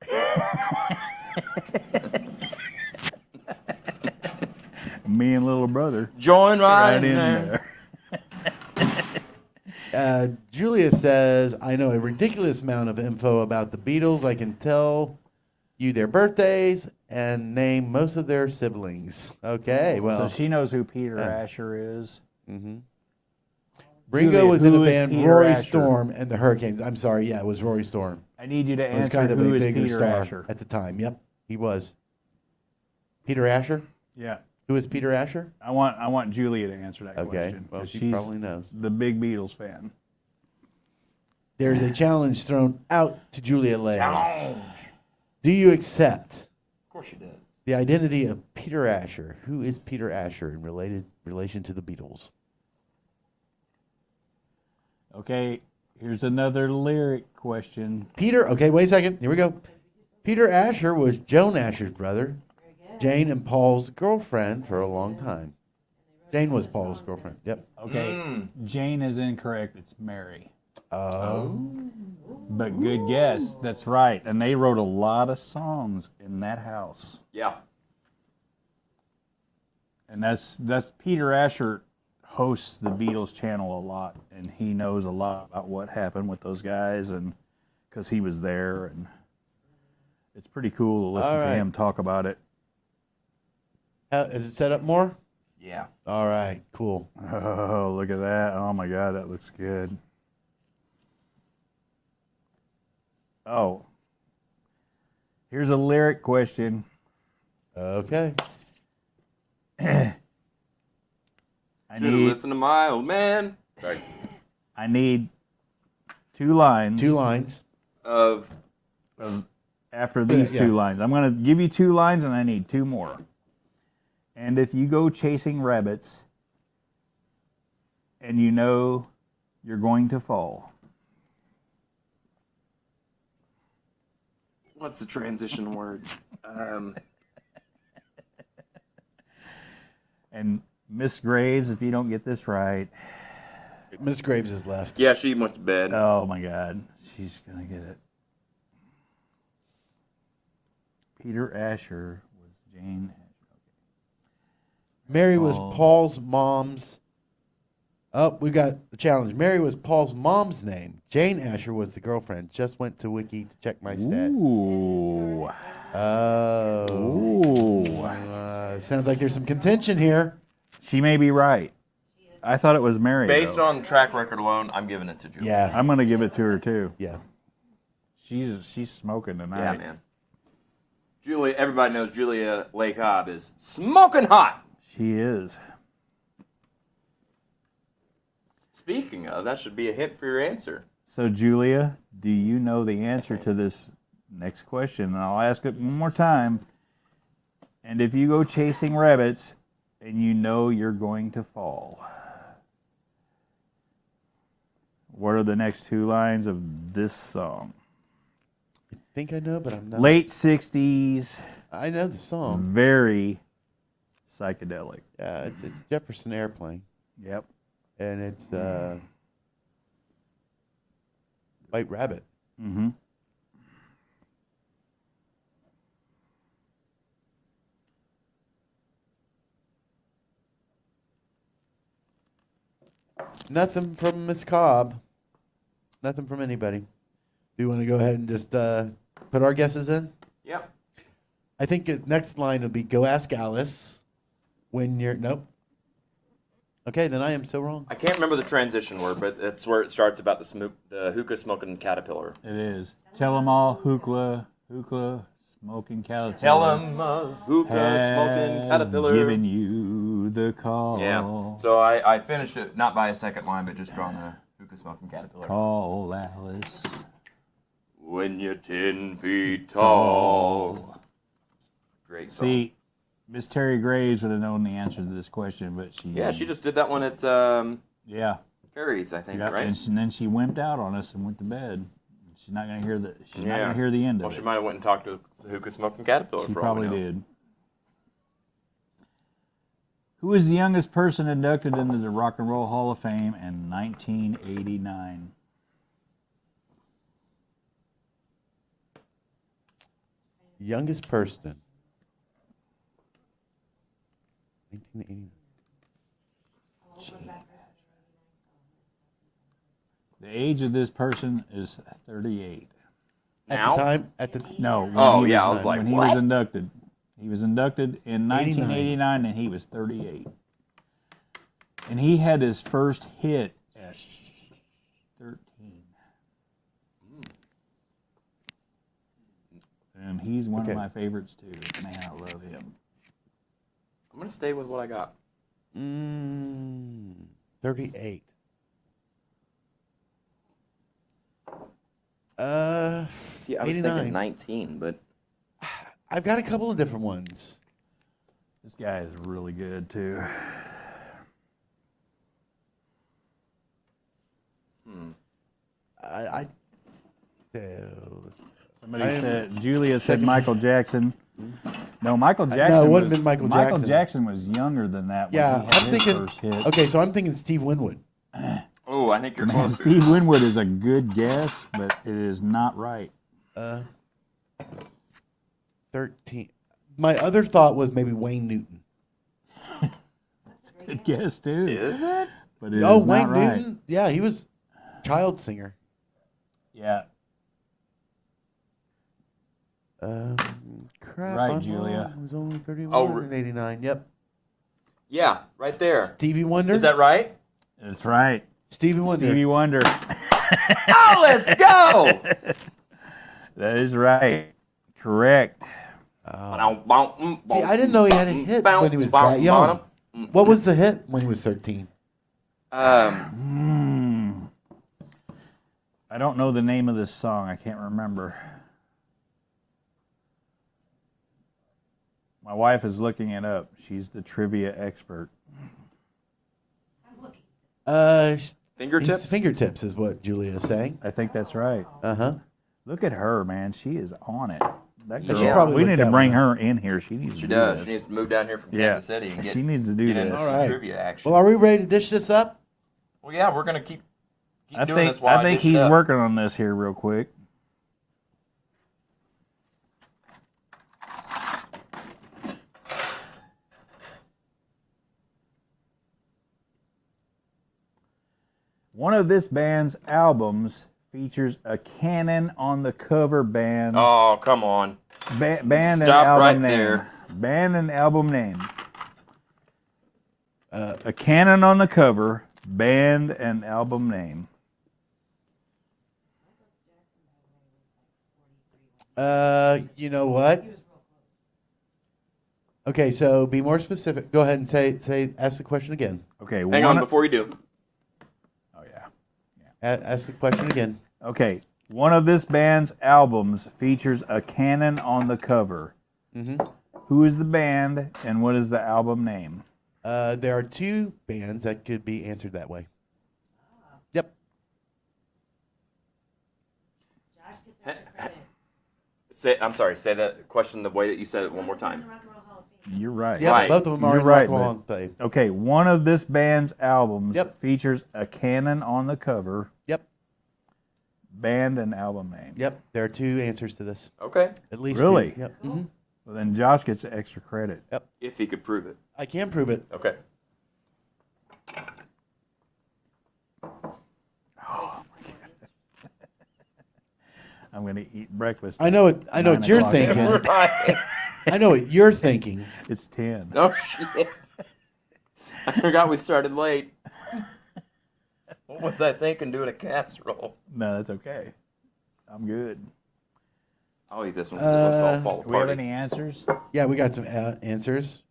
Me and little brother Join right, right in there. there. Julia says, I know a ridiculous amount of info about the Beatles. I can tell you their birthdays and name most of their siblings. Okay, well. So she knows who Peter Asher is. Ringo Julia, was in a who is band, Peter Rory Asher? Storm and the Hurricanes. I'm sorry, yeah, it was Rory Storm. I need you to He was answer kind of who a is bigger Peter star Asher. at the time. Yep, he was. Peter Asher? Yeah, Who is Peter Asher? I want Julia to answer that Okay, question. well, 'cause she she's probably knows. the big Beatles fan. There's a challenge thrown out to Julia Lay. Challenge. Do you accept Of course you did. the identity of Peter Asher? Who is Peter Asher in relation to the Beatles? Okay, here's another lyric question. Peter, okay, wait a second. Here we go. Peter Asher was Joan Asher's brother, Jane and Paul's girlfriend for a long time. Jane was Paul's girlfriend. Yep. Okay, Jane is incorrect. It's Mary. Oh. But good guess. That's right. And they wrote a lot of songs in that house. Yeah. And that's Peter Asher hosts the Beatles channel a lot, and he knows a lot about what happened with those guys, and because he was there, and it's pretty cool to listen All to right. him talk about it. Is it set up more? Yeah. All right, cool. Oh, look at that! Oh my God, that looks good. Oh, here's a lyric question. Okay. I Should have need listened to my old man. Sorry. I need two lines. 2 lines. Of After these Yeah. 2 lines. I'm going to give you 2 lines, and I need 2 more. And if you go chasing rabbits and you know you're going to fall, what's the transition word? and Miss Graves, if you don't get this right, Miss Graves is left. Yeah, she went to bed. oh my God, she's going to get it. Peter Asher was Jane Asher. Mary was Paul. Paul's mom's Oh, we got the challenge. Mary was Paul's mom's name. Jane Asher was the girlfriend. Just went to Wiki to check my stats. Ooh. Oh. Ooh. Sounds like there's some contention here. She may be right. I thought it was Mary. Based though. on track record alone, I'm giving it to Julie. Yeah. I'm going to give it to her too. Yeah. She's smoking tonight. Yeah, man. Julia, everybody knows Julia Lake Cobb is smoking hot. She is. Speaking of, that should be a hint for your answer. So, Julia, do you know the answer to this next question? And I'll ask it one more time. And if you go chasing rabbits and you know you're going to fall, what are the next two lines of this song? I think I know, but I'm not. Late 60s, I know the song. very psychedelic. Yeah, it's Jefferson Airplane. Yep. And it's White Rabbit. Mm-hmm. Nothing from Miss Cobb. Nothing from anybody. Do you want to go ahead and just put our guesses in? Yep. I think the next line will be "Go ask Alice when you're." Nope. Okay, then I am so wrong. I can't remember the transition word, but that's where it starts about the hookah smoking caterpillar. It is. Tell 'em all, hookah, smoking caterpillar. Tell him hookah smoking caterpillar. Giving you the call. Yeah. So I finished it not by a second line, but just drawing a hookah smoking caterpillar. Call Alice. When you're 10 feet tall. Great song. See, Miss Terry Graves would have known the answer to this question, but she she just did that one at yeah. Carrie's, I think, Yep, right? and then she wimped out on us and went to bed. She's not gonna hear the. She's not gonna hear the end Well, of she it. might have went and talked to the hookah smoking caterpillar. She for all we probably know. did. Who is the youngest person inducted into the Rock and Roll Hall of Fame in 1989? Youngest person. 1989. The age of this person is 38. At Now? the time, at the No. When Oh, he yeah, was, I was like, when he what? was inducted. He was inducted in 1989, and he was 38. And he had his first hit at 13. And he's one Okay. of my favorites too. Man, I love him. I'm going to stay with what I got. 38. See, I was 89. thinking 19, but I've got a couple of different ones. This guy is really good too. I so, Somebody I am said, Julia said checking- Michael Jackson. No, Michael Jackson. no, it wouldn't was, been Michael Michael Jackson. Jackson was younger than that when yeah, he had I'm his thinking. first hit. Okay, so I'm thinking Steve Winwood. oh, I think you're Man, close. Steve Winwood is a good guess, but it is not right. 13. My other thought was maybe Wayne Newton. Good guess too. Is it? But it Oh, is Wayne not right. Newton. Yeah, he was child singer. Yeah, Crap. Right, I'm Julia. wrong. He was only 31 Oh, in 89. Yep. Yeah, right there. Stevie Wonder. Is that right? that's right. Stevie Wonder? Stevie Wonder. Oh, let's go! That is right. Correct. See, I didn't know he had a hit Bow, when he was bow, that young. bow. What was the hit when he was 13? Um, I don't know the name of this song. I can't remember. My wife is looking it up. She's the trivia expert. fingertips? Fingertips is what Julia is saying. I think that's right. Uh-huh. Look at her, man. She is on it. That She girl, should probably we look need to that bring one her in here. She needs She to do does. this. She needs to move down here from Yeah. Kansas City and get, She needs to do get into this. All some right. trivia action. Well, are we ready to dish this up? Well, yeah, we're going to keep I doing think this while I think dish it he's up. working on this here real quick. One of this band's albums features a cannon on the cover. Band. Oh, come on. Band and Stop album right name. there. Band and album name. A cannon on the cover. Band and album name. You know what? Okay, so be more specific. Go ahead and ask the question again. Okay. Hang on before you do. Oh yeah. Ask the question again. Okay. One of this band's albums features a cannon on the cover. Mm-hmm. Who is the band and what is the album name? There are two bands that could be answered that way. Yep. Josh gets extra credit. I'm sorry. Say that question the way that you said it one more time. Rock and Roll Hall of Fame. You're right. Yep, Right. both of them are You're in right, Rock and Roll but- Hall of Fame. Okay, one of this band's albums Yep. features a cannon on the cover. Yep. Band and album name. Yep. There are two answers to this. Okay. At least Really? two. Yep. Mhm. Well, then Josh gets the extra credit. If he could prove it. I can prove it. Okay. I'm going to eat breakfast. I know it. I know 9 what you're o'clock. thinking. Right. I know what you're thinking. It's 10. Oh shit. I forgot we started late. What was I thinking doing a casserole? No, that's okay. I'm good. I'll eat this one because it lets all fall Do we have apart. any answers? Yeah, we got some answers.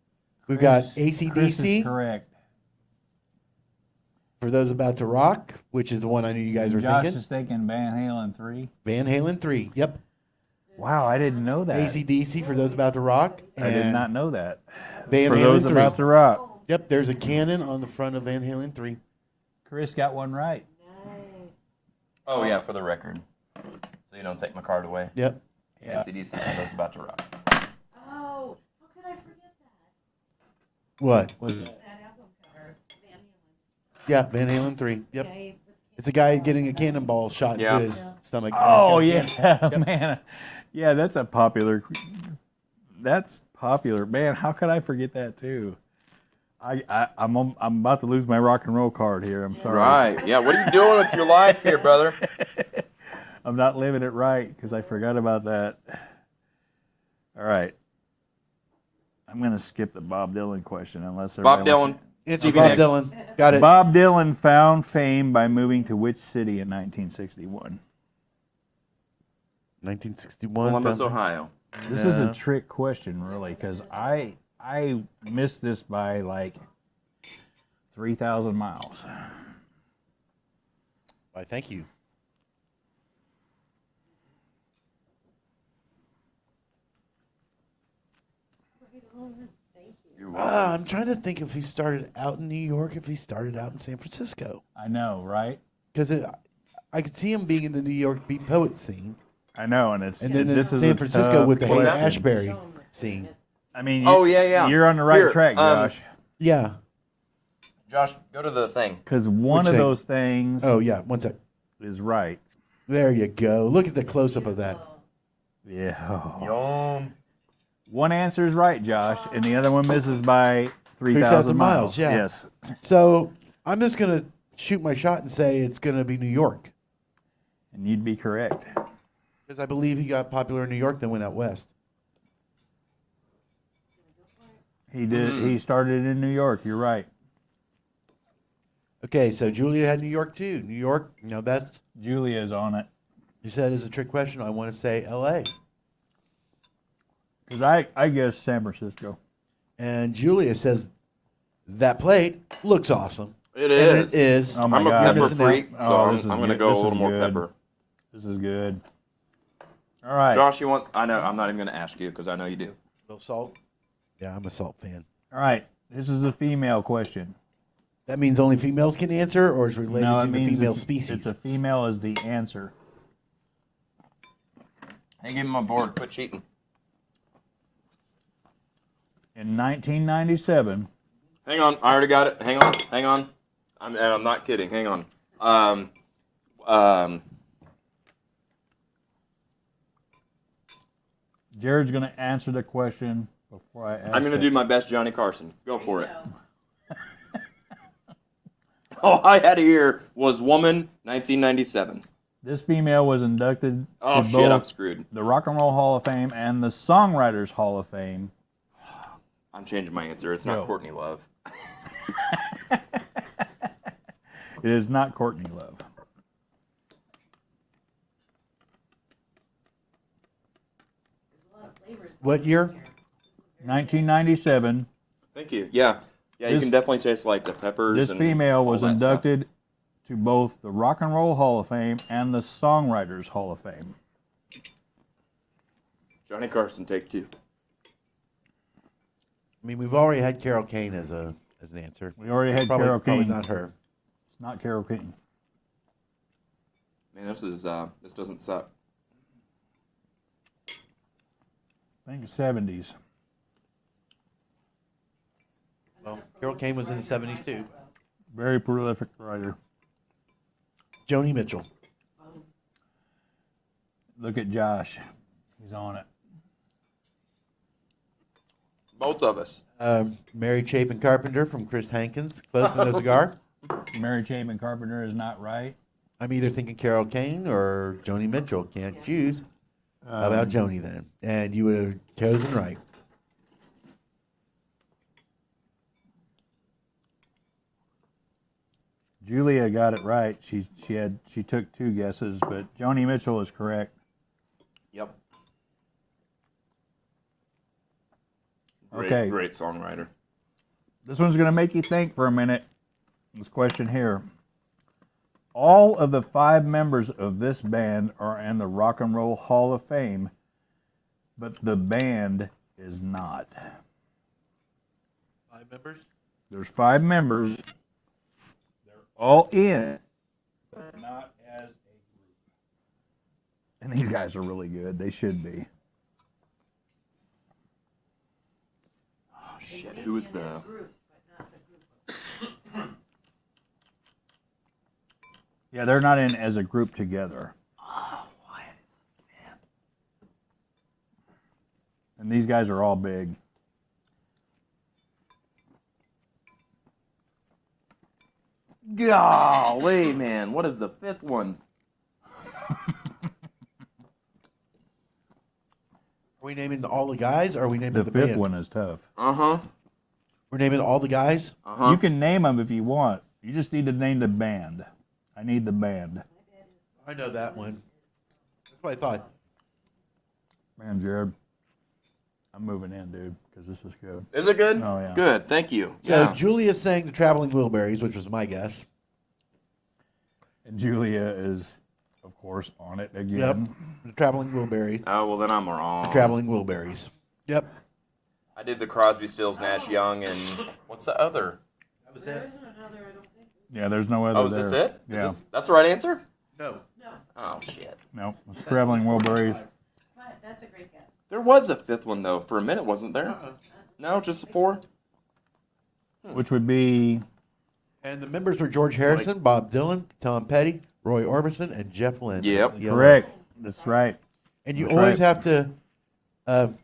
We've Chris- got Chris is AC/DC correct. for those about to rock, which is the one I knew you guys were Josh thinking. is thinking Van Halen 3. Van Halen 3. Yep. Wow, I didn't know that. AC/DC for those about to rock. I did and not know that. Van For Halen those 3. about to rock. Yep, there's a cannon on the front of Van Halen 3. Chris got one right. Nice. Oh yeah, for the record. So you don't take my card away. Yep. Yeah. ACDC for those about to rock. Oh, how could I forget that? What? Was it? That album cover, Van Halen's. Yeah, Van Halen 3. Yep. Okay, with It's a guy getting a cannonball shot Yeah. into his stomach. Oh And yeah, he's got a man. Yeah, that's a popular. That's popular, man. How could I forget that too? I'm about to lose my rock and roll card here. I'm sorry. Right. Yeah. What are you doing with your life here, brother? I'm not living it right because I forgot about that. All right. I'm gonna skip the Bob Dylan question unless Bob everybody wants Dylan. It's Stevie Bob Nicks. Dylan. Got to- it. Bob Dylan found fame by moving to which city in 1961? 1961. Columbus, found- Ohio. This is Yeah. a trick question, really, because I missed this by like 3,000 miles. Why, thank you. thank you. You're welcome. I'm trying to think if he started out in New York, if he started out in San Francisco. I know, right? Because I could see him being in the New York beat poet scene. I know, and it's And then this in is San a Francisco tough with the Haight question. Ashbury scene. I mean, Oh, yeah. you're on the right Here, track, Josh. Yeah. Josh, go to the thing. Because one Which of thing? those things Oh, yeah. One sec. is right. There you go. Look at the close up of that. Yeah. Yum. One answer is right, Josh, and the other one misses by 3,000 3,000 miles. miles, yeah. Yes. So I'm just going to shoot my shot and say it's going to be New York. And you'd be correct. Because I believe he got popular in New York, then went out west. He did. He started in New York. You're right. Okay, so Julia had New York too. New York, that's, Julia's on it. you said is a trick question. I want to say L.A. Because I guess San Francisco. And Julia says that plate looks awesome. It And is. it is. Oh my I'm a God. pepper Missing out. freak, so Oh, this is I'm going to good. go a This little is more good. pepper. This is good. All right. Josh, you want? I know. I'm not even going to ask you because I know you do. Little salt. Yeah, I'm a salt fan. All right. This is a female question. That means only females can answer, or is related No, to it the means female it's, species? It's a female is the answer. Hey, give him my board. Quit cheating. In 1997, Hang on. I already got it. Hang on. Hang on. I'm not kidding. Hang on. Jared's going to answer the question before I ask I'm going to it. do my best Johnny Carson. Go for it. All I had here was woman, 1997. This female was inducted Oh, to shit, I'm both screwed. the Rock and Roll Hall of Fame and the Songwriters Hall of Fame. I'm changing my answer. It's not Go. Courtney Love. It is not Courtney Love. There's a lot of flavors. What year? 1997, Thank you. Yeah. Yeah, you This- can definitely taste like the peppers. this and female all was that stuff. inducted to both the Rock and Roll Hall of Fame and the Songwriters Hall of Fame. Johnny Carson, take 2. I mean, we've already had Carol Kane as an answer. We already had Probably, Carole probably King. not her. It's not Carole King. Man, this doesn't suck. I think 70s. Well, Carol Kane was in the 70s too. Very prolific writer. Joni Mitchell. Look at Josh. He's on it. Both of us. Mary Chapin Carpenter from Chris Hankins. Close but no cigar. Mary Chapin Carpenter is not right. I'm either thinking Carol Kane or Joni Mitchell. Can't choose. How about Joni then? And you would have chosen right. Julia got it right. She took 2 guesses, but Joni Mitchell is correct. Yep. Great, Okay. Great songwriter. This one's going to make you think for a minute. This question here. All of the 5 members of this band are in the Rock and Roll Hall of Fame, but the band is not. 5 members? There's 5 members. They're all in, but not as a group. And these guys are really good. They should be. Oh, shit. Who was the... Groups, but not the group. Yeah, they're not in as a group together. Oh, what is the 5th? And these guys are all big. Golly, man. What is the 5th one? Are we naming all the guys or are we naming The the, 5th band? one is tough. Uh-huh. We're naming all the guys? Uh-huh. You can name them if you want. You just need to name the band. I need the band. I know that one. That's what I thought. Man, Jared, I'm moving in, dude, because this is good. Is it good? Oh, yeah. Good, thank you. So Yeah. Julia sang the Traveling Wilburys, which was my guess. And Julia is, of course, on it again. Yep. The Traveling Wilburys. Oh, well, then I'm wrong. Traveling Wilburys. Yep. I did the Crosby, Stills, Nash, Young, and what's the other? That was There it. isn't another, I don't think. Yeah, there's no other Oh, is there. this it? Is Yeah. that's the right answer? No. No, Oh, shit. No, it's Traveling Wilburys. but that's a great guess. There was a 5th one, though. For a minute, wasn't there? Uh-uh. No, just the 4? Which would be, And the members were George Harrison, Bob Dylan, Tom Petty, Roy Orbison, and Jeff Lynne. Yep. Yellow. correct. That's right. And you That's always right. have to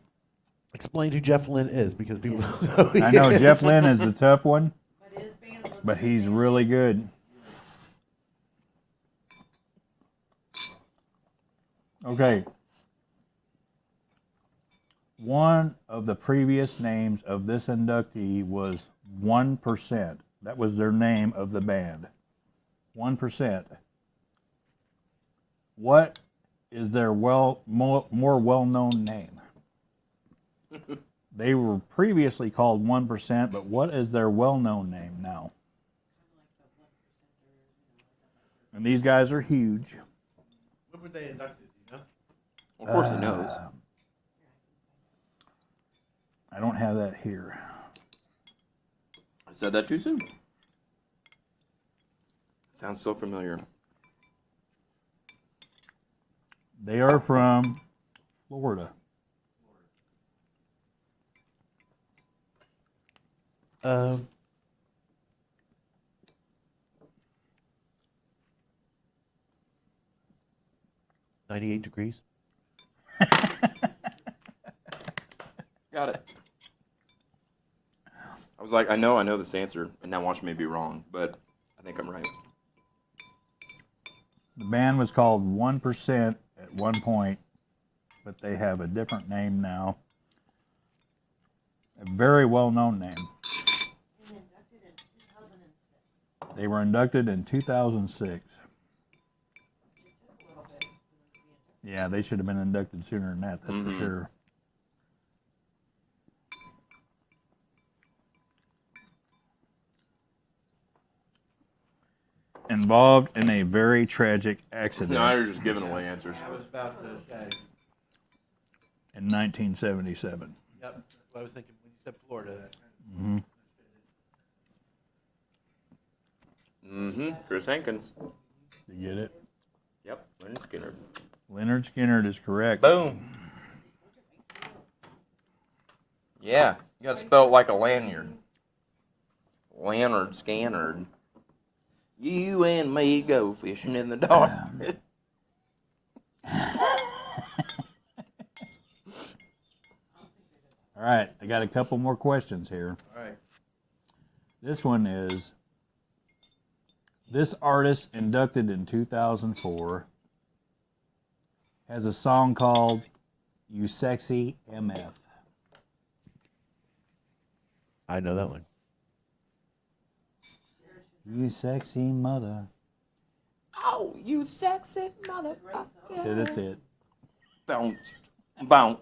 explain who Jeff Lynne is because people don't know who he I know is. Jeff Lynne is the tough one, But his band was. but he's really good. Okay. One of the previous names of this inductee was 1%. That was their name of the band. 1%. What is their more well-known name? They were previously called 1%, but what is their well-known name now? And these guys are huge. When were they inducted? Do you know? Of course he knows. I don't have that here. I said that too soon. Sounds so familiar. They are from Florida. Um, "98 Degrees." Got it. I was like, I know this answer, and now watch me be wrong, but I I think I'm right. The band was called 1% at one point, but they have a different name now. A very well-known name. And inducted in 2006. They were inducted in 2006. It took a little bit for them to be inducted. Yeah, they should have been inducted sooner than that, that's for sure. Involved in a very tragic accident No, you're just giving away answers. I was about to say. in 1977. Yep. That's what I was thinking when you said Florida. Chris Hankins. You get it? Yep. Leonard Skinner. Leonard Skinner is correct. Boom. Yeah. You got to spell it like a lanyard. Leonard Skinner. You and me go fishing in the dark. All right, I got a couple more questions here. All right. This one is, this artist inducted in 2004 has a song called You Sexy MF. I know that one. You sexy mother. Oh, you sexy motherfucker. Yeah, that's it. Bounce. Bounce.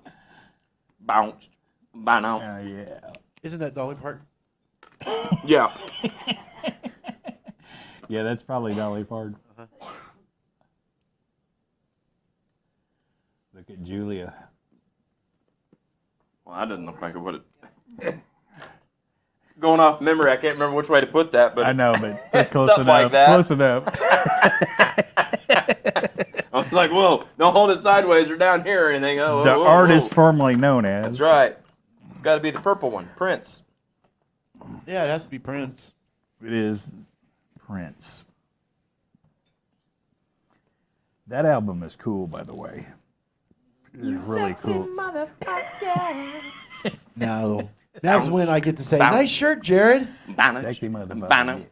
Bounce. Bounce. Yeah. Isn't that Dolly Parton? Yeah. Yeah, that's probably Dolly Parton. Look at Julia. Well, that doesn't look like it would have. Going off memory, I can't remember which way to put that, but I know, but that's close Something enough. like that. Close enough. I was like, whoa, don't hold it sideways or down here or anything. Oh, The whoa, whoa, artist whoa. formerly known as. That's right. It's got to be the purple one, Prince. Yeah, it has to be Prince. It is Prince. That album is cool, by the way. It is really cool. Now, that's when I get to say, Bounce. nice shirt, Jared. Sexy motherfucker. Bounce.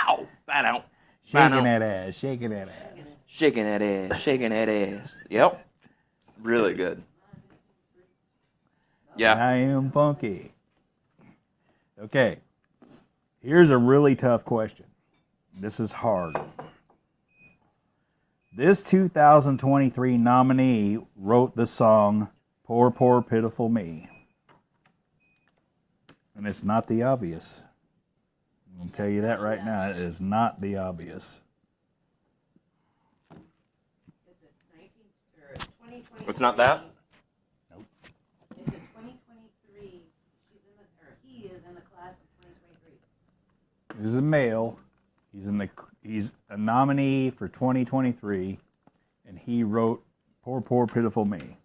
Ow. Bounce. Shaking that ass, shaking that ass. Shaking that ass, shaking that ass. Yep. Really good. Yeah. I am funky. Okay. Here's a really tough question. This is hard. This 2023 nominee wrote the song Poor, Poor, Pitiful Me. And it's not the obvious. I'm going to tell you that right now. It is not the obvious. Is it 2023? It's not that? Nope. It's a 2023. He is in the class of 2023. This is a male. He's a nominee for 2023, and he wrote Poor, Poor, Pitiful Me.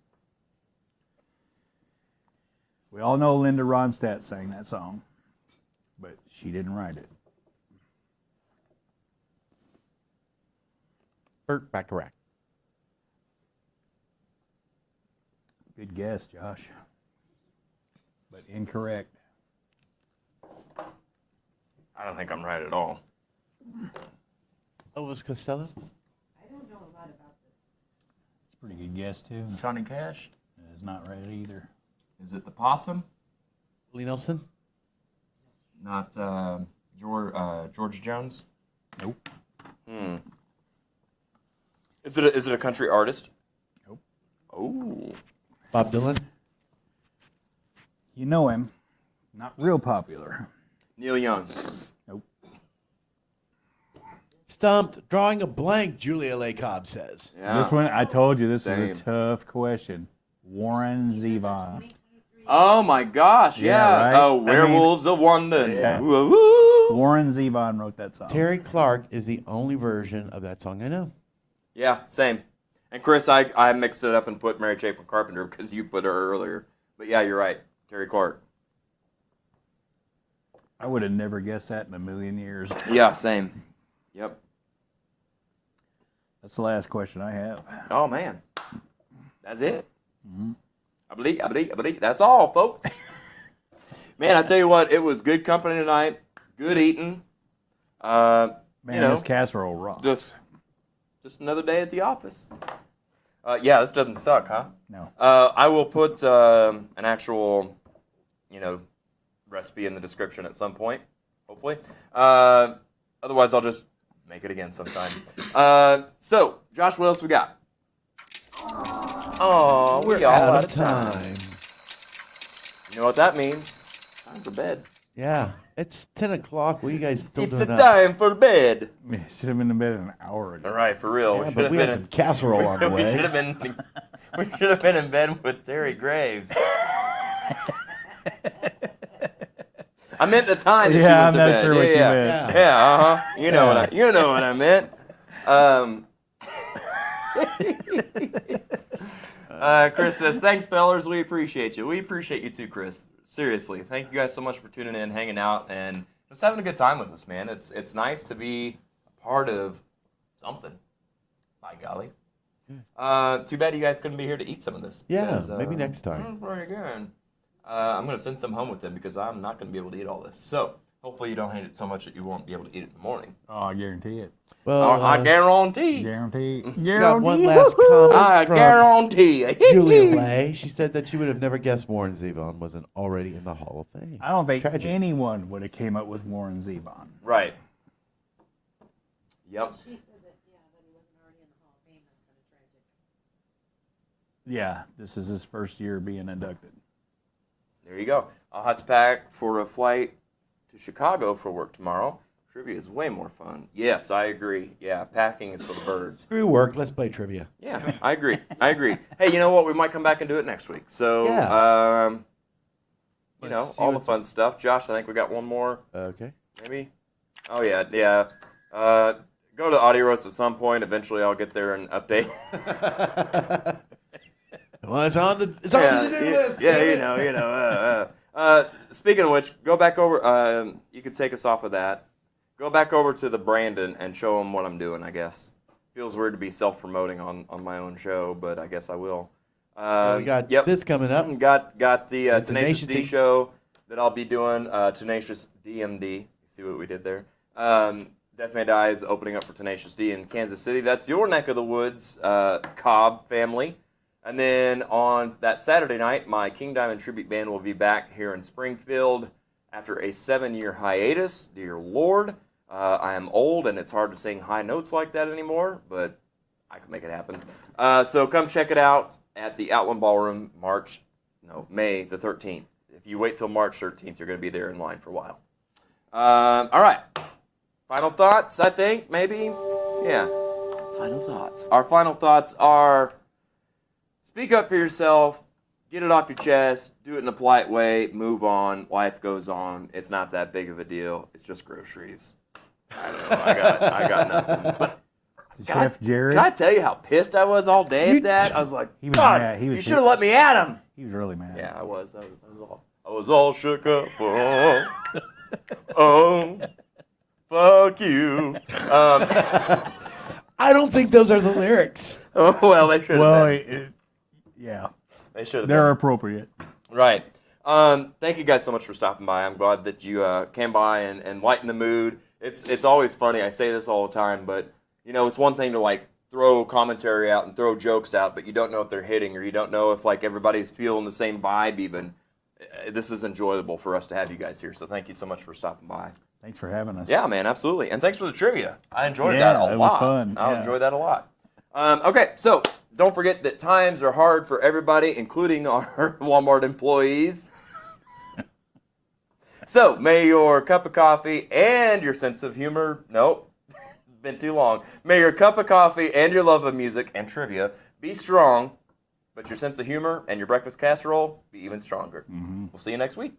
We all know Linda Ronstadt sang that song, but she didn't write it. Burt Bacharach. Good guess, Josh, but incorrect. I don't think I'm right at all. Elvis Costello. I don't know a lot about this. It's a pretty good guess, too. Johnny Cash? It's not right either. Is it the possum? Willie Nelson. Not George Jones? Nope. Is it a country artist? Nope. Oh. Bob Dylan. You know him. Not real popular. Neil Young. Nope. Stumped. Drawing a blank, Julia Lee Cobb says. Yeah. This one, I told you, this Same. is a tough question. Warren Zevon. Oh my gosh, yeah. Yeah, right? Oh, Werewolves of London. Yeah. Woo-woo. Warren Zevon wrote that song. Terry Clark is the only version of that song I know. Yeah, same. And Chris, I mixed it up and put Mary Chapin Carpenter because you put her earlier. But yeah, you're right. Terry Clark. I would have never guessed that in a million years. Yeah, same. Yep. That's the last question I have. Oh man. That's it. I believe. That's all, folks. Man, I tell you what, it was good company tonight. Good eating. Man, you know, this casserole rocks. just another day at the office. Yeah, this doesn't suck, huh? No. I will put an actual, recipe in the description at some point, hopefully. Otherwise, I'll just make it again sometime. So, Josh, what else we got? Oh, We're out of time. You know what that means? Time for bed. Yeah, it's 10 o'clock. What are you guys still It's doing a up? time for bed. We should have been in bed an hour ago. All right, for real. Yeah, but we had some casserole on the we way. should have been in bed with Terry Graves. I meant the time that she Yeah, went I'm to not bed. sure what you yeah, meant. yeah, uh-huh. You know what I meant. Chris says, "Thanks, fellers. We appreciate you. We appreciate you too, Chris. Seriously, thank you guys so much for tuning in, hanging out, and just having a good time with us, man. It's nice to be a part of something. By golly. Too bad you guys couldn't be here to eat some of this. Yeah, because, maybe next time. It's very good. I'm going to send some home with them because I'm not going to be able to eat all this. So hopefully you don't hate it so much that you won't be able to eat it in the morning. Oh, I guarantee it. Well, I guarantee. Guarantee. got one Guarantee. last I comment from guarantee. Julia Lay. She said that she would have never guessed Warren Zevon wasn't already in the Hall of Fame. I don't think Tragic. anyone would have came up with Warren Zevon. Right. Yep. She said that, yeah, that he wasn't already in the Hall of Fame. That's kind of tragic. Yeah, this is his first year being inducted. There you go. I'll have to pack for a flight to Chicago for work tomorrow. Trivia is way more fun. Yes, I agree. Yeah, packing is for the birds. Screw work. Let's play trivia. Yeah, I agree. I agree. Hey, you know what? We might come back and do it next week. So, Yeah. Let's see all the what's- fun stuff. Josh, I think we got one more, Okay. maybe. Oh yeah, yeah. Go to Audio Roast at some point. Eventually, I'll get there and update. Well, it's on the to-do list. Yeah, damn it. Speaking of which, go back over. You could take us off of that. Go back over to the Brandon and show him what I'm doing. I guess feels weird to be self-promoting on my own show, but I guess I will. We got yep. this coming up. Got the And Tenacious Tenacious D D. show that I'll be doing. Tenacious DMD. See what we did there. Death May Die is opening up for Tenacious D in Kansas City. That's your neck of the woods, Cobb family. And then on that Saturday night, my King Diamond Tribute Band will be back here in Springfield after a 7-year hiatus. Dear Lord, I am old and it's hard to sing high notes like that anymore, but I can make it happen. So come check it out at the Outland Ballroom, May the 13th. If you wait till March 13th, you're going to be there in line for a while. All right. Final thoughts, I think, maybe? Yeah. Final thoughts. Our final thoughts are... Speak up for yourself, get it off your chest, do it in a polite way, move on, life goes on. It's not that big of a deal. It's just groceries. I don't know, I got nothing. But Chef Jerry, can I tell you how pissed I was all day at that? I was like, He was God, mad. He was you should have let me at him. he was really mad. Yeah, I was all shook up. Oh, fuck you. I don't think those are the lyrics. Oh, well, they should have Well, been. yeah, They should have they're been. appropriate. Right. Thank you guys so much for stopping by. I'm glad that you came by and lightened the mood. It's always funny. I say this all the time, but it's one thing to like throw commentary out and throw jokes out, but you don't know if they're hitting or you don't know if like everybody's feeling the same vibe even. This is enjoyable for us to have you guys here, so thank you so much for stopping by. Thanks for having us. Yeah, man, absolutely. And thanks for the trivia. I enjoyed Yeah, that a lot. it was fun. I Yeah. enjoyed that a lot. Okay, so don't forget that times are hard for everybody, including our Walmart employees. So may your cup of coffee and your sense of humor, nope, it's been too long. May your cup of coffee and your love of music and trivia be strong, but your sense of humor and your breakfast casserole be even stronger. We'll see you next week.